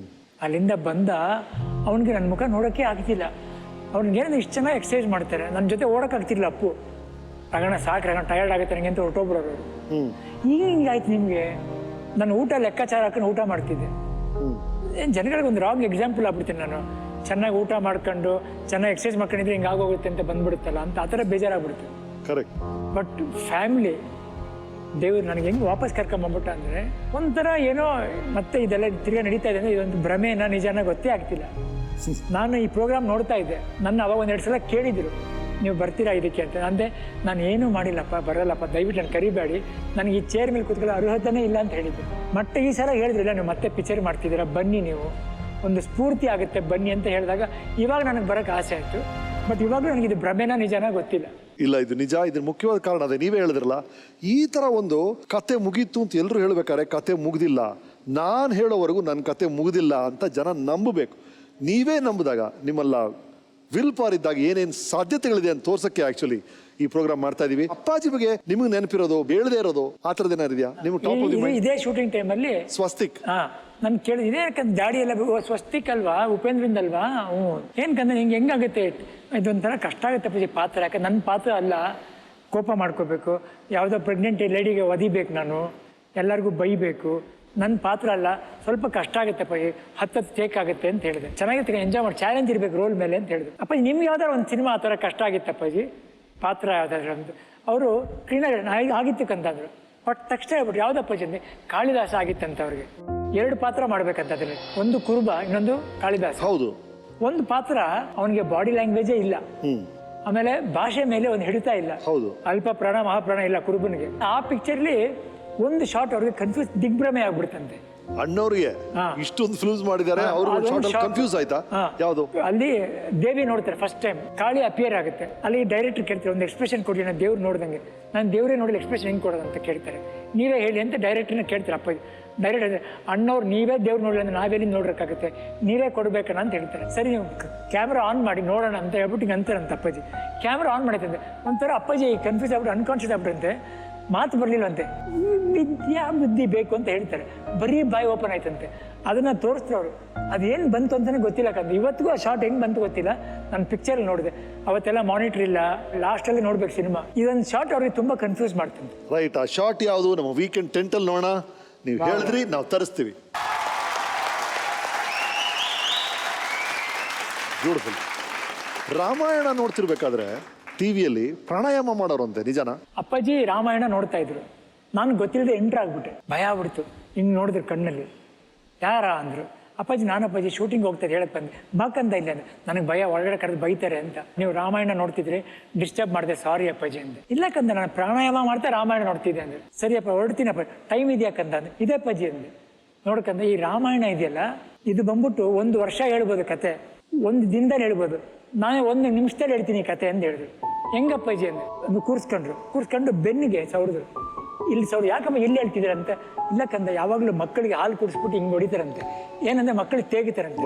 ಅಲ್ಲಿಂದ ಬಂದ ಅವನಿಗೆ ನನ್ನ ಮುಖ ನೋಡೋಕ್ಕೆ ಆಗ್ತಿಲ್ಲ. ಅವ್ನಿಗೇನಂದ್ರೆ ಇಷ್ಟು ಚೆನ್ನಾಗಿ ಎಕ್ಸರ್ಸೈಸ್ ಮಾಡ್ತಾರೆ, ನನ್ನ ಜೊತೆ ಓಡೋಕ್ಕಾಗ್ತಿಲ್ಲ. ಅಪ್ಪು ರಗಣ ಸಾಕು, ರಗಣ ಟಯರ್ಡ್ ಆಗುತ್ತೆ ನನಗೆ ಅಂತ ಹೊರಟೋಗ್ಬಿಡೋರು. ಈಗ ಹಿಂಗಾಯ್ತು ನಿಮಗೆ, ನಾನು ಊಟ ಲೆಕ್ಕಾಚಾರ ಹಾಕೊಂಡು ಊಟ ಮಾಡ್ತಿದ್ದೆ. ಜನಗಳಿಗೆ ಒಂದು ರಾಂಗ್ ಎಕ್ಸಾಂಪಲ್ ಆಗ್ಬಿಡ್ತೀನಿ ನಾನು. ಚೆನ್ನಾಗಿ ಊಟ ಮಾಡ್ಕೊಂಡು ಚೆನ್ನಾಗಿ ಎಕ್ಸರ್ಸೈಸ್ ಮಾಡ್ಕೊಂಡಿದ್ರೆ ಹಿಂಗೆ ಆಗೋಗುತ್ತೆ ಅಂತ ಬಂದ್ಬಿಡುತ್ತಲ್ಲ ಅಂತ, ಆ ಥರ ಬೇಜಾರಾಗ್ಬಿಡುತ್ತೆ. ಕರೆಕ್ಟ್. ಬಟ್ ಫ್ಯಾಮಿಲಿ ದೇವ್ರು ನನಗೆ ಹೆಂಗೆ ವಾಪಸ್ ಕರ್ಕೊಂಬಂದ್ಬಿಟ್ಟ ಅಂದರೆ ಒಂಥರ ಏನೋ ಮತ್ತೆ ಇದೆಲ್ಲ ತಿರ್ಗಾ ನಡೀತಾ ಇದೆ ಅಂದರೆ ಇದೊಂದು ಭ್ರಮೆನ ನಿಜಾನ ಗೊತ್ತೇ ಆಗ್ತಿಲ್ಲ. ನಾನು ಈ ಪ್ರೋಗ್ರಾಮ್ ನೋಡ್ತಾ ಇದ್ದೆ, ನನ್ನ ಅವಾಗ 1-2 ಸಲ ಕೇಳಿದ್ರು, ನೀವು ಬರ್ತೀರಾ ಇದಕ್ಕೆ ಅಂತ ಅಂದೆ. ನಾನು ಏನೂ ಮಾಡಿಲ್ಲಪ್ಪ, ಬರಲ್ಲಪ್ಪ, ದಯವಿಟ್ಟು ನಾನು ಕರಿಬೇಡಿ, ನನಗೆ ಈ ಚೇರ್ ಮೇಲೆ ಕೂತ್ಕೊಳ್ಳೋ ಅರ್ಹತೆನೇ ಇಲ್ಲ ಅಂತ ಹೇಳಿದ್ದೆ. ಮತ್ತೆ ಈ ಸಲ ಹೇಳಿದ್ರಿಲ್ಲ, ನೀವು ಮತ್ತೆ ಪಿಕ್ಚರ್ ಮಾಡ್ತಿದ್ದೀರಾ, ಬನ್ನಿ, ನೀವು ಒಂದು ಸ್ಫೂರ್ತಿ ಆಗುತ್ತೆ, ಬನ್ನಿ ಅಂತ ಹೇಳಿದಾಗ ಇವಾಗ ನನಗೆ ಬರೋಕ್ಕೆ ಆಸೆ ಆಯಿತು. ಬಟ್ ಇವಾಗಲೂ ನನಗೆ ಇದು ಭ್ರಮೆನ ನಿಜನ ಗೊತ್ತಿಲ್ಲ. ಇಲ್ಲ, ಇದು ನಿಜ. ಇದ್ರ ಮುಖ್ಯವಾದ ಕಾರಣ ಅದೇ ನೀವೇ ಹೇಳಿದ್ರಲ್ಲ, ಈ ಥರ ಒಂದು ಕತೆ ಮುಗೀತು ಅಂತ ಎಲ್ಲರೂ ಹೇಳ್ಬೇಕಾದ್ರೆ ಕತೆ ಮುಗ್ದಿಲ್ಲ, ನಾನು ಹೇಳೋವರೆಗೂ ನನ್ನ ಕತೆ ಮುಗ್ದಿಲ್ಲ ಅಂತ ಜನ ನಂಬಬೇಕು. ನೀವೇ ನಂಬಿದಾಗ, ನಿಮ್ಮಲ್ಲ ವಿಲ್ ಪವರ್ ಇದ್ದಾಗ ಏನೇನು ಸಾಧ್ಯತೆಗಳಿದೆ ಅಂತ ತೋರ್ಸಕ್ಕೆ ಆಕ್ಚುಲಿ ಈ ಪ್ರೋಗ್ರಾಮ್ ಮಾಡ್ತಾ ಇದೀವಿ. ಅಪ್ಪಾಜಿ ಬಗ್ಗೆ ನಿಮಗೆ ನೆನಪಿರೋದು, ಬೇಳದೇ ಇರೋದು, ಆ ಥರದ್ದು ಏನಾರಿದೆಯಾ? ನಿಮ್ಮ ಟಾಪ್ ಇದೇ ಶೂಟಿಂಗ್ ಟೈಮಲ್ಲಿ ಸ್ವಸ್ತಿಕ್ ನಾನು ಕೇಳಿದೆ, ಇದೇ ಯಾಕಂದ್ರೆ ದಾಡಿ ಎಲ್ಲ ಸ್ವಸ್ತಿಕ್ ಅಲ್ವಾ, ಉಪೇಂದ್ರಿಂದ ಅಲ್ವಾ? ಹ್ಞೂ. ಏನಕ್ಕಂದ್ರೆ ಹಿಂಗೆ ಹೆಂಗಾಗುತ್ತೆ, ಇದೊಂಥರ ಕಷ್ಟ ಆಗುತ್ತೆ ಅಪ್ಪಾಜಿ ಪಾತ್ರ, ಯಾಕೆ ನನ್ನ ಪಾತ್ರ ಅಲ್ಲ, ಕೋಪ ಮಾಡ್ಕೋಬೇಕು, ಯಾವುದೋ ಪ್ರೆಗ್ನೆಂಟ್ ಲೇಡಿಗೆ ಒದಿಬೇಕು, ನಾನು ಎಲ್ಲರಿಗೂ ಬೈಬೇಕು, ನನ್ನ ಪಾತ್ರ ಅಲ್ಲ, ಸ್ವಲ್ಪ ಕಷ್ಟ ಆಗುತ್ತೆ ಅಪ್ಪಾಜಿ, 10 ಟೇಕ್ ಆಗುತ್ತೆ ಅಂತ ಹೇಳಿದೆ. ಚೆನ್ನಾಗಿತ್ತು, ಎಂಜಾಯ್ ಮಾಡಿ, ಚಾಲೆಂಜ್ ಇರಬೇಕು ರೋಲ್ ಮೇಲೆ ಅಂತ ಹೇಳಿದೆ. ಅಪ್ಪಾಜಿ ನಿಮ್ಗೆ ಯಾವ್ದಾರು ಒಂದು ಸಿನಿಮಾ ಆ ಥರ ಕಷ್ಟ ಆಗಿತ್ತು ಅಪ್ಪಾಜಿ, ಪಾತ್ರ ಯಾವ್ದಾದ್ರು ಅಂತ ಅವರು ಕ್ಲೀನಾಗಿ ಆಗಿತ್ತು ಕಂತಂದ್ರು. ಬಟ್ ತಕ್ಷಣ ಹೇಳ್ಬಿಟ್ಟು ಯಾವುದಪ್ಪಾಜಿ ಅಂದರೆ ಕಾಳಿದಾಸ ಆಗಿತ್ತಂತ ಅವ್ರಿಗೆ. 2 ಪಾತ್ರ ಮಾಡ್ಬೇಕಂತ ಅದರಲ್ಲಿ, ಒಂದು ಕುರುಬ, ಇನ್ನೊಂದು ಕಾಳಿದಾಸ. ಹೌದು. ಒಂದು ಪಾತ್ರ ಅವನಿಗೆ ಬಾಡಿ ಲ್ಯಾಂಗ್ವೇಜೇ ಇಲ್ಲ, ಆಮೇಲೆ ಭಾಷೆ ಮೇಲೆ ಒಂದು ಹಿಡಿತಾ ಇಲ್ಲ, ಹೌದು, ಅಲ್ಪ ಪ್ರಾಣ ಮಹಾಪ್ರಾಣ ಇಲ್ಲ ಕುರುಬನಿಗೆ. ಆ ಪಿಕ್ಚರ್ಲಿ ಒಂದು ಶಾರ್ಟ್ ಅವ್ರಿಗೆ ಕನ್ಫ್ಯೂಸ್, ದಿಗ್ಭ್ರಮೆ ಆಗ್ಬಿಡ್ತಂತೆ. ಅಣ್ಣವ್ರಿಗೆ ಇಷ್ಟೊಂದು ಫಿಲ್ಮ್ಸ್ ಮಾಡಿದ್ದಾರೆ, ಅವರು ಕನ್ಫ್ಯೂಸ್ ಆಯ್ತಾ? ಯಾವುದು? ಅಲ್ಲಿ ದೇವಿ ನೋಡ್ತಾರೆ ಫಸ್ಟ್ ಟೈಮ್, ಕಾಳಿ ಅಪಿಯರ್ ಆಗುತ್ತೆ. ಅಲ್ಲಿ ಡೈರೆಕ್ಟರ್ ಕೇಳ್ತಾರೆ, ಒಂದು ಎಕ್ಸ್ಪ್ರೆಷನ್ ಕೊಡಿ, ನಾನು ದೇವ್ರು ನೋಡ್ದಂಗೆ. ನಾನು ದೇವರೇ ನೋಡಲಿ, ಎಕ್ಸ್ಪ್ರೆಷನ್ ಹೆಂಗೆ ಕೊಡೋದು ಅಂತ ಕೇಳ್ತಾರೆ. ನೀವೇ ಹೇಳಿ ಅಂತ ಡೈರೆಕ್ಟರ್ನ ಕೇಳ್ತಾರೆ. ಅಪ್ಪಾಜಿ ಡೈರೆಕ್ಟರ್ ಅಣ್ಣವ್ರು ನೀವೇ ದೇವ್ರು ನೋಡಲಿ ಅಂದ್ರೆ ನಾವೆಲ್ಲಿ ನೋಡೋಕ್ಕಾಗುತ್ತೆ, ನೀವೇ ಕೊಡ್ಬೇಕಣ್ಣ ಅಂತ ಹೇಳ್ತಾರೆ. ಸರಿ, ನೀವು ಕ್ಯಾಮ್ರಾ ಆನ್ ಮಾಡಿ ನೋಡೋಣ ಅಂತ ಹೇಳ್ಬಿಟ್ಟು ಹಿಂಗೆ ಅಂತಾರಂತ ಅಪ್ಪಾಜಿ. ಕ್ಯಾಮ್ರಾ ಆನ್ ಮಾಡಿತ್ತಂತೆ, ಒಂಥರ ಅಪ್ಪಾಜಿ ಕನ್ಫ್ಯೂಸ್ ಆಗ್ಬಿಟ್ಟು, ಅನ್ಕಾನ್ಷಿಯಸ್ ಆಗ್ಬಿಟ್ಟಂತೆ, ಮಾತು ಬರಲಿಲ್ಲಂತೆ. ವಿದ್ಯಾ ಬುದ್ಧಿ ಬೇಕು ಅಂತ ಹೇಳ್ತಾರೆ, ಬರೀ ಬಾಯಿ ಓಪನ್ ಆಯ್ತಂತೆ. ಅದನ್ನು ತೋರಿಸ್ತಾರೆ ಅವರು. ಅದೇನು ಬಂತು ಅಂತಲೇ ಗೊತ್ತಿಲ್ಲ ಕಂಡು, ಇವತ್ತಿಗೂ ಆ ಶಾರ್ಟ್ ಹೆಂಗೆ ಬಂತು ಗೊತ್ತಿಲ್ಲ. ನಾನು ಪಿಕ್ಚರಲ್ಲಿ ನೋಡಿದೆ, ಅವತ್ತೆಲ್ಲ ಮಾನಿಟ್ರ್ ಇಲ್ಲ, ಲಾಸ್ಟಲ್ಲಿ ನೋಡ್ಬೇಕು ಸಿನಿಮಾ. ಇದೊಂದು ಶಾರ್ಟ್ ಅವ್ರಿಗೆ ತುಂಬ ಕನ್ಫ್ಯೂಸ್ ಮಾಡ್ತಂತೆ. ರೈಟ್, ಆ ಶಾರ್ಟ್ ಯಾವುದು? ನಮ್ಮ ವೀಕೆಂಡ್ ಟೆಂಟಲ್ಲಿ ನೋಡೋಣ. ನೀವು ಹೇಳಿದ್ರಿ, ನಾವು ತರಿಸ್ತೀವಿ. ಬ್ಯೂಟಿಫುಲ್. ರಾಮಾಯಣ ನೋಡ್ತಿರ್ಬೇಕಾದ್ರೆ ಟಿವಿಯಲ್ಲಿ ಪ್ರಾಣಾಯಾಮ ಮಾಡೋರಂತೆ, ನಿಜನಾ? ಅಪ್ಪಾಜಿ ರಾಮಾಯಣ ನೋಡ್ತಾ ಇದ್ರು, ನಾನು ಗೊತ್ತಿಲ್ಲದೆ ಎಂಟ್ರ್ ಆಗ್ಬಿಟ್ಟೆ, ಭಯ ಆಗ್ಬಿಡ್ತು. ಹಿಂಗೆ ನೋಡಿದ್ರು ಕಣ್ಣಲ್ಲಿ. ಯಾರ ಅಂದರು. ಅಪ್ಪಾಜಿ ನಾನಪ್ಪಾಜಿ ಶೂಟಿಂಗ್ ಹೋಗ್ತಾರೆ ಹೇಳಕ್ಕೆ ಬಂದೆ. ಬಾಕಂತ ಇಲ್ಲ ಅಂದ್ರೆ ನನಗೆ ಭಯ, ಒಳಗಡೆ ಕರೆದು ಬೈತಾರೆ ಅಂತ. ನೀವು ರಾಮಾಯಣ ನೋಡ್ತಿದ್ರೆ ಡಿಸ್ಟರ್ಬ್ ಮಾಡಿದೆ, ಸಾರಿ ಅಪ್ಪಾಜಿ ಅಂದೆ. ಇಲ್ಲ ಕಂದ, ನಾನು ಪ್ರಾಣಾಯಾಮ ಮಾಡ್ತಾ ರಾಮಾಯಣ ನೋಡ್ತಿದ್ದೆ ಅಂದ್ರೆ. ಸರಿಯಪ್ಪ ಹೊರಡ್ತೀನಪ್ಪ, ಟೈಮ್ ಇದೆಯಾಕಂತ ಅಂದೆ. ಇದೇ ಅಪ್ಪಾಜಿ ಅಂದೆ. ನೋಡ್ಕಂದ, ಈ ರಾಮಾಯಣ ಇದೆಯಲ್ಲ, ಇದು ಬಂದ್ಬಿಟ್ಟು 1 ವರ್ಷ ಹೇಳ್ಬೋದು ಕತೆ, 1 ದಿನದಲ್ಲಿ ಹೇಳ್ಬೋದು, ನಾನೇ 1 ನಿಮಿಷದಲ್ಲಿ ಹೇಳ್ತೀನಿ ಕತೆ ಅಂತ ಹೇಳಿದ್ರು. ಹೆಂಗಪ್ಪಾಜಿ ಅಂದೆ. ಅದು ಕೂರಿಸ್ಕೊಂಡು ಬೆನ್ನಿಗೆ ಸೌರಿದ್ರು. ಇಲ್ಲಿ ಸೌರು, ಯಾಕಮ್ಮ ಇಲ್ಲಿ ಹೇಳ್ತಿದ್ದಾರಂತೆ? ಇಲ್ಲ ಕಂದ, ಯಾವಾಗಲೂ ಮಕ್ಕಳಿಗೆ ಹಾಲು ಕುಡಿಸ್ಬಿಟ್ಟು ಹಿಂಗೆ ಹೊಡಿತಾರಂತೆ. ಏನಂದ್ರೆ ಮಕ್ಕಳಿಗೆ ತೇಗಿತಾರಂತೆ,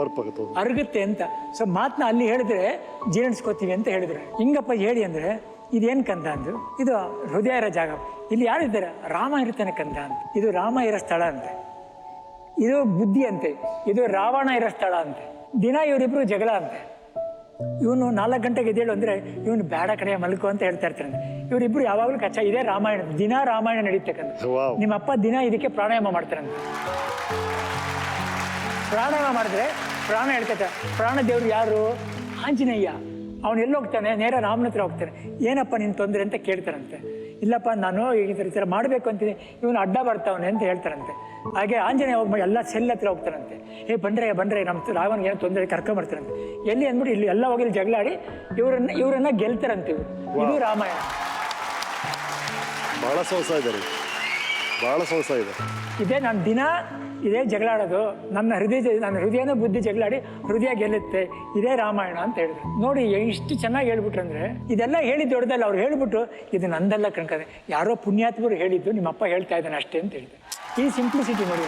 ಅರ್ಗುತ್ತೆ ಅಂತ. ಸೊ ಮಾತನ್ನ ಅಲ್ಲಿ ಹೇಳಿದ್ರೆ ಜೀರ್ಣಿಸ್ಕೋತೀವಿ ಅಂತ ಹೇಳಿದ್ರು. ಹಿಂಗಪ್ಪ ಹೇಳಿ ಅಂದರೆ ಇದೇನು ಕಂದ ಅಂದ್ರು. ಇದು ಹೃದಯ ಇರೋ ಜಾಗ, ಇಲ್ಲಿ ಯಾರಿದ್ದಾರೆ? ರಾಮ ಇರ್ತಾನೆ ಕಂದ ಅಂತ. ಇದು ರಾಮ ಇರೋ ಸ್ಥಳ ಅಂತೆ, ಇದು ಬುದ್ಧಿ ಅಂತೆ, ಇದು ರಾವಣ ಇರೋ ಸ್ಥಳ ಅಂತೆ. ದಿನ ಇವರಿಬ್ರು ಜಗಳ ಅಂತೆ. ಇವನು 4 ಗಂಟೆಗೆ ಎದ್ದೇಳು ಅಂದರೆ ಇವನು ಬೇಡ ಕಡೆ ಮಲ್ಕೋ ಅಂತ ಹೇಳ್ತಾ ಇರ್ತಾನೆ. ಇವರಿಬ್ರು ಯಾವಾಗಲೂ ಕಚ್ಚ. ಇದೇ ರಾಮಾಯಣ, ದಿನ ರಾಮಾಯಣ ನಡೀತಕ್ಕಂಥ. ನಿಮ್ಮ ಅಪ್ಪ ದಿನ ಇದಕ್ಕೆ ಪ್ರಾಣಾಯಾಮ ಮಾಡ್ತಾರಂತೆ. ಪ್ರಾಣಾಯಾಮ ಮಾಡಿದ್ರೆ ಪ್ರಾಣ ಹೇಳ್ತಾರೆ. ಪ್ರಾಣ ದೇವ್ರು ಯಾರು? ಆಂಜನೇಯ. ಅವನು ಎಲ್ಲಿ ಹೋಗ್ತಾನೆ? ನೇರ ರಾಮನ ಹತ್ರ ಹೋಗ್ತಾನೆ. ಏನಪ್ಪ ನಿನ್ನ ತೊಂದರೆ ಅಂತ ಕೇಳ್ತಾರಂತೆ. ಇಲ್ಲಪ್ಪ ನಾನು ಈ ಥರ ಮಾಡಬೇಕು ಅಂತೀನಿ, ಇವನು ಅಡ್ಡ ಬರ್ತಾವನೆ ಅಂತ ಹೇಳ್ತಾರಂತೆ. ಹಾಗೆ ಆಂಜನೇಯ ಹೋಗಿ ಎಲ್ಲ ಸೆಲ್ ಹತ್ರ ಹೋಗ್ತಾರಂತೆ. ಬಂದ್ರೆ ನಮ್ಮ ರಾವನಿಗೆ ಏನೋ ತೊಂದರೆ ಕರ್ಕೊಂಬರ್ತಾರಂತೆ. ಎಲ್ಲಿ ಅಂದ್ಬಿಟ್ಟು ಇಲ್ಲಿ ಎಲ್ಲ ಹೋಗಿ ಜಗಳಾಡಿ ಇವರನ್ನ ಗೆಲ್ತಾರಂತೆ. ಇದು ರಾಮಾಯಣ. ಬಹಳ ಸೊಗಸ ಇದೆ, ಬಹಳ ಸೊಗಸ ಇದೆ. ಇದೇ ನಾನು ದಿನ ಇದೇ ಜಗಳಾಡೋದು, ನನ್ನ ಹೃದಯನೂ ಬುದ್ಧಿ ಜಗಳಾಡಿ ಹೃದಯ ಗೆಲ್ಲುತ್ತೆ, ಇದೇ ರಾಮಾಯಣ ಅಂತ ಹೇಳಿದ್ರು. ನೋಡಿ ಇಷ್ಟು ಚೆನ್ನಾಗಿ ಹೇಳ್ಬಿಟ್ರಂದ್ರೆ, ಇದೆಲ್ಲ ಹೇಳಿದ್ದು ದೊಡ್ಡದಲ್ಲ. ಅವ್ರು ಹೇಳ್ಬಿಟ್ಟು ಇದು ನಂದಲ್ಲ ಕಣ್ಕದೆ, ಯಾರೋ ಪುಣ್ಯಾತ್ಮರು ಹೇಳಿದ್ದು, ನಿಮ್ಮಪ್ಪ ಹೇಳ್ತಾ ಇದ್ದಾನೆ ಅಷ್ಟೇ ಅಂತ ಹೇಳಿದ್ರು. ಈ ಸಿಂಪ್ಲಿಸಿಟಿ ನೋಡಿ.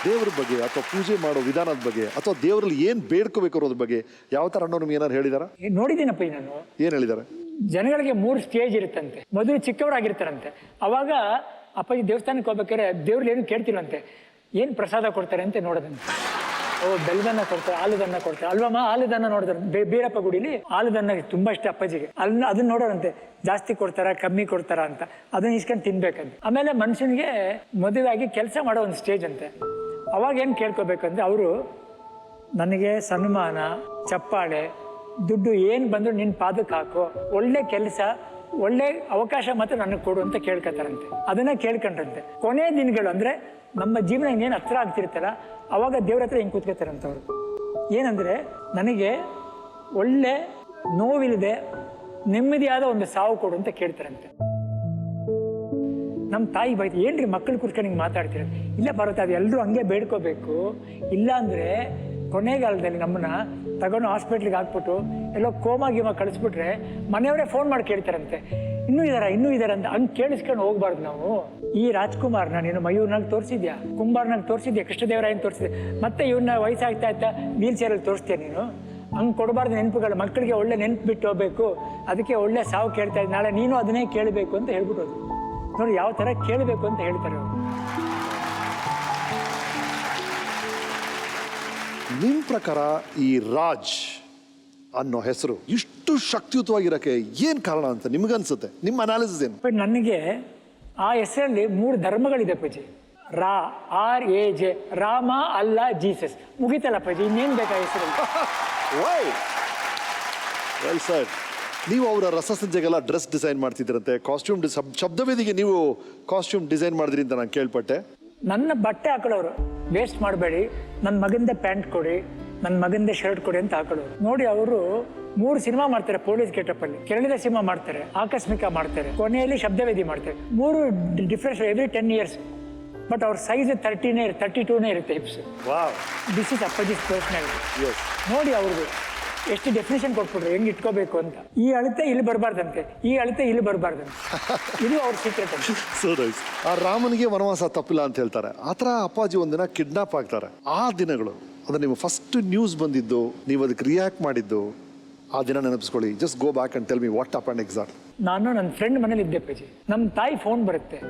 ದೇವ್ರ ಬಗ್ಗೆ ಅಥವಾ ಪೂಜೆ ಮಾಡೋ ವಿಧಾನದ ಬಗ್ಗೆ ಅಥವಾ ದೇವರಲ್ಲಿ ಏನು ಬೇಡ್ಕೋಬೇಕು ಅನ್ನೋದ್ರ ಬಗ್ಗೆ ಯಾವ ಥರ ಅನ್ನೋ ನಿಮ್ಗೆ ಏನಾರು ಹೇಳಿದಾರ? ನೋಡಿದ್ದೀನಪ್ಪ. ನಾನು ಏನು ಹೇಳಿದ್ದಾರೆ? ಜನಗಳಿಗೆ 3 ಸ್ಟೇಜ್ ಇರುತ್ತಂತೆ. ಮೊದಲು ಚಿಕ್ಕವರಾಗಿರ್ತಾರಂತೆ. ಅವಾಗ ಅಪ್ಪಾಜಿ ದೇವಸ್ಥಾನಕ್ಕೆ ಹೋಗ್ಬೇಕಾದ್ರೆ ದೇವ್ರಲ್ಲಿ ಏನು ಕೇಳ್ತಿಲ್ವಂತೆ, ಏನು ಪ್ರಸಾದ ಕೊಡ್ತಾರೆ ಅಂತ ನೋಡೋದಂತೆ. ಬೆಲ್ಲದನ್ನ ಕೊಡ್ತಾರೆ, ಆಲುದನ್ನ ಕೊಡ್ತಾರೆ ಅಲ್ವಮ್ಮ. ಆಲುದನ್ನ ನೋಡಿದ್ರೆ ಬೀರಪ್ಪ ಗುಡಿಲಿ ಆಲುದನ್ನ ತುಂಬಾ ಇಷ್ಟ ಅಪ್ಪಾಜಿಗೆ. ಅದನ್ನ ನೋಡೋರಂತೆ, ಜಾಸ್ತಿ ಕೊಡ್ತಾರ ಕಮ್ಮಿ ಕೊಡ್ತಾರ ಅಂತ. ಅದನ್ನ ಇಸ್ಕೊಂಡು ತಿನ್ಬೇಕಂತ. ಆಮೇಲೆ ಮನುಷ್ಯನಿಗೆ ಮದುವೆ ಆಗಿ ಕೆಲಸ ಮಾಡೋ ಒಂದು ಸ್ಟೇಜ್ ಅಂತೆ. ಅವಾಗ ಏನು ಕೇಳ್ಕೊಬೇಕಂದ್ರೆ, ಅವರು ನನಗೆ ಸನ್ಮಾನ, ಚಪ್ಪಾಳೆ, ದುಡ್ಡು ಏನು ಬಂದ್ರು ನಿನ್ನ ಪಾದಕ್ಕೆ ಹಾಕೋ, ಒಳ್ಳೆ ಕೆಲಸ, ಒಳ್ಳೆ ಅವಕಾಶ ಮಾತ್ರ ನನಗೆ ಕೊಡು ಅಂತ ಕೇಳ್ಕೊತಾರಂತೆ. ಅದನ್ನ ಕೇಳ್ಕೊಂಡ್ರಂತೆ. ಕೊನೆ ದಿನಗಳು ಅಂದ್ರೆ ನಮ್ಮ ಜೀವನ ಇನ್ನೇನು ಹತ್ರ ಆಗ್ತಿರ್ತಲ್ಲ, ಅವಾಗ ದೇವ್ರ ಹತ್ರ ಹಿಂಗೆ ಕೂತ್ಕೋತಾರಂತವ್ರು. ಏನಂದ್ರೆ, ನನಗೆ ಒಳ್ಳೆ ನೋವಿಲ್ಲದೆ ನೆಮ್ಮದಿಯಾದ ಒಂದು ಸಾವು ಕೊಡು ಅಂತ ಕೇಳ್ತಾರಂತೆ. ನಮ್ಮ ತಾಯಿ ಬೈತು, ಏನ್ರಿ ಮಕ್ಕಳು ಕೂತ್ಕೊಂಡು ಹಿಂಗೆ ಮಾತಾಡ್ತೀರ? ಇಲ್ಲ ಬರುತ್ತೆ, ಅದು ಎಲ್ಲರೂ ಹಂಗೆ ಬೇಡ್ಕೋಬೇಕು. ಇಲ್ಲಾಂದರೆ ಕೊನೆಗಾಲದಲ್ಲಿ ನಮ್ಮನ್ನ ತಗೊಂಡು ಹಾಸ್ಪಿಟ್ಲಿಗೆ ಹಾಕ್ಬಿಟ್ಟು ಎಲ್ಲೋ ಕೋಮಾ ಗೀಮಾ ಕಳಿಸ್ಬಿಟ್ರೆ ಮನೆಯವರೇ ಫೋನ್ ಮಾಡಿ ಕೇಳ್ತಾರಂತೆ, ಇನ್ನೂ ಇದಾರ ಅಂತ. ಹಂಗೆ ಕೇಳಿಸ್ಕೊಂಡು ಹೋಗ್ಬಾರ್ದು ನಾವು. ಈ ರಾಜ್ಕುಮಾರ್ನ ನೀನು ಮಯೂರ್ನಾಗ ತೋರಿಸಿದ್ಯಾ, ಕುಂಬಾರ್ನಾಗ ತೋರಿಸಿದ್ಯಾ, ಕೃಷ್ಣದೇವರಾಯನ್ ತೋರಿಸಿದ್ಯಾ, ಮತ್ತೆ ಇವನ್ನ ವಯಸ್ಸಾಗ್ತಾ ಇತ್ತಾ ವೀಲ್ ಚೇರಲ್ಲಿ ತೋರಿಸ್ತೀಯ ನೀನು? ಹಂಗೆ ಕೊಡಬಾರ್ದು ನೆನಪುಗಳು. ಮಕ್ಕಳಿಗೆ ಒಳ್ಳೆ ನೆನಪು ಬಿಟ್ಟು ಹೋಗ್ಬೇಕು. ಅದಕ್ಕೆ ಒಳ್ಳೆ ಸಾವು ಕೇಳ್ತಾ ಇದ್ದ, ನಾಳೆ ನೀನು ಅದನ್ನೇ ಕೇಳಬೇಕು ಅಂತ ಹೇಳ್ಬಿಟ್ಟೋದು. ನೋಡಿ ಯಾವ ಥರ ಕೇಳಬೇಕು ಅಂತ ಹೇಳ್ತಾರೆ ಅವರು. ನಿಮ್ಮ ಪ್ರಕಾರ ಈ ರಾಜ್ ಅನ್ನೋ ಹೆಸರು ಇಷ್ಟು ಶಕ್ತಿಯುತವಾಗಿರೋಕ್ಕೆ ಏನು ಕಾರಣ ಅಂತ ನಿಮ್ಗನ್ಸುತ್ತೆ? ನಿಮ್ಮ ಅನಾಲಿಸಿಸ್ ಏನು? ನನಗೆ ಆ ಹೆಸರಲ್ಲಿ 3 ಧರ್ಮಗಳಿದೆ ಪೂಜೆ. RAJ, ರಾಮ ಅಲ್ಲ ಜೀಸಸ್. ಮುಗಿತಲ್ಲ ಪೂಜೆ, ಇನ್ನೇನು ಬೇಕಾ ಹೆಸರಲ್ಲಿ? ವೆಲ್ ಸರ್, ನೀವು ಅವರ ರಸಸಜ್ಜೆಗೆಲ್ಲ ಡ್ರೆಸ್ ಡಿಸೈನ್ ಮಾಡ್ತಿದ್ರಂತೆ, ಕಾಸ್ಟ್ಯೂಮ್ ಶಬ್ದವೇದಿಗೆ ನೀವು ಕಾಸ್ಟ್ಯೂಮ್ ಡಿಸೈನ್ ಮಾಡಿದ್ರಿ ಅಂತ ನಾನು ಕೇಳ್ಪಟ್ಟೆ. ನನ್ನ ಬಟ್ಟೆ ಹಾಕೊಳ್ಳೋರು, ವೇಸ್ಟ್ ಮಾಡಬೇಡಿ, ನನ್ನ ಮಗಂದೇ ಪ್ಯಾಂಟ್ ಕೊಡಿ, ನನ್ನ ಮಗಂದೇ ಶರ್ಟ್ ಕೊಡಿ ಅಂತ ಹಾಕೊಳ್ಳೋರು. ನೋಡಿ ಅವರು 3 ಸಿನಿಮಾ ಮಾಡ್ತಾರೆ ಪೊಲೀಸ್ ಗೆಟಪ್ಪಲ್ಲಿ. ಕೆರಳಿದ ಸಿನಿಮಾ ಮಾಡ್ತಾರೆ, ಆಕಸ್ಮಿಕ ಮಾಡ್ತಾರೆ, ಕೊನೆಯಲ್ಲಿ ಶಬ್ದವೇದಿ ಮಾಡ್ತಾರೆ. 3 ಡಿಫ್ರೆನ್ಸ್ ಎವ್ರಿ 10 years. ಬಟ್ ಅವ್ರ ಸೈಜ್ 32 ಇರುತ್ತೆ ಹಿಪ್ಸ್. ದಿಸ್ ಇಸ್ ಅಪ್ಪಾಜಿಸ್ ಪರ್ಸನಾಲಿಟಿ. ನೋಡಿ ಅವ್ರದ್ದು ಎಷ್ಟು ಡೆಫಿನೇಷನ್ ಕೊಟ್ಬಿಟ್ರು ಹೆಂಗೆ ಇಟ್ಕೋಬೇಕು ಅಂತ. ಈ ಅಳತೆ ಇಲ್ಲಿ ಬರಬಾರ್ದಂತೆ, ಈ ಅಳತೆ ಇಲ್ಲಿ ಬರಬಾರ್ದಂತೆ. ಇದು ಅವ್ರ ಸೀಕ್ರೆಟ್ ಅಂತ. So nice. ಆ ರಾಮನಿಗೆ ವನವಾಸ ತಪ್ಪಿಲ್ಲ ಅಂತ ಹೇಳ್ತಾರೆ. ಆ ಥರ ಅಪ್ಪಾಜಿ ಒಂದಿನ ಕಿಡ್ನಾಪ್ ಆಗ್ತಾರೆ. ಆ ದಿನಗಳು ಅಂದ್ರೆ ನೀವು ಫಸ್ಟ್ ನ್ಯೂಸ್ ಬಂದಿದ್ದು, ನೀವು ಅದಕ್ಕೆ ರಿಯಾಕ್ಟ್ ಮಾಡಿದ್ದು, ಆ ದಿನ ನೆನಪಿಸ್ಕೊಳ್ಳಿ. Just go back and tell me what happened exact. ನಾನು ನನ್ನ ಫ್ರೆಂಡ್ ಮನೇಲಿ ಇದ್ದೆ ಪೇಜಿ. ನಮ್ಮ ತಾಯಿ ಫೋನ್ ಬರುತ್ತೆ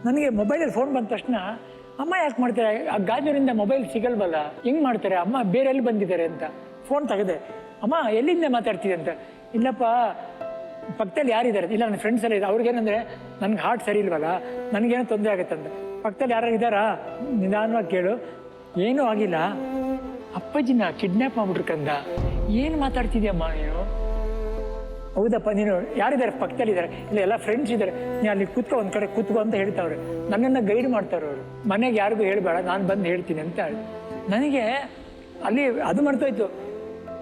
ನನಗೆ. ಮೊಬೈಲಲ್ಲಿ ಫೋನ್ ಬಂದ ತಕ್ಷಣ ಅಮ್ಮ ಯಾಕೆ ಮಾಡ್ತಾರೆ, ಆ ಗಾಜೂರಿಂದ ಮೊಬೈಲ್ ಸಿಗಲ್ವಲ್ಲ, ಹೆಂಗೆ ಮಾಡ್ತಾರೆ ಅಮ್ಮ, ಬೇರೆ ಎಲ್ಲಿ ಬಂದಿದ್ದಾರೆ ಅಂತ. ಫೋನ್ ತೆಗೆದೆ, ಅಮ್ಮ ಎಲ್ಲಿಂದ ಮಾತಾಡ್ತಿದೆ ಅಂತ. ಇಲ್ಲಪ್ಪ ಪಕ್ಕದಲ್ಲಿ ಯಾರಿದ್ದಾರೆ? ಇಲ್ಲ ನನ್ನ ಫ್ರೆಂಡ್ಸ್ ಎಲ್ಲ ಇದೆ. ಅವ್ರಿಗೇನಂದರೆ ನನಗೆ ಹಾರ್ಟ್ ಸರಿ ಇಲ್ವಲ್ಲ, ನನಗೇನೋ ತೊಂದರೆ ಆಗುತ್ತೆ ಅಂತ. ಪಕ್ಕದಲ್ಲಿ ಯಾರು ಇದ್ದಾರಾ? ನಿಧಾನವಾಗಿ ಕೇಳು. ಏನೂ ಆಗಿಲ್ಲ. ಅಪ್ಪಾಜಿನ ಕಿಡ್ನ್ಯಾಪ್ ಮಾಡ್ಬಿಟ್ರು ಕಂದ. ಏನು ಮಾತಾಡ್ತಿದ್ಯಮ್ಮ ನೀನು? ಹೌದಪ್ಪ, ನೀನು ಯಾರಿದ್ದಾರೆ ಪಕ್ಕದಲ್ಲಿ ಇದ್ದಾರೆ? ಇಲ್ಲ ಎಲ್ಲ ಫ್ರೆಂಡ್ಸ್ ಇದ್ದಾರೆ, ನೀ ಅಲ್ಲಿ ಕೂತ್ಕೊ, ಒಂದು ಕಡೆ ಕೂತ್ಕೊ ಅಂತ ಹೇಳ್ತಾವ್ರೆ. ನನ್ನನ್ನು ಗೈಡ್ ಮಾಡ್ತಾರೆ ಅವರು. ಮನೆಗೆ ಯಾರಿಗೂ ಹೇಳಬೇಡ, ನಾನು ಬಂದು ಹೇಳ್ತೀನಿ ಅಂತ ಹೇಳಿ. ನನಗೆ ಅಲ್ಲಿ ಅದು ಮಾಡ್ತೋಯ್ತು,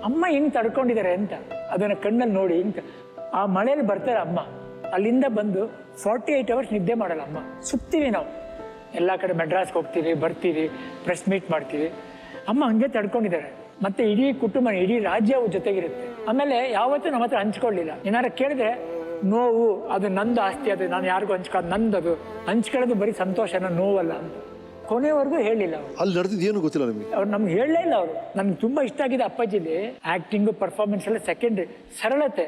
ಅಮ್ಮ ಹೆಂಗೆ ತಡ್ಕೊಂಡಿದ್ದಾರೆ ಅಂತ. ಅದನ್ನು ಕಣ್ಣಲ್ಲಿ ನೋಡಿ ಅಂತ. ಆ ಮಳೆಯಲ್ಲಿ ಬರ್ತಾರೆ ಅಮ್ಮ. ಅಲ್ಲಿಂದ ಬಂದು 48 hours ನಿದ್ದೆ ಮಾಡಲ್ಲ ಅಮ್ಮ. ಸುತ್ತೀವಿ ನಾವು ಎಲ್ಲ ಕಡೆ, ಮೆಡ್ರಾಸ್ಗೆ ಹೋಗ್ತೀವಿ, ಬರ್ತೀವಿ, ಪ್ರೆಸ್ ಮೀಟ್ ಮಾಡ್ತೀವಿ. ಅಮ್ಮ ಹಂಗೆ ತಡ್ಕೊಂಡಿದ್ದಾರೆ. ಮತ್ತೆ ಇಡೀ ಕುಟುಂಬ, ಇಡೀ ರಾಜ್ಯ ಅವ್ರ ಜೊತೆಗಿರುತ್ತೆ. ಆಮೇಲೆ ಯಾವತ್ತೂ ನಮ್ಮ ಹತ್ರ ಹಂಚ್ಕೊಳ್ಳಿಲ್ಲ. ಏನಾರು ಕೇಳಿದ್ರೆ ನೋವು, ಅದು ನಂದು ಆಸ್ತಿ, ಅದು ನಾನು ಯಾರಿಗೂ ನಂದದು. ಹಂಚ್ಕೊಳ್ಳೋದು ಬರೀ ಸಂತೋಷನ, ನೋವಲ್ಲ ಅಂತ ಕೊನೆವರೆಗೂ ಹೇಳಿಲ್ಲ ಅವರು. ಅಲ್ಲಿ ನಡೆದಿದ್ದು ಏನು ಗೊತ್ತಿಲ್ಲ ನಿಮಗೆ? ಅವ್ರು ನಮ್ಗೆ ಹೇಳಲೇ ಇಲ್ಲ ಅವರು. ನಮ್ಗೆ ತುಂಬ ಇಷ್ಟ ಆಗಿದೆ ಅಪ್ಪಾಜಿಲಿ ಆ್ಯಕ್ಟಿಂಗು, ಪರ್ಫಾರ್ಮೆನ್ಸ್ ಎಲ್ಲ ಸೆಕೆಂಡ್ರಿ. ಸರಳತೆ,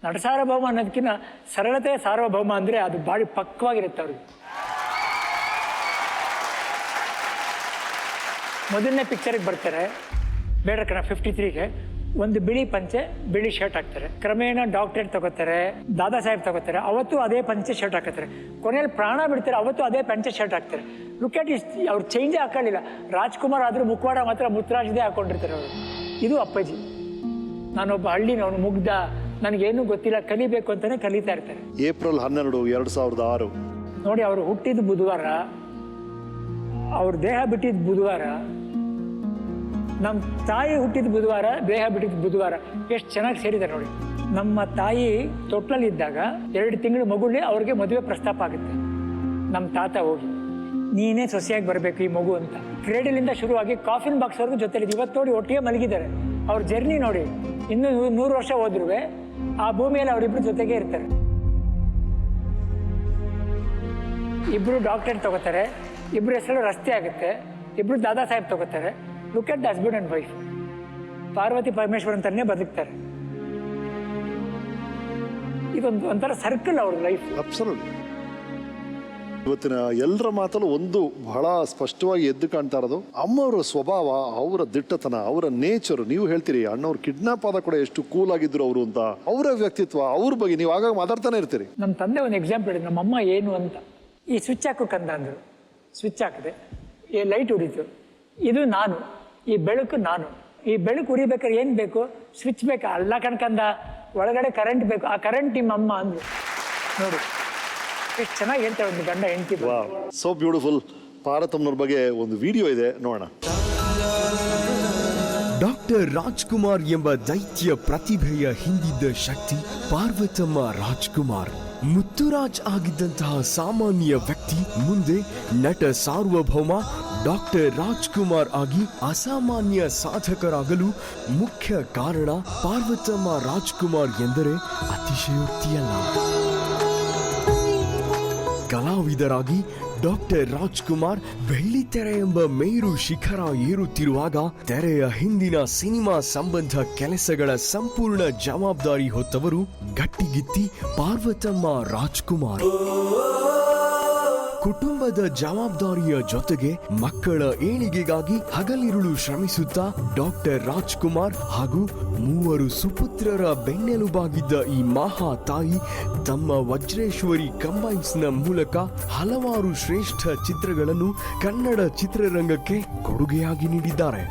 ನಟಸಾರ್ವಭೌಮ ಅನ್ನೋದಕ್ಕಿಂತ ಸರಳತೆ ಸಾರ್ವಭೌಮ ಅಂದರೆ ಅದು ಭಾಳ ಪಕ್ವಾಗಿರುತ್ತೆ ಅವ್ರಿಗೆ. ಮೊದಲನೇ ಪಿಕ್ಚರಿಗೆ ಬರ್ತಾರೆ, ಬೇಡ ಕಣ 53ಗೆ, ಒಂದು ಬಿಳಿ ಪಂಚೆ ಬಿಳಿ ಶರ್ಟ್ ಹಾಕ್ತಾರೆ. ಕ್ರಮೇಣ ಡಾಕ್ಟರೇಟ್ ತಗೋತಾರೆ, ದಾದಾ ಸಾಹೇಬ್ ತಗೋತಾರೆ, ಅವತ್ತು ಅದೇ ಪಂಚೆ ಶರ್ಟ್ ಹಾಕತ್ತಾರೆ. ಕೊನೆಯಲ್ಲಿ ಪ್ರಾಣ ಬಿಡ್ತಾರೆ, ಅವತ್ತು ಅದೇ ಪಂಚೆ ಶರ್ಟ್ ಹಾಕ್ತಾರೆ. ಲುಕ್ ಅಟ್ ಇಸ್, ಅವ್ರು ಚೇಂಜೇ ಹಾಕೊಳ್ಳಿಲ್ಲ. ರಾಜ್ಕುಮಾರ್ ಆದರೂ ಮುಖವಾಡ ಮಾತ್ರ ಮುತ್ತರಾಜ್ದೇ ಹಾಕೊಂಡಿರ್ತಾರೆ ಅವರು. ಇದು ಅಪ್ಪಾಜಿ. ನಾನೊಬ್ಬ ಹಳ್ಳಿನವನು, ಮುಗ್ಧ, ನನಗೇನು ಗೊತ್ತಿಲ್ಲ, ಕಲಿಬೇಕು ಅಂತಲೇ ಕಲಿತಾ ಇರ್ತಾರೆ. ಏಪ್ರಿಲ್ 12, 2006. ನೋಡಿ, ಅವರು ಹುಟ್ಟಿದ ಬುಧವಾರ, ಅವ್ರ ದೇಹ ಬಿಟ್ಟಿದ್ದ ಬುಧವಾರ, ನಮ್ಮ ತಾಯಿ ಹುಟ್ಟಿದ ಬುಧವಾರ, ದೇಹ ಬಿಟ್ಟಿದ್ದ ಬುಧವಾರ. ಎಷ್ಟು ಚೆನ್ನಾಗಿ ಸೇರಿದ್ದಾರೆ ನೋಡಿ. ನಮ್ಮ ತಾಯಿ ತೊಟ್ಲಲ್ಲಿದ್ದಾಗ 2 ತಿಂಗಳು ಮಗುಲಿ ಅವ್ರಿಗೆ ಮದುವೆ ಪ್ರಸ್ತಾಪ ಆಗುತ್ತೆ. ನಮ್ಮ ತಾತ ಹೋಗಿ, ನೀನೇ ಸೊಸೆಯಾಗಿ ಬರಬೇಕು ಈ ಮಗು ಅಂತ. ಕ್ರೇಡಲಿಂದ ಶುರುವಾಗಿ ಕಾಫಿನ್ ಬಾಕ್ಸ್ವರೆಗೂ ಜೊತೆಲಿ. ಇವತ್ತು ನೋಡಿ ಒಟ್ಟಿಗೆ ಮಲಗಿದ್ದಾರೆ. ಅವ್ರ ಜರ್ನಿ ನೋಡಿ. ಇನ್ನೂ 100 ವರ್ಷ ಹೋದ್ರೂ ಆ ಭೂಮಿಯಲ್ಲಿ ಅವರಿಬ್ರು ಜೊತೆಗೆ ಇರ್ತಾರೆ. ಇಬ್ಬರು ಡಾಕ್ಟರೇಟ್ ತಗೋತಾರೆ, ಇಬ್ಬರು ಹೆಸರು ರಸ್ತೆ ಆಗುತ್ತೆ, ಇಬ್ಬರು ದಾದಾ ಸಾಹೇಬ್ ತಗೋತಾರೆ. Look at the husband and wife. Parvati Parameshwar ಅಂತಲೇ ಬದುಕ್ತಾರೆ. ಇದೊಂದು ಒಂಥರ ಸರ್ಕಲ್ ಅವ್ರ ಲೈಫ್. ಅಬ್ಸಲ್ಯೂಟ್. ಇವತ್ತಿನ ಎಲ್ಲರ ಮಾತಲ್ಲೂ ಒಂದು ಬಹಳ ಸ್ಪಷ್ಟವಾಗಿ ಎದ್ದು ಕಾಣ್ತಾ ಇರೋದು ಅಮ್ಮವರ ಸ್ವಭಾವ, ಅವರ ದಿಟ್ಟತನ, ಅವರ ನೇಚರ್. ನೀವು ಹೇಳ್ತೀರಿ ಅಣ್ಣವ್ರು ಕಿಡ್ನಾಪ್ ಆದ ಕೂಡ ಎಷ್ಟು ಕೂಲ್ ಆಗಿದ್ರು ಅವರು ಅಂತ. ಅವರ ವ್ಯಕ್ತಿತ್ವ, ಅವ್ರ ಬಗ್ಗೆ ನೀವು ಆಗಾಗ ಮಾತಾಡ್ತಾನೆ ಇರ್ತೀರಿ. ನಮ್ಮ ತಂದೆ ಒಂದು ಎಕ್ಸಾಂಪಲ್ ಹೇಳಿದ್ರು, ನಮ್ಮಮ್ಮ ಏನು ಅಂತ. ಈ ಸ್ವಿಚ್ ಹಾಕು ಕಂದ ಅಂದರು. ಸ್ವಿಚ್ ಹಾಕಿದೆ, ಈ ಲೈಟ್ ಉರಿತು. ಇದು ನಾನು, ಈ ಬೆಳಕು ನಾನು. ಈ ಬೆಳಕು ಉರಿಬೇಕಾದ್ರೆ ಏನು ಬೇಕು? ಸ್ವಿಚ್ ಬೇಕಾ? ಅಲ್ಲ ಕಣ್ಕಂದ, ಒಳಗಡೆ ಕರೆಂಟ್ ಬೇಕು. ಆ ಕರೆಂಟ್ ನಿಮ್ಮ ಅಮ್ಮ ಅಂದರು. ನೋಡಿ ಎಷ್ಟು ಚೆನ್ನಾಗಿ ಹೇಳ್ತಾರೆ ಒಂದು ಗಂಡ ಹೆಂಡತಿ. So beautiful. ಪಾರ್ವತಮ್ಮನವ್ರ ಬಗ್ಗೆ ಒಂದು ವಿಡಿಯೋ ಇದೆ, ನೋಡೋಣ. ಡಾಕ್ಟರ್ ರಾಜ್ಕುಮಾರ್ ಎಂಬ ದೈತ್ಯ ಪ್ರತಿಭೆಯ ಹಿಂದಿದ್ದ ಶಕ್ತಿ ಪಾರ್ವತಮ್ಮ ರಾಜ್ಕುಮಾರ್. ಮುತ್ತುರಾಜ್ ಆಗಿದ್ದಂತಹ ಸಾಮಾನ್ಯ ವ್ಯಕ್ತಿ ಮುಂದೆ ನಟ ಸಾರ್ವಭೌಮ ಡಾಕ್ಟರ್ ರಾಜ್ಕುಮಾರ್ ಆಗಿ ಅಸಾಮಾನ್ಯ ಸಾಧಕರಾಗಲು ಮುಖ್ಯ ಕಾರಣ ಪಾರ್ವತಮ್ಮ ರಾಜ್ಕುಮಾರ್ ಎಂದರೆ ಅತಿಶಯೋಕ್ತಿಯಲ್ಲ. ಕಲಾವಿದರಾಗಿ ಡಾಕ್ಟರ್ ರಾಜ್ಕುಮಾರ್ ಬೆಳ್ಳಿತೆರೆ ಎಂಬ ಮೇರು ಶಿಖರ ಏರುತ್ತಿರುವಾಗ ತೆರೆಯ ಹಿಂದಿನ ಸಿನಿಮಾ ಸಂಬಂಧ ಕೆಲಸಗಳ ಸಂಪೂರ್ಣ ಜವಾಬ್ದಾರಿ ಹೊತ್ತವರು ಗಟ್ಟಿಗಿತ್ತಿ ಪಾರ್ವತಮ್ಮ ರಾಜ್ಕುಮಾರ್. ಕುಟುಂಬದ ಜವಾಬ್ದಾರಿಯ ಜೊತೆಗೆ ಮಕ್ಕಳ ಏಳಿಗೆಗಾಗಿ ಹಗಲಿರುಳು ಶ್ರಮಿಸುತ್ತಾ ಡಾಕ್ಟರ್ ರಾಜ್ಕುಮಾರ್ ಹಾಗೂ 3 ಸುಪುತ್ರರ ಬೆನ್ನೆಲುಬಾಗಿದ್ದ ಈ ಮಹಾ ತಾಯಿ ತಮ್ಮ ವಜ್ರೇಶ್ವರಿ ಕಂಬೈನ್ಸ್ನ ಮೂಲಕ ಹಲವಾರು ಶ್ರೇಷ್ಠ ಚಿತ್ರಗಳನ್ನು ಕನ್ನಡ ಚಿತ್ರರಂಗಕ್ಕೆ ಕೊಡುಗೆಯಾಗಿ ನೀಡಿದ್ದಾರೆ.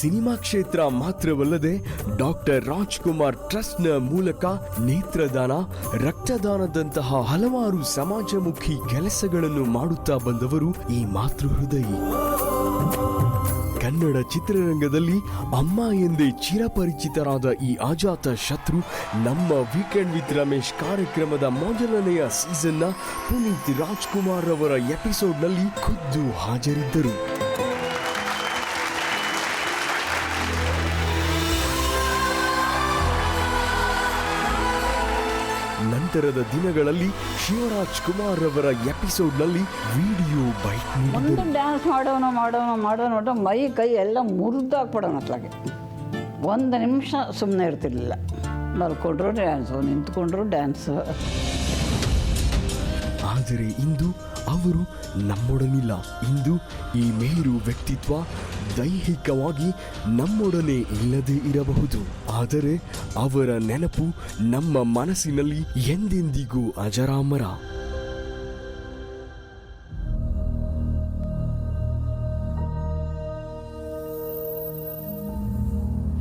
ಸಿನಿಮಾ ಕ್ಷೇತ್ರ ಮಾತ್ರವಲ್ಲದೆ ಡಾಕ್ಟರ್ ರಾಜ್ಕುಮಾರ್ ಟ್ರಸ್ಟ್ನ ಮೂಲಕ ನೇತ್ರದಾನ, ರಕ್ತದಾನದಂತಹ ಹಲವಾರು ಸಮಾಜಮುಖಿ ಕೆಲಸಗಳನ್ನು ಮಾಡುತ್ತಾ ಬಂದವರು ಈ ಮಾತೃಹೃದಯಿ. ಕನ್ನಡ ಚಿತ್ರರಂಗದಲ್ಲಿ ಅಮ್ಮ ಎಂದೇ ಚಿರಪರಿಚಿತರಾದ ಈ ಅಜಾತ ಶತ್ರು ನಮ್ಮ ವೀಕೆಂಡ್ ವಿತ್ ರಮೇಶ್ ಕಾರ್ಯಕ್ರಮದ ಮೊದಲನೆಯ ಸೀಸನ್ನ ಪುನೀತ್ ರಾಜ್ಕುಮಾರ್ ಅವರ ಎಪಿಸೋಡ್ನಲ್ಲಿ ಖುದ್ದು ಹಾಜರಿದ್ದರು. ನಂತರದ ದಿನಗಳಲ್ಲಿ ಶಿವರಾಜ್ ಕುಮಾರ್ ಅವರ ಎಪಿಸೋಡ್ನಲ್ಲಿ ವಿಡಿಯೋ ಬೈಟ್ ಒಂದು ಡ್ಯಾನ್ಸ್ ಮಾಡೋಣ ಮೈ ಕೈ ಎಲ್ಲ ಮುರಿದಾಕ್ಬಿಡೋಣ ಅತ್ಲಾಗೆ. 1 ನಿಮಿಷ ಸುಮ್ಮನೆ ಇರ್ತಿರ್ಲಿಲ್ಲ. ಮಲ್ಕೊಂಡ್ರು ಡ್ಯಾನ್ಸು, ನಿಂತ್ಕೊಂಡ್ರು ಡ್ಯಾನ್ಸು. ಆದರೆ ಇಂದು ಅವರು ನಮ್ಮೊಡನಿಲ್ಲ. ಇಂದು ಈ ಮೇರು ವ್ಯಕ್ತಿತ್ವ ದೈಹಿಕವಾಗಿ ನಮ್ಮೊಡನೆ ಇಲ್ಲದೇ ಇರಬಹುದು, ಆದರೆ ಅವರ ನೆನಪು ನಮ್ಮ ಮನಸ್ಸಿನಲ್ಲಿ ಎಂದೆಂದಿಗೂ ಅಜರಾಮರ.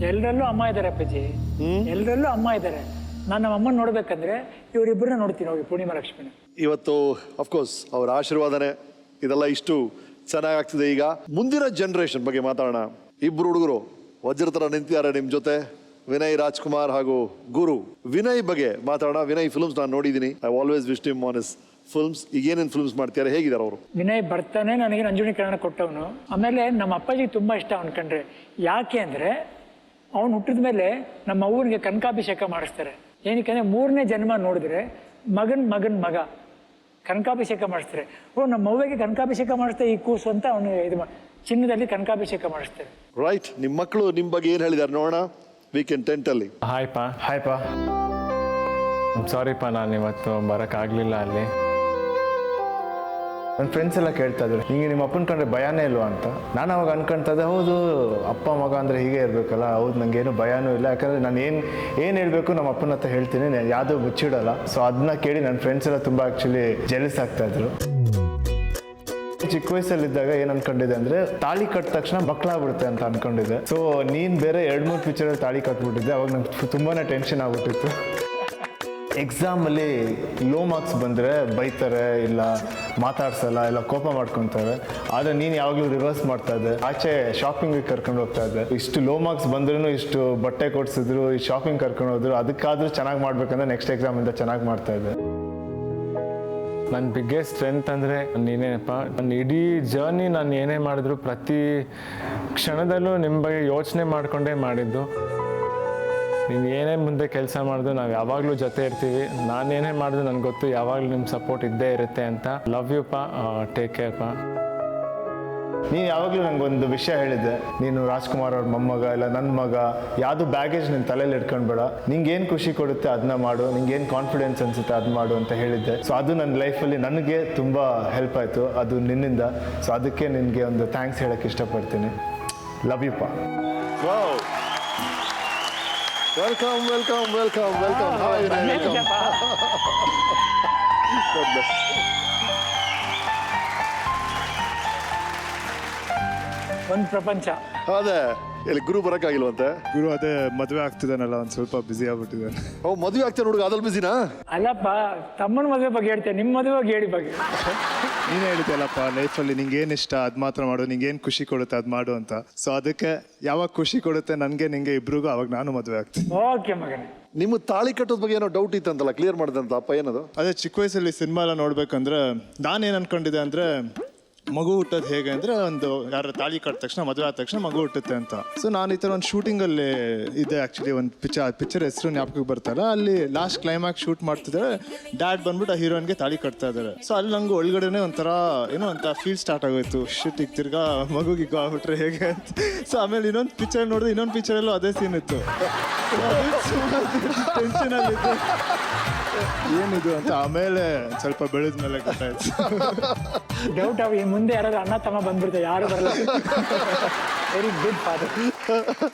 ಎಲ್ಲರಲ್ಲೂ ಅಮ್ಮ ಇದ್ದಾರೆ ಅಪ್ಪಾಜಿ, ಎಲ್ಲರಲ್ಲೂ ಅಮ್ಮ ಇದ್ದಾರೆ. ನಾನು ನಮ್ಮ ಅಮ್ಮನ ನೋಡ್ಬೇಕಂದ್ರೆ ಇವರಿಬ್ಬರನ್ನ ನೋಡ್ತೀನಿ ಹೋಗಿ, ಪೂರ್ಣಿಮಾ ಲಕ್ಷ್ಮಿನ. ಇವತ್ತು ಅಫ್ಕೋರ್ಸ್ ಅವರ ಆಶೀರ್ವಾದನೆ ಇದೆಲ್ಲ ಇಷ್ಟು ಚೆನ್ನಾಗಾಗ್ತಿದೆ. ಈಗ ಮುಂದಿನ ಜನರೇಷನ್ ಬಗ್ಗೆ ಮಾತಾಡೋಣ. ಇಬ್ರು ಹುಡುಗರು ವಜ್ರ ಥರ ನಿಂತಿದ್ದಾರೆ ನಿಮ್ಮ ಜೊತೆ, ವಿನಯ್ ರಾಜ್ಕುಮಾರ್ ಹಾಗೂ ಗುರು. ವಿನಯ್ ಬಗ್ಗೆ ಮಾತಾಡೋಣ. ವಿನಯ್ ಫಿಲ್ಮ್ಸ್ ನಾನು ನೋಡಿದ್ದೀನಿ. I always wish him on his films. ಈಗ ಏನೇನು ಫಿಲ್ಮ್ಸ್ ಮಾಡ್ತಾರೆ, ಹೇಗಿದ್ದಾರೆ ಅವರು? ವಿನಯ್ ಬರ್ತಾನೆ ನನಗೆ ನಂಜುಂಡಿ ಕನ್ನಡ ಕೊಟ್ಟವನು. ಆಮೇಲೆ ನಮ್ಮ ಅಪ್ಪಾಜಿಗೆ ತುಂಬ ಇಷ್ಟ ಅವ್ನು ಕಂಡ್ರೆ. ಯಾಕೆ ಅಂದರೆ ಅವ್ನು ಹುಟ್ಟಿದ ಮೇಲೆ ನಮ್ಮ ಅವ್ವನಿಗೆ ಕನಕಾಭಿಷೇಕ ಮಾಡಿಸ್ತಾರೆ. ಏನಕ್ಕೆ 3ನೇ ಜನ್ಮ ನೋಡಿದ್ರೆ ಮಗ ಕನಕಾಭಿಷೇಕ ಮಾಡಿಸ್ತಾರೆ. ನಮ್ಮ ಅವ್ವಗೆ ಕನಕಾಭಿಷೇಕ ಮಾಡಿಸ್ತಾರೆ ಈ ಕೂಸು ಅಂತ ಅವನು ಚಿನ್ನದಲ್ಲಿ ಕನಕಾಭಿಷೇಕ ಮಾಡಿಸ್ತಾರೆ. ರೈಟ್. ನಿಮ್ಮ ಮಕ್ಕಳು ನಿಮ್ಮ ಬಗ್ಗೆ ಏನು ಹೇಳಿದ್ದಾರೆ ನೋಡೋಣ ವೀಕೆಂಡ್ 10 ಅಲ್ಲಿ. ಹಾಯ್ಪಾ ಸಾರಿಪ್ಪ, ನಾನು ಇವತ್ತು ಬರೋಕ್ಕಾಗಲಿಲ್ಲ. ಅಲ್ಲಿ ನನ್ನ ಫ್ರೆಂಡ್ಸ್ ಎಲ್ಲ ಕೇಳ್ತಾ ಇದ್ರು, ಹಿಂಗೆ ನಿಮ್ಮ ಅಪ್ಪನ ಕಂಡ್ರೆ ಭಯನೇ ಇಲ್ವಾ ಅಂತ. ನಾನು ಅವಾಗ ಅನ್ಕೊಳ್ತಾ ಇದ್ದೆ, ಹೌದು ಅಪ್ಪ ಮಗ ಅಂದರೆ ಹೀಗೆ ಇರಬೇಕಲ್ಲ. ಹೌದು, ನನಗೇನು ಭಯನೂ ಇಲ್ಲ, ಯಾಕಂದರೆ ನಾನು ಏನು ಹೇಳಬೇಕು ನಮ್ಮ ಅಪ್ಪನ ಹತ್ರ ಹೇಳ್ತೀನಿ, ಯಾವುದೂ ಮುಚ್ಚಿಡಲ್ಲ. ಸೊ ಅದನ್ನ ಕೇಳಿ ನನ್ನ ಫ್ರೆಂಡ್ಸ್ ಎಲ್ಲ ತುಂಬ ಆ್ಯಕ್ಚುಲಿ ಜೆಲಸ್ ಆಗ್ತಾಯಿದ್ರು. ಚಿಕ್ಕ ವಯಸ್ಸಲ್ಲಿದ್ದಾಗ ಏನು ಅನ್ಕೊಂಡಿದ್ದೆ ಅಂದರೆ ತಾಳಿ ಕಟ್ಟಿದ ತಕ್ಷಣ ಮಕ್ಕಳಾಗ್ಬಿಡುತ್ತೆ ಅಂತ ಅನ್ಕೊಂಡಿದ್ದೆ. ಸೊ ನೀನು ಬೇರೆ 2-3 ಪಿಕ್ಚರಲ್ಲಿ ತಾಳಿ ಕಟ್ಬಿಟ್ಟಿದ್ದೆ. ಅವಾಗ ನಂಗೆ ತುಂಬಾ ಟೆನ್ಷನ್ ಆಗ್ಬಿಟ್ಟಿತ್ತು. ಎಕ್ಸಾಮಲ್ಲಿ ಲೋ ಮಾರ್ಕ್ಸ್ ಬಂದರೆ ಬೈತಾರೆ, ಇಲ್ಲ ಮಾತಾಡ್ಸಲ್ಲ, ಇಲ್ಲ ಕೋಪ ಮಾಡ್ಕೊತಾರೆ. ಆದರೆ ನೀನು ಯಾವಾಗಲೂ ರಿವರ್ಸ್ ಮಾಡ್ತಾ ಇದ್ದೆ. ಆಚೆ ಶಾಪಿಂಗಿಗೆ ಕರ್ಕೊಂಡು ಹೋಗ್ತಾ ಇದ್ದೆ. ಇಷ್ಟು ಲೋ ಮಾರ್ಕ್ಸ್ ಬಂದ್ರೂ ಇಷ್ಟು ಬಟ್ಟೆ ಕೊಡಿಸಿದ್ರು, ಈ ಶಾಪಿಂಗ್ ಕರ್ಕೊಂಡು ಹೋದ್ರು. ಅದಕ್ಕಾದ್ರೂ ಚೆನ್ನಾಗಿ ಮಾಡ್ಬೇಕಂದ್ರೆ ನೆಕ್ಸ್ಟ್ ಎಕ್ಸಾಮಿಂದ ಚೆನ್ನಾಗಿ ಮಾಡ್ತಾ ಇದ್ದೆ. ನನ್ನ ಬಿಗ್ಗೆಸ್ಟ್ ಸ್ಟ್ರೆಂತ್ ಅಂದರೆ ನೀನೇನಪ್ಪ. ನನ್ನ ಇಡೀ ಜರ್ನಿ ನಾನು ಏನೇ ಮಾಡಿದ್ರು ಪ್ರತಿ ಕ್ಷಣದಲ್ಲೂ ನಿಮ್ಮ ಬಗ್ಗೆ ಯೋಚನೆ ಮಾಡಿಕೊಂಡೇ ಮಾಡಿದ್ದು. ನೀನು ಏನೇ ಮುಂದೆ ಕೆಲಸ ಮಾಡಿದ್ರು ನಾವು ಯಾವಾಗಲೂ ಜೊತೆ ಇರ್ತೀವಿ. ನಾನೇನೇ ಮಾಡಿದ್ರು ನನಗೆ ಗೊತ್ತು ಯಾವಾಗಲೂ ನಿಮ್ಮ ಸಪೋರ್ಟ್ ಇದ್ದೇ ಇರುತ್ತೆ ಅಂತ. ಲವ್ ಯು ಪಾ, ಟೇಕ್ ಕೇರ್ ಪಾ. ನೀನು ಯಾವಾಗಲೂ ನನಗೊಂದು ವಿಷಯ ಹೇಳಿದ್ದೆ, ನೀನು ರಾಜ್ಕುಮಾರ್ ಅವ್ರ ಮೊಮ್ಮಗ ಇಲ್ಲ ನನ್ನ ಮಗ, ಯಾವುದು ಬ್ಯಾಗೇಜ್ ನಿನ್ನ ತಲೆಯಲ್ಲಿ ಇಟ್ಕೊಂಡ್ಬೇಡ, ನಿಂಗೆ ಏನು ಖುಷಿ ಕೊಡುತ್ತೆ ಅದನ್ನ ಮಾಡು, ನಿಂಗೆ ಏನು ಕಾನ್ಫಿಡೆನ್ಸ್ ಅನಿಸುತ್ತೆ ಅದು ಮಾಡು ಅಂತ ಹೇಳಿದ್ದೆ. ಸೊ ಅದು ನನ್ನ ಲೈಫಲ್ಲಿ ನನಗೆ ತುಂಬ ಹೆಲ್ಪ್ ಆಯಿತು, ಅದು ನಿನ್ನಿಂದ. ಸೊ ಅದಕ್ಕೆ ನಿನಗೆ ಒಂದು ಥ್ಯಾಂಕ್ಸ್ ಹೇಳೋಕ್ಕೆ ಇಷ್ಟಪಡ್ತೀನಿ. ಲವ್ ಯು ಪಾ. ವೆಲ್ಕಮ್. ಒಂದು ಪ್ರಪಂಚ. ಅದೇ ಇಲ್ಲಿ ಗುರು ಬರಕ್ಕಾಗಿಲ್ವಂತೆ. ಗುರು ಅದೇ ಮದುವೆ ಆಗ್ತಿದ್ದಾನಲ್ಲ ಒಂದು ಸ್ವಲ್ಪ ಬ್ಯುಸಿ ಆಗ್ಬಿಟ್ಟಿದ್ದಾನೆ. ಓ ಮದುವೆ ಆಗ್ತಾನೆ ಹುಡುಗ, ಅದ್ರಲ್ಲಿ ಬಿಸಿನಾ? ಅಲ್ಲಪ್ಪ, ತಮ್ಮನ ಮದುವೆ ಬಗ್ಗೆ ಹೇಳ್ತೇನೆ, ನಿಮ್ಮ ಮದುವೆ ಬಗ್ಗೆ ಹೇಳಿ ಬಗ್ಗೆ. ನೀನೇ ಹೇಳಿದ್ದೆಲ್ಲಪ್ಪ, ಲೈಫಲ್ಲಿ ನಿಂಗೆ ಏನು ಇಷ್ಟ ಅದು ಮಾತ್ರ ಮಾಡು, ನಿಂಗೆ ಏನು ಖುಷಿ ಕೊಡುತ್ತೆ ಅದು ಮಾಡು ಅಂತ. ಸೊ ಅದಕ್ಕೆ ಯಾವಾಗ ಖುಷಿ ಕೊಡುತ್ತೆ ನನಗೆ ನಿಂಗೆ ಇಬ್ರಿಗೂ, ಅವಾಗ ನಾನು ಮದುವೆ ಆಗ್ತೀನಿ. ಓಕೆ ಮಗನೇ. ನಿಮ್ಮ ತಾಳಿ ಕಟ್ಟೋದ್ ಬಗ್ಗೆ ಏನೋ ಡೌಟ್ ಇತ್ತಂತಲ್ಲ, ಕ್ಲಿಯರ್ ಮಾಡಿದಂತ ಅಪ್ಪ, ಏನದು? ಅದೇ ಚಿಕ್ಕ ವಯಸ್ಸಲ್ಲಿ ಸಿನಿಮಾ ಎಲ್ಲ ನೋಡ್ಬೇಕಂದ್ರೆ ನಾನೇನು ಅನ್ಕೊಂಡಿದ್ದೆ ಅಂದರೆ ಮಗು ಹುಟ್ಟೋದು ಹೇಗೆ ಅಂದರೆ ಒಂದು ಯಾರು ತಾಳಿ ಕಟ್ಟಿದ ತಕ್ಷಣ ಮದುವೆ ಆದ ತಕ್ಷಣ ಮಗು ಹುಟ್ಟುತ್ತೆ ಅಂತ. ಸೊ ನಾನು ಈ ಥರ ಒಂದು ಶೂಟಿಂಗಲ್ಲಿ ಇದೆ ಆ್ಯಕ್ಚುಲಿ, ಒಂದು ಪಿಕ್ಚರ್ ಹೆಸರು ಜ್ಞಾಪಕಕ್ಕೆ ಬರ್ತಾಯಿಲ್ಲ. ಅಲ್ಲಿ ಲಾಸ್ಟ್ ಕ್ಲೈಮ್ಯಾಕ್ಸ್ ಶೂಟ್ ಮಾಡ್ತಿದ್ದಾರೆ, ಡ್ಯಾಡ್ ಬಂದ್ಬಿಟ್ಟು ಆ ಹೀರೋಯಿನ್ಗೆ ತಾಳಿ ಕಟ್ತಾ ಇದ್ದಾರೆ. ಸೊ ಅಲ್ಲಿ ನಂಗೆ ಒಳಗಡೆನೆ ಒಂಥರ ಏನೋ ಅಂತ ಫೀಲ್ ಸ್ಟಾರ್ಟ್ ಆಗೋಯ್ತು, ಶೂಟ್ ಈಗ ತಿರ್ಗಾ ಮಗುಗಿಗೂ ಆಗ್ಬಿಟ್ರೆ ಹೇಗೆ ಅಂತ. ಸೊ ಆಮೇಲೆ ಇನ್ನೊಂದು ಪಿಕ್ಚರ್ ನೋಡಿದ್ರೆ ಇನ್ನೊಂದು ಪಿಕ್ಚರಲ್ಲೂ ಅದೇ ಸೀನ್ ಇತ್ತು. ಟೆನ್ಷನಲ್ಲಿತ್ತು ಏನಿದು ಅಂತ. ಆಮೇಲೆ ಸ್ವಲ್ಪ ಬೆಳೆದ ಮೇಲೆ ಗೊತ್ತಾಯ್ತು. ಡೌಟ್ ಅವ ಮುಂದೆ ಯಾರಾದ್ರೂ ಅಣ್ಣ ತಮ್ಮ ಬಂದ್ಬಿಡ್ತಾರೆ, ಯಾರು ಬರಲ್ಲ. Very good father.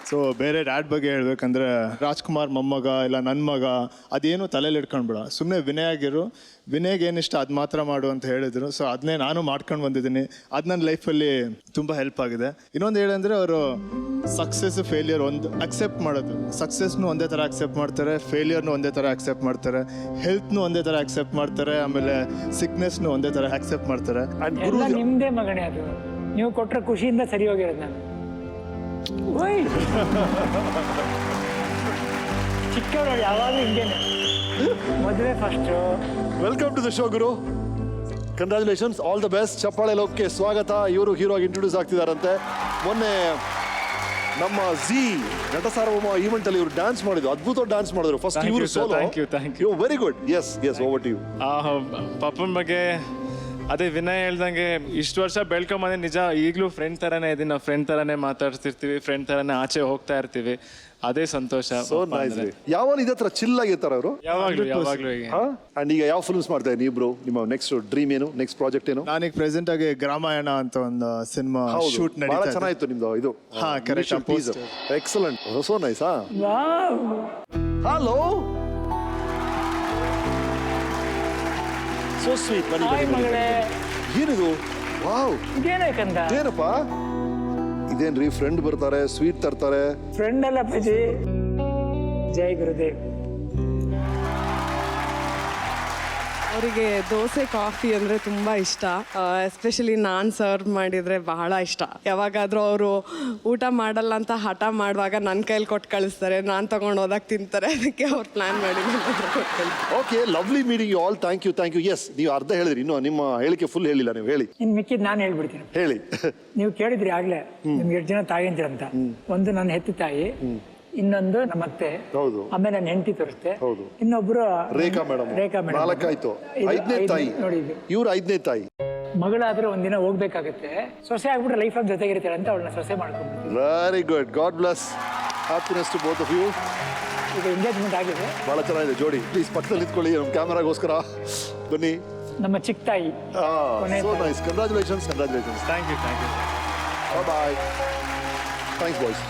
ಸೊ ಬೇರೆ ಡ್ಯಾಡ್ ಬಗ್ಗೆ ಹೇಳ್ಬೇಕಂದ್ರೆ ರಾಜ್ಕುಮಾರ್ ಮೊಮ್ಮಗ ಇಲ್ಲ ನನ್ನ ಮಗ ಅದೇನು ತಲೆಯಲ್ಲಿ ಇಟ್ಕೊಂಡ್ಬಿಡ, ಸುಮ್ಮನೆ ವಿನಯ್ ಆಗಿರು, ವಿನಯ್ಗೆ ಏನಿಷ್ಟ ಅದು ಮಾತ್ರ ಮಾಡು ಅಂತ ಹೇಳಿದ್ರು. ಸೊ ಅದನ್ನೇ ನಾನು ಮಾಡ್ಕೊಂಡು ಬಂದಿದ್ದೀನಿ. ಅದು ನನ್ನ ಲೈಫಲ್ಲಿ ತುಂಬ ಹೆಲ್ಪ್ ಆಗಿದೆ. ಇನ್ನೊಂದು ಹೇಳಂದ್ರೆ ಅವರು ಸಕ್ಸಸ್ ಫೇಲ್ಯೂರ್ ಒಂದು ಅಕ್ಸೆಪ್ಟ್ ಮಾಡೋದು. ಸಕ್ಸಸ್ನು ಒಂದೇ ಥರ ಅಕ್ಸೆಪ್ಟ್ ಮಾಡ್ತಾರೆ, ಫೇಲ್ಯೂರ್ನು ಒಂದೇ ಥರ ಅಕ್ಸೆಪ್ಟ್ ಮಾಡ್ತಾರೆ, ಹೆಲ್ತ್ನು ಒಂದೇ ಥರ ಅಕ್ಸೆಪ್ಟ್ ಮಾಡ್ತಾರೆ, ಆಮೇಲೆ ಸಿಕ್ನೆಸ್ನು ಒಂದೇ ಥರ ಅಕ್ಸೆಪ್ಟ್ ಮಾಡ್ತಾರೆ. ಎಲ್ಲ ನಿಮ್ದೇ ಮಗನೇ, ಅದು ನೀವು ಕೊಟ್ಟರೆ ಖುಷಿಯಿಂದ ಸರಿ ಹೋಗಿರೋದು. ನಾನು ಚಿಕ್ಕವರು ಯಾವಾಗಲೂ ಹಿಂಗೇನೆ, ಮದುವೆ first. Welcome to the show Guru, congratulations, all the best. ಚಪ್ಪಾಳೆ ಲೋಕಕ್ಕೆ ಸ್ವಾಗತ. ಇವರು ಹೀರೋ ಆಗಿ ಇಂಟ್ರೊಡ್ಯೂಸ್ ಆಗ್ತಿದಾರಂತೆ. ಮೊನ್ನೆ ನಮ್ಮ ಜಿ ನಟ ಸಾರ್ವಭೌಮ ಈವೆಂಟ್ ಅಲ್ಲಿ ಇವರು ಡ್ಯಾನ್ಸ್ ಮಾಡಿದ್ರು, ಅದ್ಭುತ ಡ್ಯಾನ್ಸ್ ಮಾಡಿದ್ರು. ಫಸ್ಟ್ ಇವರು solo. Thank you. Very good. Yes over to you. ಪಾಪನ ಬಗ್ಗೆ ಅದೇ ವಿನಯ್ ಹೇಳ್ದಂಗೆ ಇಷ್ಟು ವರ್ಷ ಬೆಳ್ಕೊಂಬಂದೆ, ನಿಜ ಈಗಲೂ ಫ್ರೆಂಡ್ ಥರನೇ ಇದ್ದೀನಿ. ನಾವು ಫ್ರೆಂಡ್ ಥರನೇ ಮಾತಾಡ್ತಿರ್ತೀವಿ, ಫ್ರೆಂಡ್ ಥರನೇ ಆಚೆ ಹೋಗ್ತಾ ಇರ್ತೀವಿ, ಅದೇ ಸಂತೋಷ. ಯಾವಾಗ ಇದೇ ತರ ಚಿಲ್ ಆಗಿರ್ತಾರ ಅವರು? ಯಾವಾಗ್ಲೂ. ಅಂಡ್ ಈಗ ಯಾವ ಫಿಲ್ಮ್ಸ್ ಮಾಡ್ತಾ ಇದ್ದೀನಿ ಇಬ್ರು? ನಿಮ್ಮ ನೆಕ್ಸ್ಟ್ ಡ್ರೀಮ್ ಏನು, ನೆಕ್ಸ್ಟ್ ಪ್ರಾಜೆಕ್ಟ್ ಏನು? ನಾನೀಗ ಪ್ರೆಸೆಂಟ್ ಆಗಿ ಗ್ರಾಮಾಯಣ ಅಂತ ಒಂದು ಸಿನಿಮಾ ಶೂಟ್ ಬಹಳ ನಡೀತಾ ಇದೆ. ಚೆನ್ನಾಗಿತ್ತು ನಿಮ್ದು ಇದು. ಹಾ, correct. Excellent. So nice. Hello, so sweet. ಏನಿದು? ವಾವ್, ಇದೇನಕ್ಕಂತ? ಏನಪ್ಪ ಇದೇನ್ರಿ? ಫ್ರೆಂಡ್ ಬರ್ತಾರೆ, ಸ್ವೀಟ್ ತರ್ತಾರೆ. ಫ್ರೆಂಡ್ ಅಲ್ಲ ಪಜಿ, ಜೈ ಗುರುದೇವ್. ಅವರಿಗೆ ದೋಸೆ ಕಾಫಿ ಅಂದರೆ ತುಂಬ ಇಷ್ಟ. ಎಸ್ಪೆಷಲಿ ನಾನು ಸರ್ವ್ ಮಾಡಿದರೆ ಬಹಳ ಇಷ್ಟ. ಯಾವಾಗಾದರೂ ಅವರು ಊಟ ಮಾಡಲ್ಲ ಅಂತ ಹಠ ಮಾಡುವಾಗ ನನ್ನ ಕೈಲಿ ಕೊಟ್ಟು ಕಳಿಸ್ತಾರೆ, ನಾನು ತೊಗೊಂಡು ಹೋದಾಗ ತಿಂತಾರೆ. ಅದಕ್ಕೆ ಅವ್ರು ಪ್ಲ್ಯಾನ್ ಮಾಡಿ okay, lovely meeting you all. Thank you. Yes, ನೀವು ಅರ್ಧ ಹೇಳಿದ್ರಿ, ಇನ್ನು ನಿಮ್ಮ ಹೇಳಿಕೆ ಫುಲ್ ಹೇಳಿಲ್ಲ. ನೀವು ಹೇಳಿ. ಇನ್ನು ಮಿಕ್ಕಿದ್ದು ನಾನು ಹೇಳ್ಬಿಡ್ತೀನಿ. ಹೇಳಿ. ನೀವು ಕೇಳಿದ್ರಿ ಆಗ್ಲೇ ನಿಮ್ಗೆ 2 ಜನ ತಾಯಿ ಅಂತ. ಒಂದು ನನ್ನ ಹೆತ್ತ ತಾಯಿ, ಇನ್ನೊಂದು ನಮ್ಮ ಅತ್ತೆ, ಆಮೇಲೆ ನನ್ನ ಹೆಂಡತಿ ತೋರಿಸ್ತೆ, ಇನ್ನೊಬ್ರು ರೇಖಾ ಮೇಡಮ್. ನಾಲ್ಕಾಯ್ತು, 5ನೇ ತಾಯಿ. ನೋಡಿ, ಇವ್ರು 5ನೇ ತಾಯಿ. ಮಗಳಾದ್ರೆ ಒಂದಿನ ಹೋಗ್ಬೇಕಾಗತ್ತೆ, ಸೊಸೆ ಆಗ್ಬಿಟ್ರೆ ಲೈಫ್ ಟೈಮ್ ಜೊತೆಗಿರ್ತಾರೆ ಅಂತ ಅವಳನ್ನ ಸೊಸೆ ಮಾಡ್ಕೊಂಡು. Very good. God bless. Happiness to both of you. ಈಗ ಎಂಗೇಜ್ಮೆಂಟ್ ಆಗಿದೆ, ಬಹಳ ಚೆನ್ನಾಗಿದೆ ಜೋಡಿ. ಪ್ಲೀಸ್ ಪಕ್ಕದಲ್ಲಿ ಇಟ್ಕೊಳ್ಳಿ, ನಮ್ಮ ಕ್ಯಾಮರಾಗೋಸ್ಕರ. ಬನ್ನಿ. ನಮ್ಮ ಚಿಕ್ಕ ತಾಯಿ. So nice. Congratulations. Thank you. Bye. Thanks boys.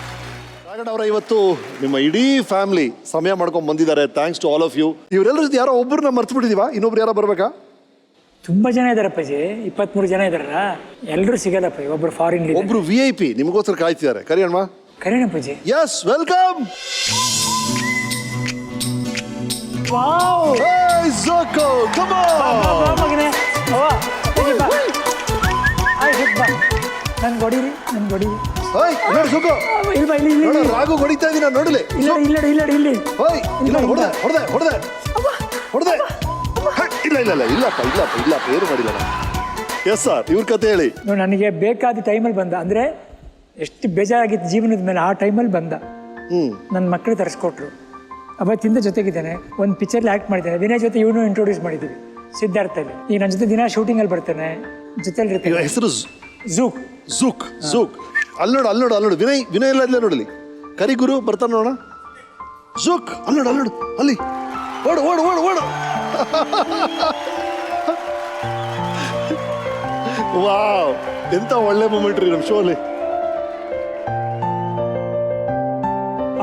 Raghanna ಅವರ ಇವತ್ತು ನಿಮ್ಮ ಇಡೀ ಫ್ಯಾಮಿಲಿ ಸಮಯ ಮಾಡ್ಕೊಂಡು ಬಂದಿದ್ದಾರೆ. Thanks to all of you. ಇವರೆಲ್ಲರೂ ಯಾರೋ ಒಬ್ಬರನ್ನ ಮರ್ತು ಬಿಟ್ಟಿದೀವಾ? ಇನ್ನೊಬ್ರು ಯಾರೋ ಬರ್ಬೇಕಾ? ತುಂಬಾ ಜನ ಇದಾರಪ್ಪ ಜಿ, 23 ಜನ ಇದಾರಲ್ಲ, ಎಲ್ಲರೂ ಸಿಗಲ್ಲಪ್ಪ. ಒಬ್ರು ಫಾರಿನ್, ಒಬ್ರು VIP ನಿಮಗೋಸ್ಕರ ಕಾಯ್ತಿದ್ದಾರೆ. Kariyanna. Kariyanna Pooji. Yes, welcome. Wow, hey ಜೋಕೋ, ಕಮ್ ಆನ್ ಮಗನೇ. ಓ ಪೂಜಿ ಬಾ. ಬಾ, ನನ್ ಗೊಡಿರಿ. ಓಯ್, ನೋಡಿ ಜೋಕೋ. ಇಲ್ಲಿ ರಾಘು ಹೊಡಿತಾ ಇದೀನಿ, ನಾನು ನೋಡಲಿ. ಇಲ್ಲಿ ಓಯ್, ಹೊಡೆದೆ. ಇಲ್ಲಪ್ಪ, ಏನು ಮಾಡಿಲ್ಲ ನಾನು. ಎಸ್ ಸರ್, ಇವ್ರ ಕತೆ ಹೇಳಿ. ನನಗೆ ಬೇಕಾದ ಟೈಮಲ್ಲಿ ಬಂದ, ಅಂದ್ರೆ ಎಷ್ಟು ಬೇಜಾರಾಗಿತ್ತು ಜೀವನದ ಮೇಲೆ, ಆ ಟೈಮಲ್ಲಿ ಬಂದ. ನನ್ನ ಮಕ್ಕಳು ತರಿಸ್ಕೊಟ್ರು. ಅವತ್ತಿಂದ ಜೊತೆಗಿದ್ದೇನೆ. ಒಂದು ಪಿಕ್ಚರ್ಲಿ ಆ್ಯಕ್ಟ್ ಮಾಡಿದ್ದೇನೆ. ವಿನಯ್ ಜೊತೆ ಇವನು ಇಂಟ್ರೊಡ್ಯೂಸ್ ಮಾಡಿದ್ದೀವಿ, ಸಿದ್ಧಾರ್ಥಲ್ಲಿ. ಈಗ ನನ್ನ ಜೊತೆ ದಿನ ಶೂಟಿಂಗಲ್ಲಿ ಬರ್ತಾನೆ, ಜೊತೆಲಿ ಇರ್ತೀನಿ. ಹೆಸರು ಝೂಕ್. ಅಲ್ಲಿ ನೋಡು. ವಿನಯ್ ಎಲ್ಲ ನೋಡಲಿ. ಕರಿ ಗುರು ಬರ್ತಾನೆ ನೋಡೋಣ. ಝೂಕ್. ಅಲ್ಲಿ ನೋಡು. ಅಲ್ಲಿ ಓಡು. ವಾವ್, ಎಂತ ಒಳ್ಳೆ ಮೂಮೆಂಟ್ ರೀ ನಮ್ಮ ಶೋ ಅಲ್ಲಿ.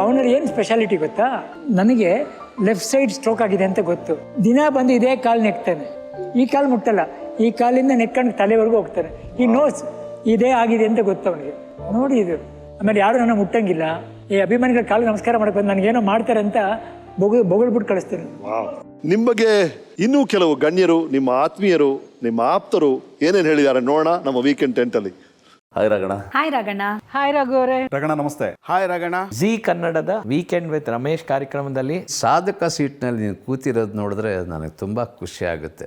ಅವನಲ್ಲಿ ಏನು ಸ್ಪೆಷಾಲಿಟಿ ಗೊತ್ತಾ? ನನಗೆ ಲೆಫ್ಟ್ ಸೈಡ್ ಸ್ಟ್ರೋಕ್ ಆಗಿದೆ ಅಂತ ಗೊತ್ತು. ದಿನ ಬಂದು ಇದೇ ಕಾಲು ನೆಕ್ತಾನೆ, ಈ ಕಾಲು ಮುಟ್ಟಲ್ಲ, ಈ ಕಾಲಿಂದ ನೆಕ್ಕೊಂಡು ತಲೆವರೆಗೂ ಹೋಗ್ತಾನೆ. ಈ ನೋಸ್ ಇದೇ ಆಗಿದೆ ಅಂತ ಗೊತ್ತು ಅವನಿಗೆ. ನೋಡಿ ಇದು ಆಮೇಲೆ ಯಾರು ನನ್ನ ಮುಟ್ಟಂಗಿಲ್ಲ. ಈ ಅಭಿಮಾನಿಗಳ ಕಾಲು ನಮಸ್ಕಾರ ಮಾಡಕ್ಕೆ ಬಂದು ನನಗೇನೋ ಮಾಡ್ತಾರೆ ಅಂತ ಬೊಗಳ್ಬಿಟ್ಟು ಕಳಿಸ್ತೀನಿ. ನಿಮ್ಮ ಬಗ್ಗೆ ಇನ್ನೂ ಕೆಲವು ಗಣ್ಯರು, ನಿಮ್ಮ ಆತ್ಮೀಯರು, ನಿಮ್ಮ ಆಪ್ತರು ಏನೇನು ಹೇಳಿದ್ದಾರೆ ನೋಡೋಣ ನಮ್ಮ ವೀಕೆಂಡ್ ಟೆಂಟಲ್ಲಿ. Hi Raganna. Hi Raganna. Hi Raghu ಅವರೇ. ರಗಣ ನಮಸ್ತೆ. ಹಾಯ್ ರಗಣ. ಜಿ ಕನ್ನಡದ ವೀಕೆಂಡ್ ವಿತ್ ರಮೇಶ್ ಕಾರ್ಯಕ್ರಮದಲ್ಲಿ ಸಾಧಕ ಸೀಟ್ನಲ್ಲಿ ನೀನು ಕೂತಿರೋದು ನೋಡಿದ್ರೆ ನನಗೆ ತುಂಬ ಖುಷಿ ಆಗುತ್ತೆ.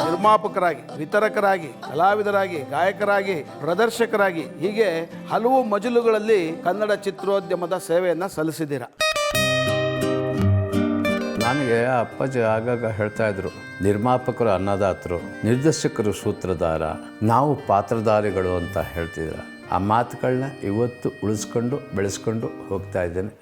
ನಿರ್ಮಾಪಕರಾಗಿ, ವಿತರಕರಾಗಿ, ಕಲಾವಿದರಾಗಿ, ಗಾಯಕರಾಗಿ, ಪ್ರದರ್ಶಕರಾಗಿ ಹೀಗೆ ಹಲವು ಮಜಲುಗಳಲ್ಲಿ ಕನ್ನಡ ಚಿತ್ರೋದ್ಯಮದ ಸೇವೆಯನ್ನು ಸಲ್ಲಿಸಿದ್ದೀರಾ. ನನಗೆ ಅಪ್ಪಾಜಿ ಆಗಾಗ ಹೇಳ್ತಾ ಇದ್ರು, ನಿರ್ಮಾಪಕರು ಅನ್ನದಾತರು, ನಿರ್ದೇಶಕರು ಸೂತ್ರಧಾರ, ನಾವು ಪಾತ್ರಧಾರಿಗಳು ಅಂತ ಹೇಳ್ತಿದ್ರು. ಆ ಮಾತುಗಳನ್ನ ಇವತ್ತು ಉಳಿಸ್ಕೊಂಡು ಬೆಳೆಸ್ಕೊಂಡು ಹೋಗ್ತಾ ಇದ್ದೇನೆ.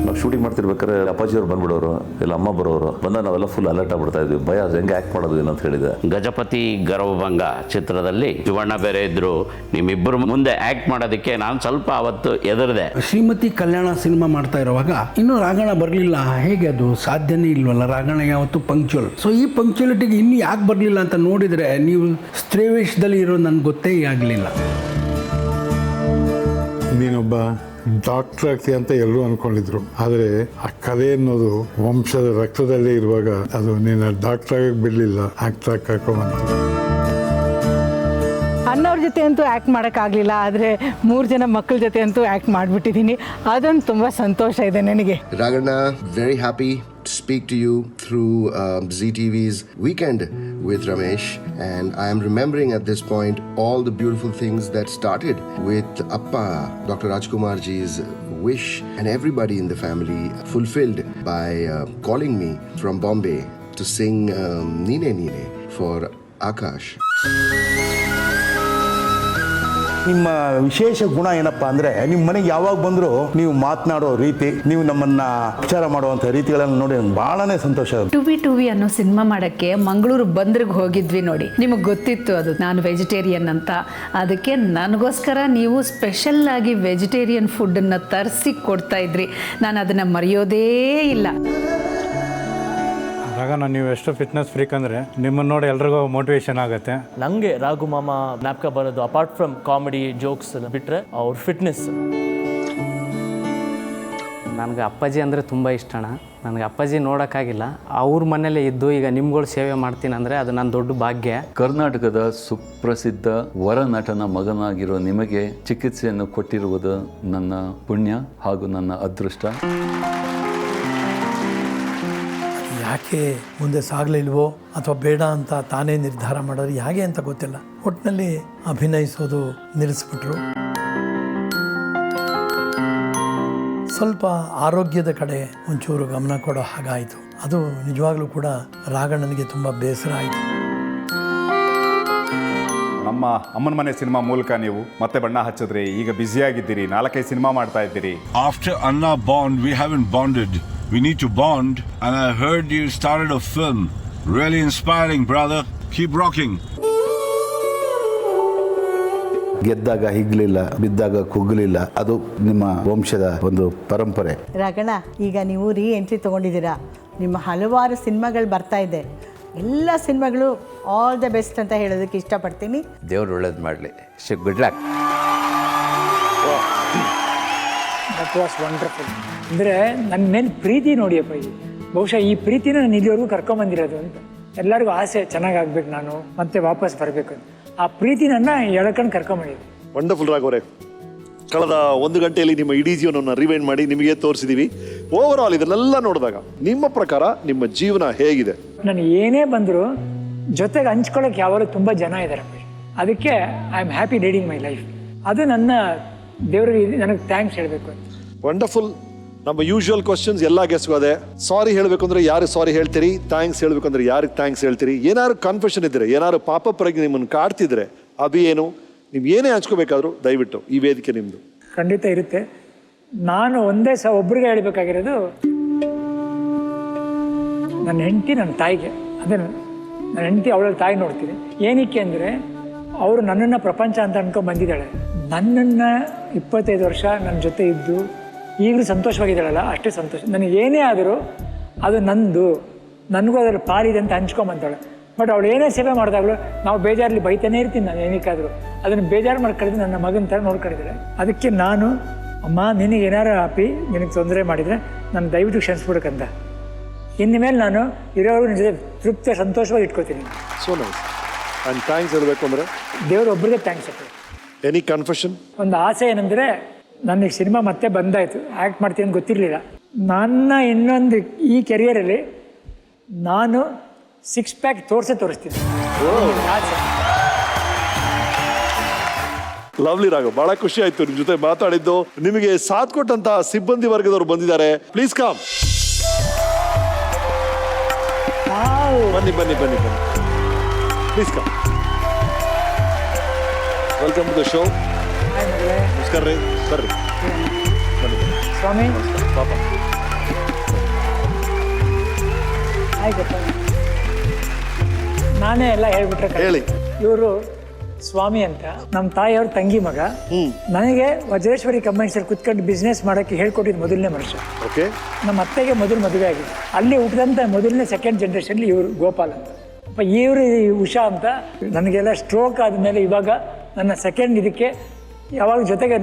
ನಾವು ಶೂಟಿಂಗ್ ಮಾಡ್ತಿರ್ಬೇಕಾದ್ರೆ ಅಪ್ಪಾಜಿಯವ್ರು ಬಂದ್ಬಿಡೋರು, ಇಲ್ಲ ಅಮ್ಮ ಬರೋರು. ಬಂದಾಗ ನಾವೆಲ್ಲ ಫುಲ್ ಅಲರ್ಟ್ ಆಗ್ಬಿಡ್ತಾ ಇದ್ವಿ, ಭಯ ಹೆಂಗೆ ಆ್ಯಕ್ಟ್ ಮಾಡೋದು ಏನಂತ ಹೇಳಿದೆ. ಗಜಪತಿ ಗರ್ವಭಂಗ ಚಿತ್ರದಲ್ಲಿ ಶಿವಣ್ಣ ಬೇರೆ ಇದ್ರು, ನಿಮ್ಮಿಬ್ಬರು ಮುಂದೆ ಆ್ಯಕ್ಟ್ ಮಾಡೋದಕ್ಕೆ ನಾನು ಸ್ವಲ್ಪ ಅವತ್ತು ಎದುರಿದೆ. ಶ್ರೀಮತಿ ಕಲ್ಯಾಣ ಸಿನಿಮಾ ಮಾಡ್ತಾ ಇರುವಾಗ ಇನ್ನೂ ರಾಗಣ ಬರಲಿಲ್ಲ. ಹೇಗೆ ಅದು ಸಾಧ್ಯನೇ ಇಲ್ವಲ್ಲ, ರಾಗಣ ಯಾವತ್ತು ಪಂಕ್ಚುವಲ್. ಸೊ ಈ ಪಂಕ್ಚುಲಿಟಿಗೆ ಇನ್ನೂ ಯಾಕೆ ಬರಲಿಲ್ಲ ಅಂತ ನೋಡಿದರೆ ನೀವು ಸ್ತ್ರೀವೇಶದಲ್ಲಿ ಇರೋ ನನಗೆ ಗೊತ್ತೇ ಆಗಲಿಲ್ಲ. ನೀನೊಬ್ಬ ಡಾಕ್ಟರ್ ಆಗ್ತಿ ಅಂತ ಎಲ್ಲರೂ ಅನ್ಕೊಂಡಿದ್ರು, ಆದರೆ ಆ ಕಲೆ ಅನ್ನೋದು ವಂಶದ ರಕ್ತದಲ್ಲೇ ಇರುವಾಗ ಅದು ನೀನು ಡಾಕ್ಟರ್ ಆಗಕ್ಕೆ ಬಿಡಲಿಲ್ಲ, ಆಗ್ತಾ ಕರ್ಕೊಂಬಂತು. ಅಣ್ಣವ್ರ ಜೊತೆ ಅಂತೂ ಆ್ಯಕ್ಟ್ ಮಾಡೋಕ್ಕಾಗಲಿಲ್ಲ, ಆದರೆ 3 ಜನ ಮಕ್ಕಳ ಜೊತೆ ಅಂತೂ ಆ್ಯಕ್ಟ್ ಮಾಡಿಬಿಟ್ಟಿದ್ದೀನಿ. ಅದೊಂದು ತುಂಬ ಸಂತೋಷ ಇದೆ ನನಗೆ. Ragana, very happy to speak to you through ZTV's Weekend with Ramesh, and I am remembering at this point all the beautiful things that started with Appa, Dr. Rajkumar ji's wish, and everybody in the family fulfilled by calling me from Bombay to sing Neene Neene for Akash. ನಿಮ್ಮ ವಿಶೇಷ ಗುಣ ಏನಪ್ಪ ಅಂದರೆ, ನಿಮ್ಮ ಮನೆಗೆ ಯಾವಾಗ ಬಂದರೂ ನೀವು ಮಾತನಾಡೋ ರೀತಿ, ನೀವು ನಮ್ಮನ್ನು ಉಪಚಾರ ಮಾಡುವಂಥ ರೀತಿಗಳನ್ನು ನೋಡಿ ನನಗೆ ಭಾಳನೇ ಸಂತೋಷ. ಟು ವಿ ಅನ್ನೋ ಸಿನಿಮಾ ಮಾಡೋಕ್ಕೆ ಮಂಗಳೂರು ಬಂದ್ರಿಗೆ ಹೋಗಿದ್ವಿ ನೋಡಿ. ನಿಮಗೆ ಗೊತ್ತಿತ್ತು ಅದು ನಾನು ವೆಜಿಟೇರಿಯನ್ ಅಂತ. ಅದಕ್ಕೆ ನನಗೋಸ್ಕರ ನೀವು ಸ್ಪೆಷಲ್ ಆಗಿ ವೆಜಿಟೇರಿಯನ್ ಫುಡ್ಡನ್ನು ತರಿಸಿ ಕೊಡ್ತಾ ಇದ್ರಿ. ನಾನು ಅದನ್ನು ಮರೆಯೋದೇ ಇಲ್ಲ. ರಾಗಣ್ಣ, ನೀವು ಎಷ್ಟು ಫಿಟ್ನೆಸ್ ಫ್ರೀಕ್ ಅಂದರೆ ನಿಮ್ಮನ್ನು ನೋಡಿ ಎಲ್ರಿಗೂ ಮೋಟಿವೇಶನ್ ಆಗುತ್ತೆ. ನನಗೆ ರಾಘು ಮಾಮ ಜ್ಞಾಪಕ ಬರೋದು ಅಪಾರ್ಟ್ ಫ್ರಮ್ ಕಾಮಿಡಿ ಜೋಕ್ಸ್ ಬಿಟ್ಟರೆ ಅವ್ರ ಫಿಟ್ನೆಸ್. ನನಗೆ ಅಪ್ಪಾಜಿ ಅಂದರೆ ತುಂಬ ಇಷ್ಟ ಅಣ್ಣ. ನನಗೆ ಅಪ್ಪಾಜಿ ನೋಡೋಕ್ಕಾಗಿಲ್ಲ, ಅವ್ರ ಮನೇಲೇ ಇದ್ದು ಈಗ ನಿಮ್ಗಳು ಸೇವೆ ಮಾಡ್ತೀನಿ ಅಂದರೆ ಅದು ನನ್ನ ದೊಡ್ಡ ಭಾಗ್ಯ. ಕರ್ನಾಟಕದ ಸುಪ್ರಸಿದ್ಧ ವರ ನಟನ ಮಗನಾಗಿರೋ ನಿಮಗೆ ಚಿಕಿತ್ಸೆಯನ್ನು ಕೊಟ್ಟಿರುವುದು ನನ್ನ ಪುಣ್ಯ ಹಾಗೂ ನನ್ನ ಅದೃಷ್ಟ. ಯಾಕೆ ಮುಂದೆ ಸಾಗಲಿಲ್ವೋ ಅಥವಾ ಬೇಡ ಅಂತ ತಾನೇ ನಿರ್ಧಾರ ಮಾಡೋದು ಹೇಗೆ ಅಂತ ಗೊತ್ತಿಲ್ಲ. ಒಟ್ಟಿನಲ್ಲಿ ಅಭಿನಯಿಸೋದು ನಿಲ್ಲಿಸ್ಬಿಟ್ರು. ಸ್ವಲ್ಪ ಆರೋಗ್ಯದ ಕಡೆ ಒಂಚೂರು ಗಮನ ಕೊಡೋ ಹಾಗಾಯಿತು. ಅದು ನಿಜವಾಗ್ಲೂ ಕೂಡ ರಾಘಣ್ಣನಿಗೆ ತುಂಬ ಬೇಸರ ಆಯಿತು. ನಮ್ಮ ಅಮ್ಮನ ಮನೆ ಸಿನಿಮಾ ಮೂಲಕ ನೀವು ಮತ್ತೆ ಬಣ್ಣ ಹಚ್ಚಿದ್ರಿ, ಈಗ ಬ್ಯುಸಿಯಾಗಿದ್ದೀರಿ, 4-5 ಸಿನಿಮಾ ಮಾಡ್ತಾ ಇದ್ದೀರಿ. After Anna bond, we haven't bonded. We need to bond, and I heard you started a film. Really inspiring, brother. Keep rocking. ಗೆದ್ದಾಗ ಹಿಗ್ಲಿಲ್ಲ, ಬಿದ್ದಾಗ ಕುಗ್ಗಲಿಲ್ಲ, ಅದು ನಿಮ್ಮ ವಂಶದ ಒಂದು ಪರಂಪರೆ. ರಾಗಣ್ಣ, ಈಗ ನೀವು ಎಂಟ್ರಿ ತೊಗೊಂಡಿದ್ದೀರಾ, ನಿಮ್ಮ ಹಲವಾರು ಸಿನಿಮಾಗಳು ಬರ್ತಾ ಇದೆ. ಎಲ್ಲ ಸಿನಿಮಾಗಳು ಆಲ್ ದ ಬೆಸ್ಟ್ ಅಂತ ಹೇಳೋದಕ್ಕೆ ಇಷ್ಟಪಡ್ತೀನಿ. ದೇವ್ರು ಒಳ್ಳೇದು ಮಾಡಲಿ. Good luck. That was wonderful. ಅಂದರೆ ನನ್ನ ಮೇಲೆ ಪ್ರೀತಿ ನೋಡಿಯಪ್ಪ, ಇದು ಬಹುಶಃ ಈ ಪ್ರೀತಿನ ನಾನು ಇಲ್ಲಿವರೆಗೂ ಕರ್ಕೊಂಬಂದಿರೋದು ಅಂತ. ಎಲ್ಲರಿಗೂ ಆಸೆ ಚೆನ್ನಾಗಾಗ್ಬೇಕು, ನಾನು ಮತ್ತೆ ವಾಪಸ್ ಬರಬೇಕು ಅಂತ. ಆ ಪ್ರೀತಿ ನನ್ನ ಎಳ್ಕೊಂಡು ಕರ್ಕೊಂಬಂದಿದೆ. ವಂಡರ್ಫುಲ್ ರಾಘವರೇ, ಕಳೆದ 1 ಗಂಟೆಯಲ್ಲಿ ನಿಮ್ಮ ಇಡೀ ಜೀವನವನ್ನು ರಿವೈಂಡ್ ಮಾಡಿ ನಿಮಗೆ ತೋರಿಸಿದ್ದೀವಿ. ಓವರ್ ಆಲ್ ಇದನ್ನೆಲ್ಲ ನೋಡಿದಾಗ ನಿಮ್ಮ ಪ್ರಕಾರ ನಿಮ್ಮ ಜೀವನ ಹೇಗಿದೆ? ನಾನು ಏನೇ ಬಂದರೂ ಜೊತೆಗೆ ಹಂಚ್ಕೊಳ್ಳೋಕೆ ಯಾವಾಗಲೂ ತುಂಬ ಜನ ಇದ್ದಾರೆ. ಅದಕ್ಕೆ I am happy leading my life. ಅದು ನನ್ನ ದೇವರಿಗೆ ನನಗೆ ಥ್ಯಾಂಕ್ಸ್ ಹೇಳಬೇಕು ಅಂತ. ವಂಡರ್ಫುಲ್. ನಮ್ಮ ಯೂಶುವಲ್ ಕ್ವಶನ್ಸ್ ಎಲ್ಲ ಗೆಸ್ಗೂ ಅದೇ. ಸಾರಿ ಹೇಳಬೇಕು ಅಂದರೆ ಯಾರಿಗೆ ಸಾರಿ ಹೇಳ್ತೀರಿ, ಥ್ಯಾಂಕ್ಸ್ ಹೇಳಬೇಕು ಅಂದರೆ ಯಾರಿಗೆ ಥ್ಯಾಂಕ್ಸ್ ಹೇಳ್ತೀರಿ? ಏನಾದ್ರು ಕನ್ಫ್ಯೂಷನ್ ಇದ್ದರೆ, ಏನಾದ್ರು ಪಾಪ ಪ್ರಜ್ಞೆ ನಿಮ್ಮನ್ನು ಕಾಡ್ತಿದ್ರೆ ಅದು ಏನು? ನೀವು ಏನೇ ಹಂಚ್ಕೋಬೇಕಾದ್ರೂ ದಯವಿಟ್ಟು ಈ ವೇದಿಕೆ ನಿಮ್ಮದು. ಖಂಡಿತ ಇರುತ್ತೆ. ನಾನು ಒಂದೇ ಒಬ್ಬರಿಗೆ ಹೇಳಬೇಕಾಗಿರೋದು, ನನ್ನ ಹೆಂಡತಿ ನನ್ನ ತಾಯಿಗೆ. ಅದೇ ನನ್ನ ಹೆಂಡತಿ ಅವಳ ತಾಯಿ ನೋಡ್ತೀನಿ. ಏನಕ್ಕೆ ಅಂದರೆ ಅವರು ನನ್ನನ್ನು ಪ್ರಪಂಚ ಅಂತ ಅನ್ಕೊಂಡು ಬಂದಿದ್ದಾಳೆ. ನನ್ನನ್ನು 25 ವರ್ಷ ನನ್ನ ಜೊತೆ ಇದ್ದು ಈಗಲೂ ಸಂತೋಷವಾಗಿದ್ದಾಳಲ್ಲ, ಅಷ್ಟೇ ಸಂತೋಷ. ನನಗೆ ಏನೇ ಆದರೂ ಅದು ನಂದು, ನನಗೂ ಅದರ ಪಾಲಿದೆ ಅಂತ ಹಂಚ್ಕೊಂಬಂತಾಳೆ. ಬಟ್ ಅವಳು ಏನೇ ಸೇವೆ ಮಾಡಿದಾಗಲೂ ನಾವು ಬೇಜಾರಲ್ಲಿ ಬೈತಾನೇ ಇರ್ತೀನಿ ನಾನು ಏನಕ್ಕಾದರೂ. ಅದನ್ನು ಬೇಜಾರು ಮಾಡ್ಕೊಂಡಿದ್ದು ನನ್ನ ಮಗನ ಥರ ನೋಡ್ಕೊಂಡಿದ್ದಾರೆ. ಅದಕ್ಕೆ ನಾನು ಅಮ್ಮ ನಿನಗೆ ಏನಾರು ಹಾಪಿ ನಿನಗೆ ತೊಂದರೆ ಮಾಡಿದರೆ ನಾನು ದಯವಿಟ್ಟು ಕ್ಷಮಿಸ್ಬಿಡಕ್ಕಂತ. ಇನ್ಮೇಲೆ ನಾನು ಇರೋರು ನಿಜ ತೃಪ್ತಿ ಸಂತೋಷವಾಗಿ ಇಟ್ಕೊತೀನಿ. So nice. ಆ್ಯಂಡ್ ಥ್ಯಾಂಕ್ಸ್ ಹೇಳಬೇಕು ಅಂದರೆ ದೇವರು ಒಬ್ಬರಿಗೆ ಥ್ಯಾಂಕ್ಸ್ ಹೇಳ್ತೀನಿ. Any confession? ಒಂದು ಆಸೆ ಏನಂದರೆ ನನಗೆ ಸಿನಿಮಾ ಮತ್ತೆ ಬಂದಾಯಿತು, ಆ್ಯಕ್ಟ್ ಮಾಡ್ತೀನಿ ಅಂತ ಗೊತ್ತಿರಲಿಲ್ಲ. ನನ್ನ ಇನ್ನೊಂದು ಈ ಕೆರಿಯರಲ್ಲಿ ನಾನು 6 ಪ್ಯಾಕ್ ತೋರಿಸ್ತೀನಿ. ಆಸೆ. ಲವ್ಲಿ ರಾಘವ್, ಬಹಳ ಖುಷಿ ಆಯ್ತು ನಿಮ್ಮ ಜೊತೆ ಮಾತಾಡಿದ್ದು. ನಿಮಗೆ ಸಾಥ್ ಕೊಟ್ಟಂತ ಸಿಬ್ಬಂದಿ ವರ್ಗದವರು ಬಂದಿದ್ದಾರೆ. Please come. ಬನ್ನಿ ಬನ್ನಿ ಬನ್ನಿ ಬನ್ನಿ, please come. Welcome to the show. ನಮಸ್ಕಾರ ರೀ, ಬರ್ರಿ ಬನ್ನಿ. ಸ್ವಾಮಿ ಪಾಪ ಆಯ್ತಪ್ಪ, ನಾನೇ ಎಲ್ಲ ಹೇಳ್ಬಿಟ್ರೆ ಹೇಳಿ. ಇವರು ಸ್ವಾಮಿ ಅಂತ ನಮ್ಮ ತಾಯಿಯವ್ರ ತಂಗಿ ಮಗ. ನನಗೆ ವಜ್ರೇಶ್ವರಿ ಕಂಬೈನ್ಸಲ್ಲಿ ಕುತ್ಕೊಂಡು ಬಿಸ್ನೆಸ್ ಮಾಡೋಕ್ಕೆ ಹೇಳ್ಕೊಟ್ಟಿದ್ದು ಮೊದಲನೇ ಮನುಷ್ಯ. ಓಕೆ. ನಮ್ಮ ಅತ್ತೆಗೆ ಮೊದಲು ಮದುವೆ ಆಗಿದೆ. ಅಲ್ಲಿ ಹುಟ್ಟಿದಂಥ ಮೊದಲನೇ ಸೆಕೆಂಡ್ ಜನ್ರೇಷನ್ಲಿ ಇವರು ಗೋಪಾಲ್ ಅಂತ. ಇವರು ಉಷಾ ಅಂತ. ನನಗೆಲ್ಲ ಸ್ಟ್ರೋಕ್ ಆದಮೇಲೆ ಇವಾಗ ನನ್ನ ಸೆಕೆಂಡ್ ಇದಕ್ಕೆ ಯಾವಾಗ ಜೊತೆಗೆ